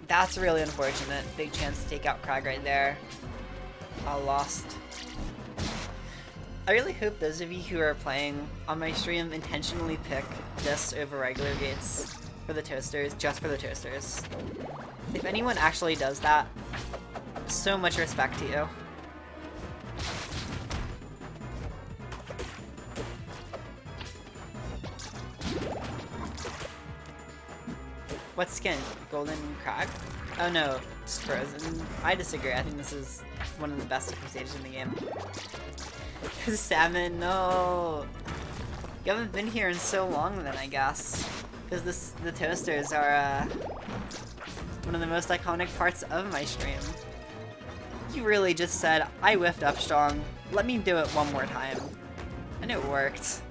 [SPEAKER 1] That's really unfortunate. Big chance to take out Krag right there. All lost. I really hope those of you who are playing on my stream intentionally pick this over regular gates for the toasters, just for the toasters. If anyone actually does that, so much respect to you. What skin? Golden Crag? Oh no, it's frozen. I disagree. I think this is one of the best stages in the game. Salmon, no. You haven't been here in so long then, I guess. Because the toasters are one of the most iconic parts of my stream. You really just said, I whiffed up strong. Let me do it one more time. And it worked.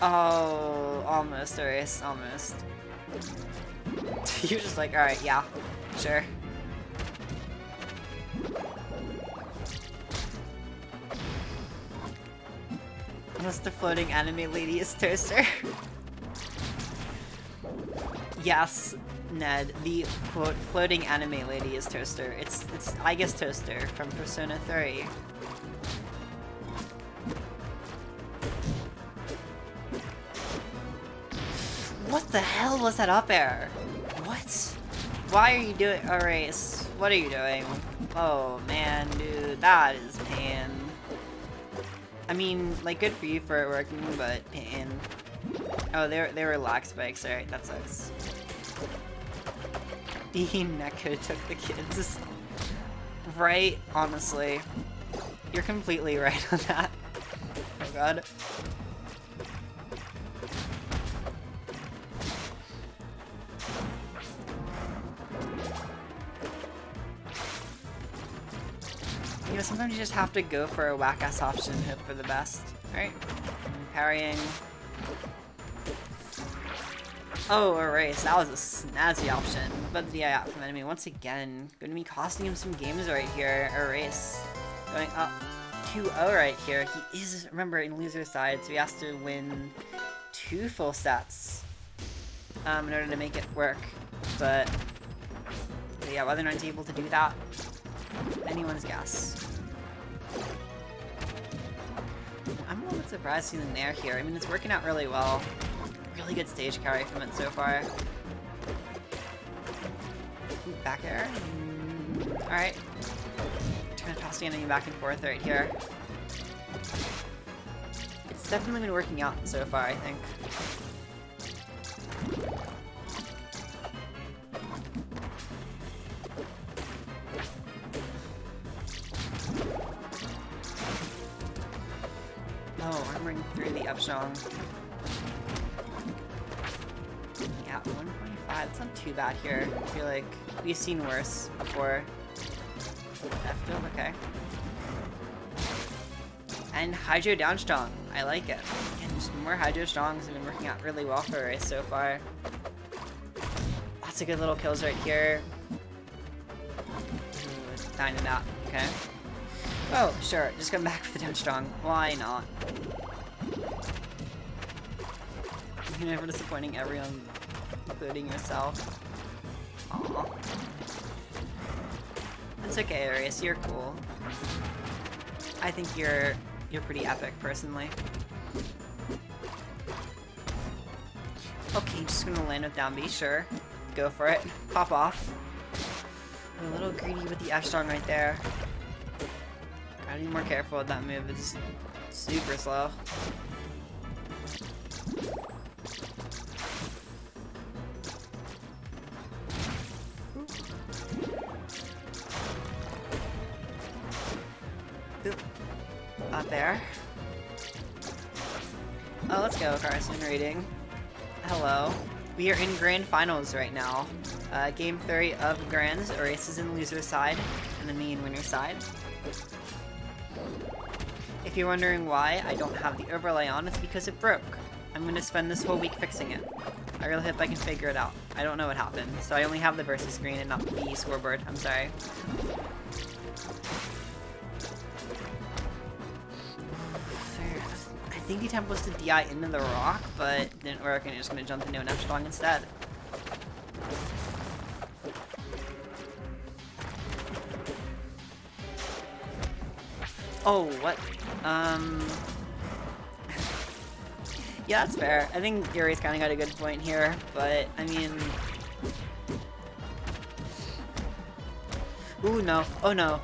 [SPEAKER 1] Oh, almost, Erase, almost. You're just like, alright, yeah, sure. Unless the floating anime lady is toaster. Yes, Ned, the quote floating anime lady is toaster. It's I guess toaster from Persona 3. What the hell was that up air? What? Why are you doing Erase? What are you doing? Oh man, dude, that is pain. I mean, like, good for you for it working, but pain. Oh, they were lag spikes, alright, that sucks. Neko took the kids. Right, honestly. You're completely right on that. Oh god. You know, sometimes you just have to go for a whack-ass option and hope for the best. Alright. Parrying. Oh, Erase. That was a snazzy option. But the DI out from enemy once again. Going to be costing him some games right here. Erase. Going up 2-0 right here. He is, remember, in loser side, so he has to win 2 full sets in order to make it work. But yeah, whether or not he's able to do that, anyone's guess. I'm a little bit surprised seeing the Nair here. I mean, it's working out really well. Really good stage carry from it so far. Ooh, back air. Alright. Trying to toss the enemy back and forth right here. It's definitely been working out so far, I think. Oh, armoring through the upstrong. Yeah, 125. It's not too bad here. I feel like we've seen worse before. F field, okay. And Hydro down strong. I like it. Again, just more Hydro strongs have been working out really well for us so far. Lots of good little kills right here. Ooh, dying it out. Okay. Oh, sure. Just come back with the down strong. Why not? You're never disappointing everyone, including yourself. Aww. It's okay, Arius. You're cool. I think you're pretty epic, personally. Okay, just gonna land with down B, sure. Go for it. Pop off. A little greedy with the F-strong right there. Gotta be more careful with that move. It's super slow. Oop. Not there. Oh, let's go, Carson rating. Hello. We are in Grand Finals right now. Game 3 of Grands. Erase is in loser side, and then me in winner side. If you're wondering why I don't have the overlay on, it's because it broke. I'm gonna spend this whole week fixing it. I really hope I can figure it out. I don't know what happened, so I only have the versus screen and not the scoreboard. I'm sorry. I think the attempt was to DI into the rock, but it didn't work, and I'm just gonna jump into an F-strong instead. Oh, what? Yeah, that's fair. I think Yuri's kind of got a good point here, but, I mean... Ooh, no. Oh, no.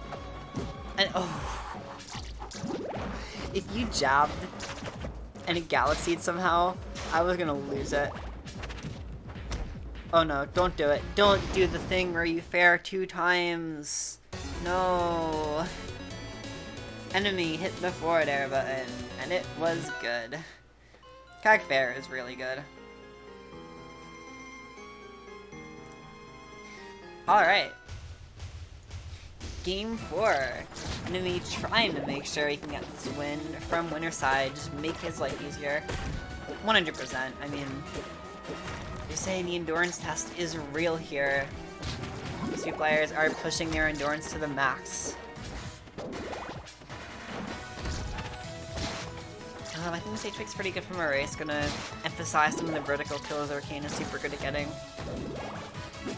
[SPEAKER 1] And, oh. If you jabbed and it galaxied somehow, I was gonna lose it. Oh, no. Don't do it. Don't do the thing where you fair 2 times. No. enemy hit the forward air button, and it was good. Crag Bear is really good. Alright. Game 4. Enemy trying to make sure he can get this win from winner side, just make his life easier. 100%. I mean, you're saying the endurance test is real here. These two players are pushing their endurance to the max. I think this H-Trick's pretty good from a race. Gonna emphasize some of the vertical kills Arcane is super good at getting.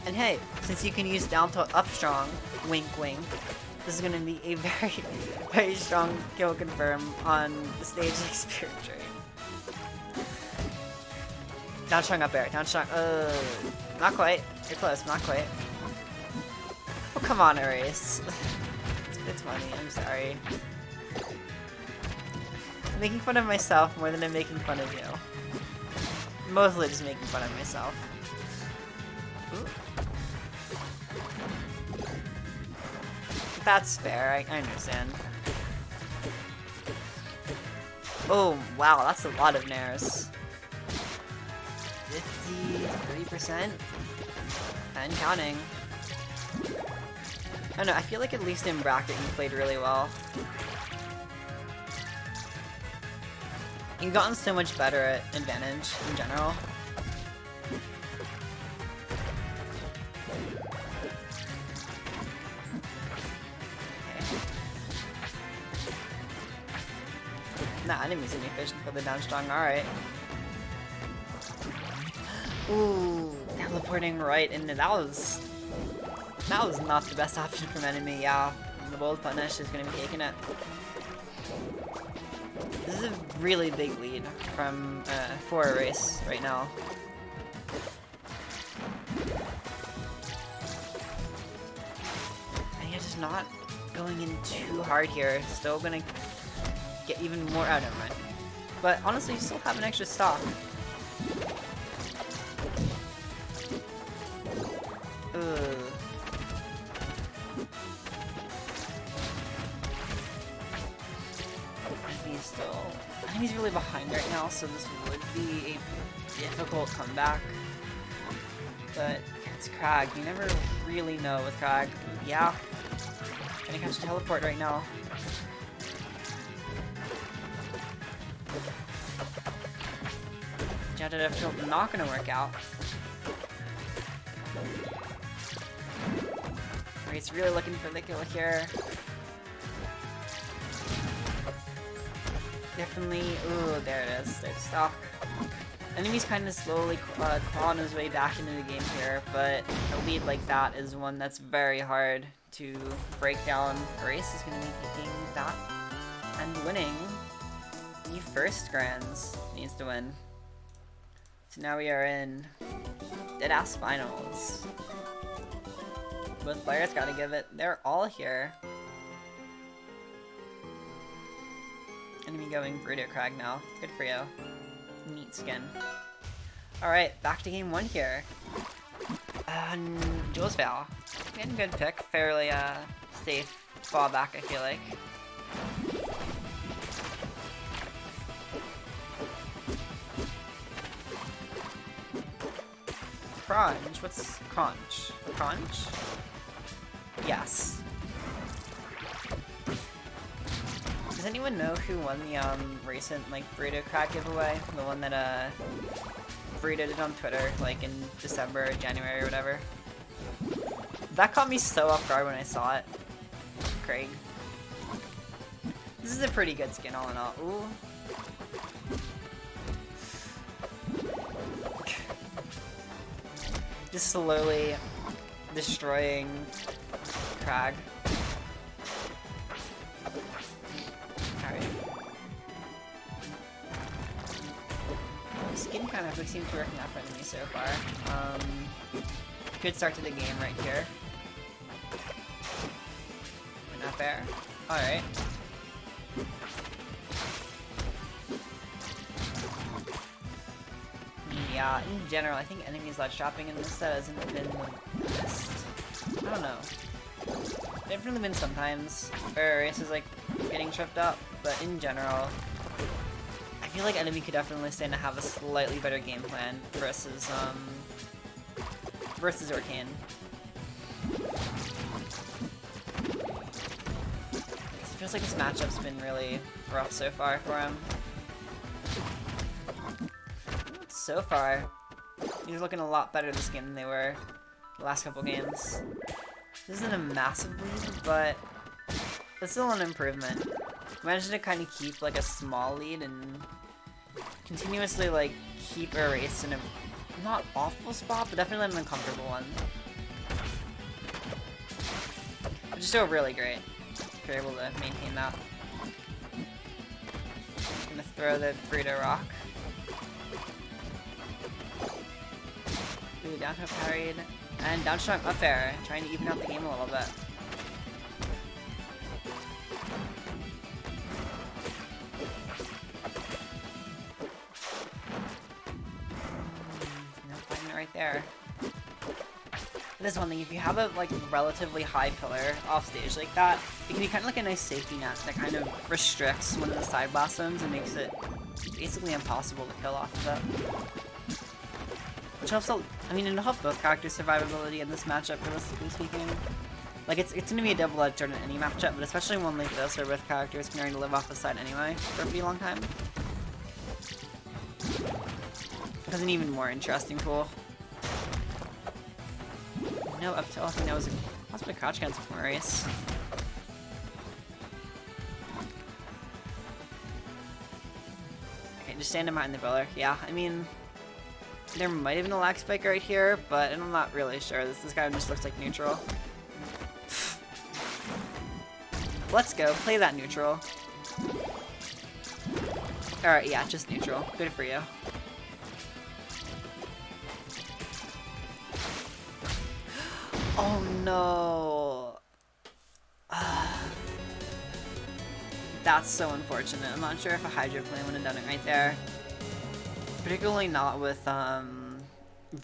[SPEAKER 1] And hey, since you can use down tilt up strong, wink wink, this is gonna be a very, very strong kill confirm on the stage like Spirit Train. Down strong up air, down strong, not quite. You're close, not quite. Oh, come on, Erase. It's funny, I'm sorry. I'm making fun of myself more than I'm making fun of you. Mostly just making fun of myself. Ooh. That's fair, I understand. Oh, wow, that's a lot of nairs. 53%? And counting. I don't know, I feel like at least in bracket you played really well. You've gotten so much better at advantage in general. Okay. Nah, enemies inefficient for the down strong, alright. Ooh, teleporting right into that was not the best option from enemy, yeah. The bold punish is gonna be taking it. This is a really big lead from for a race right now. And you're just not going in too hard here. Still gonna get even more. Oh, never mind. But honestly, you still have an extra stock. Ugh. Enemy's really behind right now, so this would be a difficult comeback. But it's Crag. You never really know with Crag. Yeah. Gonna catch a teleport right now. Jetted up tilt not gonna work out. He's really looking for the kill here. Definitely, ooh, there it is. There's stock. Enemy's kind of slowly clawing his way back into the game here, but a lead like that is one that's very hard to break down. Race is going to be taking that and winning the first Grands. Needs to win. So now we are in Deadass Finals. Both players gotta give it. They're all here. Enemy going Bruto Crag now. Good for you. Neat skin. Alright, back to game 1 here. Jules Val. Getting good pick. Fairly safe fallback, I feel like. Crunch? What's Crunch? Crunch? Yes. Does anyone know who won the recent like Burrito Crack giveaway? The one that Burrito did on Twitter, like in December or January or whatever. That caught me so off guard when I saw it. Craig. This is a pretty good skin all in all. Ooh. Just slowly destroying Crag. Alright. Skin kind of seems to be working out for enemy so far. Good start to the game right here. Not fair. Alright. Yeah, in general, I think enemies ledge shopping in this set hasn't been the best. I don't know. Definitely been sometimes. Where races like
[SPEAKER 2] getting tripped up, but in general, I feel like enemy could definitely stand to have a slightly better game plan versus Arcane. It feels like this matchup's been really rough so far for him. So far, he's looking a lot better this game than they were the last couple games. This isn't a massive lead, but it's still an improvement. Managed to kind of keep like a small lead and continuously like keep a race in a not awful spot, but definitely an uncomfortable one. Which is still really great if you're able to maintain that. Gonna throw the burrito rock. Ooh, down tilt parried. And down strong up air, trying to even out the game a little bit. No fighting it right there. This is one thing, if you have a like relatively high pillar off stage like that, it can be kind of like a nice safety net that kind of restricts one of the side blast zones and makes it basically impossible to kill off of it. Which helps out, I mean, it'll help both characters' survivability in this matchup, realistically speaking. Like, it's gonna be a double-edged sword in any matchup, but especially one like this where both characters can already live off the side anyway for a pretty long time. That's an even more interesting tool. No up tilt, I think that was possibly crouch cancel from a race. Okay, just stand him behind the pillar. Yeah, I mean, there might have been a lag spike right here, but I'm not really sure. This guy just looks like neutral. Let's go, play that neutral. Alright, yeah, just neutral. Good for you. Oh no! That's so unfortunate. I'm not sure if a hydroplane would have done it right there. Particularly not with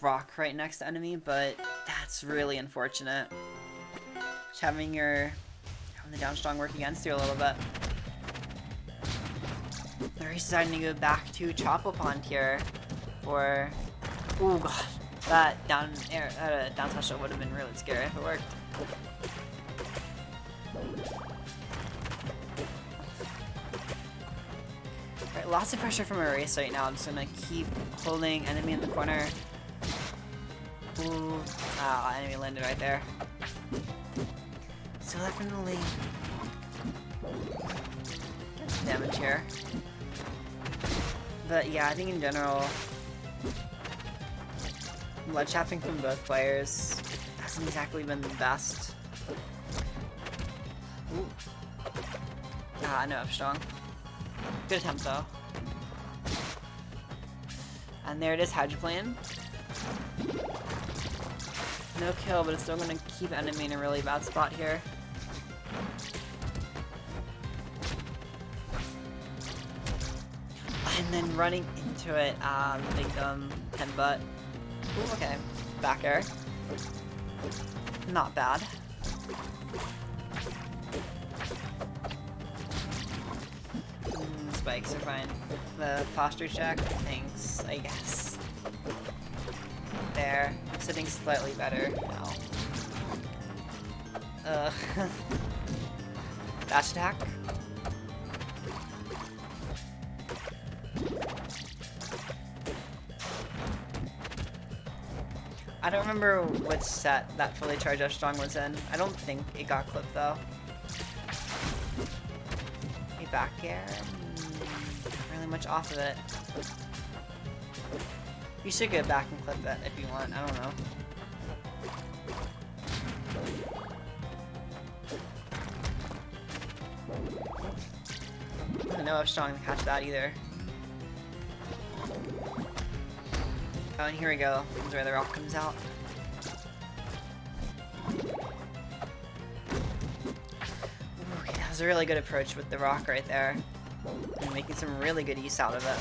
[SPEAKER 2] rock right next to enemy, but that's really unfortunate. Just having the down strong work against you a little bit. They're deciding to go back to Chopple Pond here for, oh god, that down special would have been really scary if it worked. Alright, lots of pressure from a race right now. I'm just gonna keep holding enemy in the corner. Ooh, ah, enemy landed right there. So definitely get some damage here. But yeah, I think in general, blood chapping from both players hasn't exactly been the best. Ooh. Ah, no, up strong. Good attempt though. And there it is, hydroplane. No kill, but it's still gonna keep enemy in a really bad spot here. And then running into it, big dumb headbutt. Ooh, okay. Back air. Not bad. Spikes are fine. The posture check, thanks, I guess. There. I'm sitting slightly better now. Dash attack. I don't remember which set that fully charged F strong was in. I don't think it got clipped though. A back air? Not really much off of it. You should go back and clip that if you want, I don't know. No F strong to catch that either. Oh, and here we go. This is where the rock comes out. Okay, that was a really good approach with the rock right there. And making some really good use out of it.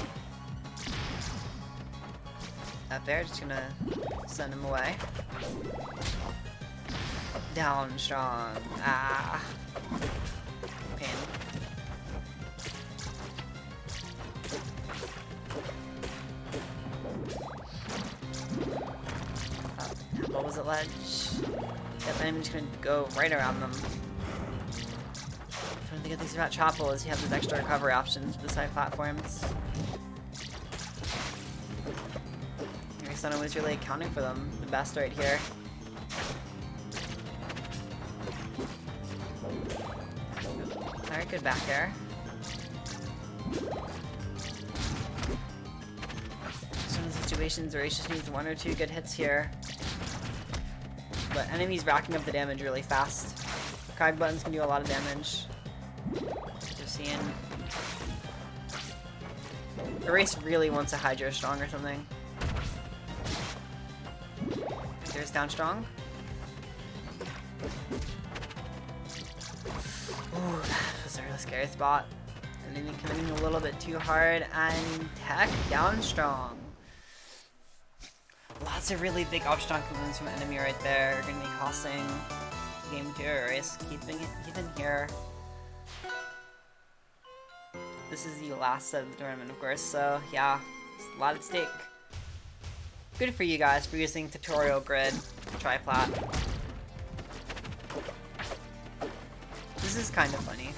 [SPEAKER 2] Up there, just gonna send him away. Down strong. Ah. Pain. a ledge. Yep, I'm just gonna go right around them. One of the good things about Chapel is you have those extra recovery options for the side platforms. It's not always really accounting for them the best right here. Alright, good back air. Some of the situations where he just needs 1 or 2 good hits here. But enemies racking up the damage really fast. Cog buttons can do a lot of damage. We're seeing... Erase really wants a Hydro Strong or something. There's down strong. Ooh, that was a really scary spot. And then coming in a little bit too hard, and tech down strong. Lots of really big up strong moves from enemy right there are gonna be costing game 2 erase. Keeping here. This is the last set of the tournament, of course, so yeah, it's a lot at stake. Good for you guys for using tutorial grid triplat. This is kind of funny.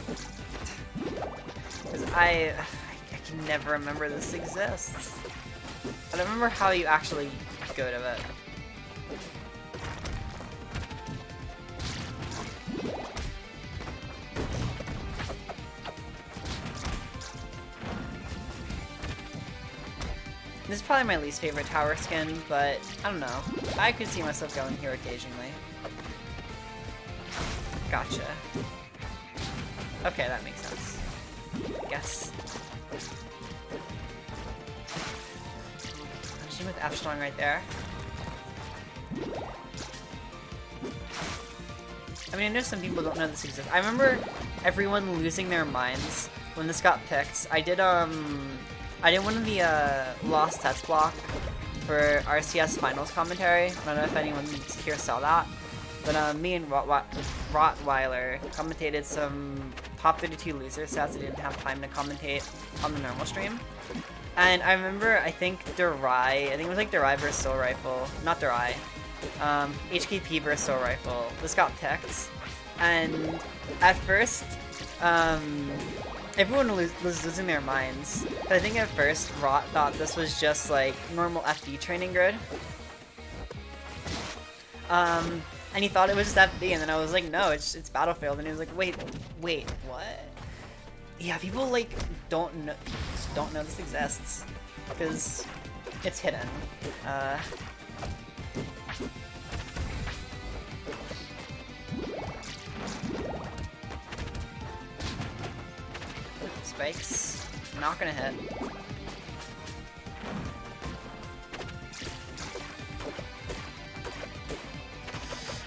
[SPEAKER 2] Because I can never remember this exists. I don't remember how you actually go to it. This is probably my least favorite tower skin, but I don't know. I could see myself going here occasionally. Gotcha. Okay, that makes sense. I guess. Punching with F strong right there. I mean, I know some people don't know this exists. I remember everyone losing their minds when this got picked. I did one of the Lost Test block for RCS Finals commentary. I don't know if anyone here saw that, but me and Rottweiler commentated some top 32 loser sets. I didn't have time to commentate on the normal stream. And I remember, I think it was like Durai versus Soul Rifle. Not Durai. HKP versus Soul Rifle. This got picked. And at first, everyone was losing their minds. But I think at first, Rot thought this was just like normal FD training grid. And he thought it was just FD, and then I was like, no, it's Battlefield. And he was like, wait, what? Yeah, people like don't know this exists because it's hidden. Spikes. Not gonna hit.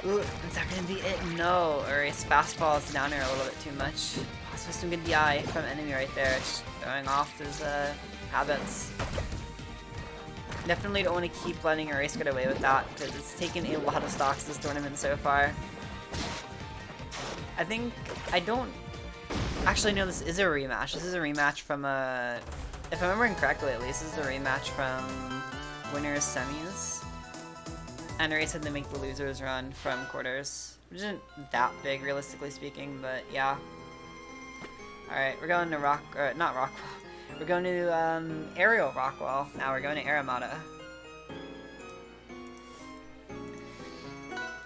[SPEAKER 2] Ooh, is that gonna be it? No. Or his fastball is down there a little bit too much. Also some good DI from enemy right there. Just throwing off his habits. Definitely don't want to keep letting Erase get away with that because it's taken a lot of stocks this tournament so far. I don't actually know this is a rematch. This is a rematch from if I'm remembering correctly at least, this is a rematch from winners semis. And Erase had to make the losers run from quarters. Which isn't that big realistically speaking, but yeah. Alright, we're going to not Rockwell. We're going to Aerial Rockwell. Now we're going to Aramata.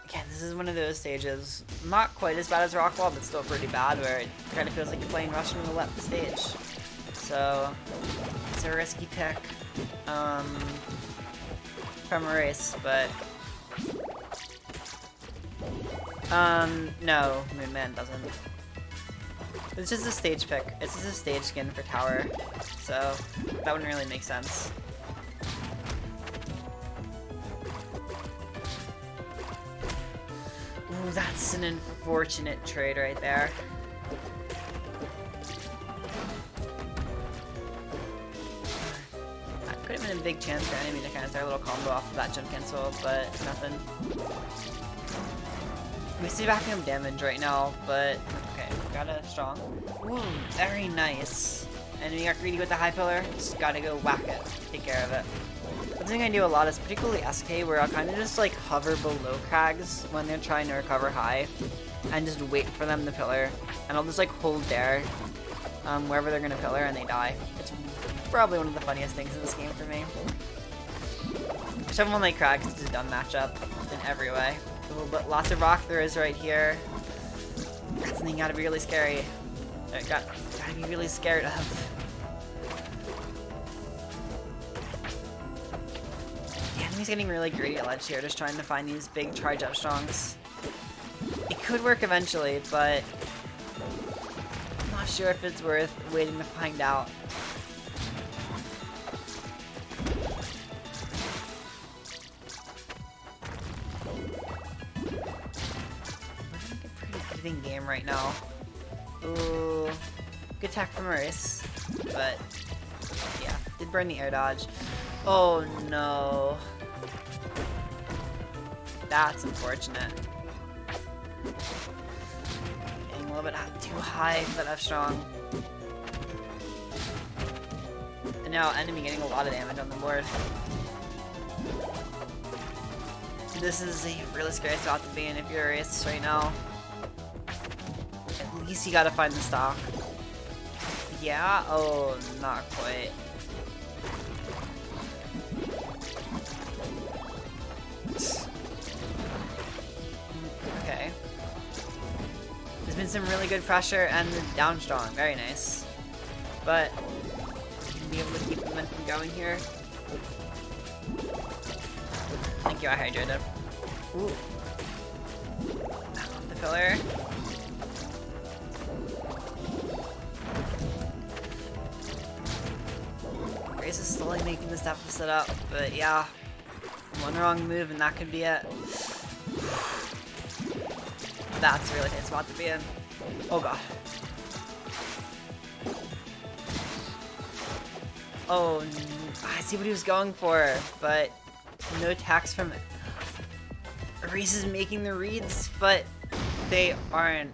[SPEAKER 2] Again, this is one of those stages, not quite as bad as Rockwell, but still pretty bad, where it kind of feels like you're playing Russian roulette the stage. So, it's a risky pick from Erase, but no, Moonman doesn't. It's just a stage pick. It's just a stage skin for tower, so that wouldn't really make sense. Ooh, that's an unfortunate trade right there. That could have been a big chance for enemy to kind of throw a little combo off of that jump cancel, but nothing. We see backing up damage right now, but okay, got a strong. Ooh, very nice. And we got greedy with the high pillar. Just gotta go whack it. Take care of it. One thing I do a lot is particularly SK, where I'll kind of just like hover below Crags when they're trying to recover high and just wait for them to pillar. And I'll just like hold there wherever they're gonna pillar and they die. It's probably one of the funniest things in this game for me. Someone like Crags is a dumb matchup in every way. Ooh, but lots of rock throws right here. That's something gotta be really scary. Gotta be really scared of. The enemy's getting really greedy at ledge here, just trying to find these big charge up strongs. It could work eventually, but I'm not sure if it's worth waiting to find out. In game right now. Ooh, good attack from Maurice, but yeah, did burn the air dodge. Oh no, that's unfortunate. Getting a little bit too high for that F strong, and now enemy getting a lot of damage on the board. This is a really scary spot to be in if you're a race right now. At least you gotta find the stock. Yeah? Oh, not quite. Okay. There's been some really good pressure and down strong. Very nice. But, can be able to keep the momentum going here. Thank you, I hydrated. Ooh. Knock off the pillar. Grace is slowly making this deficit up, but yeah. One wrong move and that could be it. That's a really tight spot to be in. Oh god. Oh, I see what he was going for, but no attacks from it. Reese is making the reads, but they aren't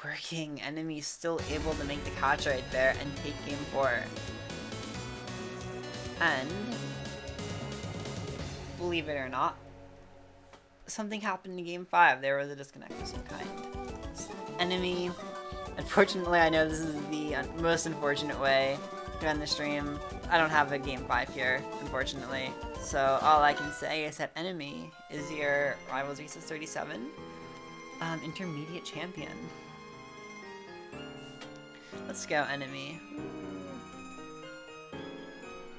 [SPEAKER 2] working. Enemy's still able to make the catch right there and take game 4. And, believe it or not, something happened in game 5. There was a disconnect of some kind. Enemy, unfortunately, I know this is the most unfortunate way to end the stream. I don't have a game 5 here, unfortunately. So all I can say is that enemy is your Rivals Reese's 37 intermediate champion. Let's go, enemy.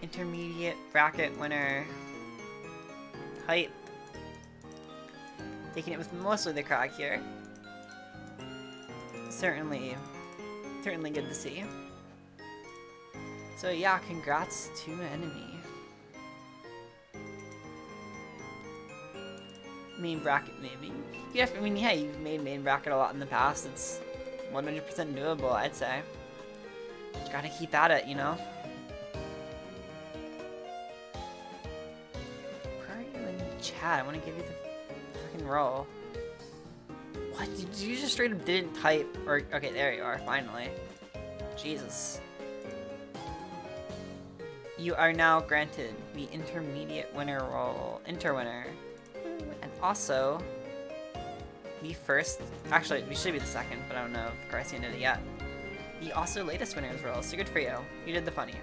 [SPEAKER 2] Intermediate bracket winner. Hype. Taking it with mostly the crag here. Certainly good to see. So yeah, congrats to enemy. Main bracket maybe. Yeah, I mean, yeah, you've made main bracket a lot in the past. It's 100% doable, I'd say. Just gotta keep at it, you know? Where are you in chat? I want to give you the freaking roll. What? Did you just straight up didn't type? Or okay, there you are, finally. Jesus. You are now granted the intermediate winner role, interwinner, and also the first. Actually, we should be the second, but I don't know if Garcia did it yet. The also latest winners role. So good for you. You did the funny.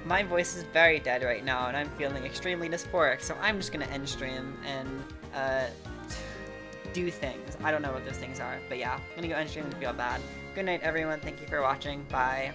[SPEAKER 2] My voice is very dead right now, and I'm feeling extremely dysphoric. So I'm just gonna end stream and do things. I don't know what those things are, but yeah, I'm gonna go end stream and feel bad. Good night, everyone. Thank you for watching. Bye.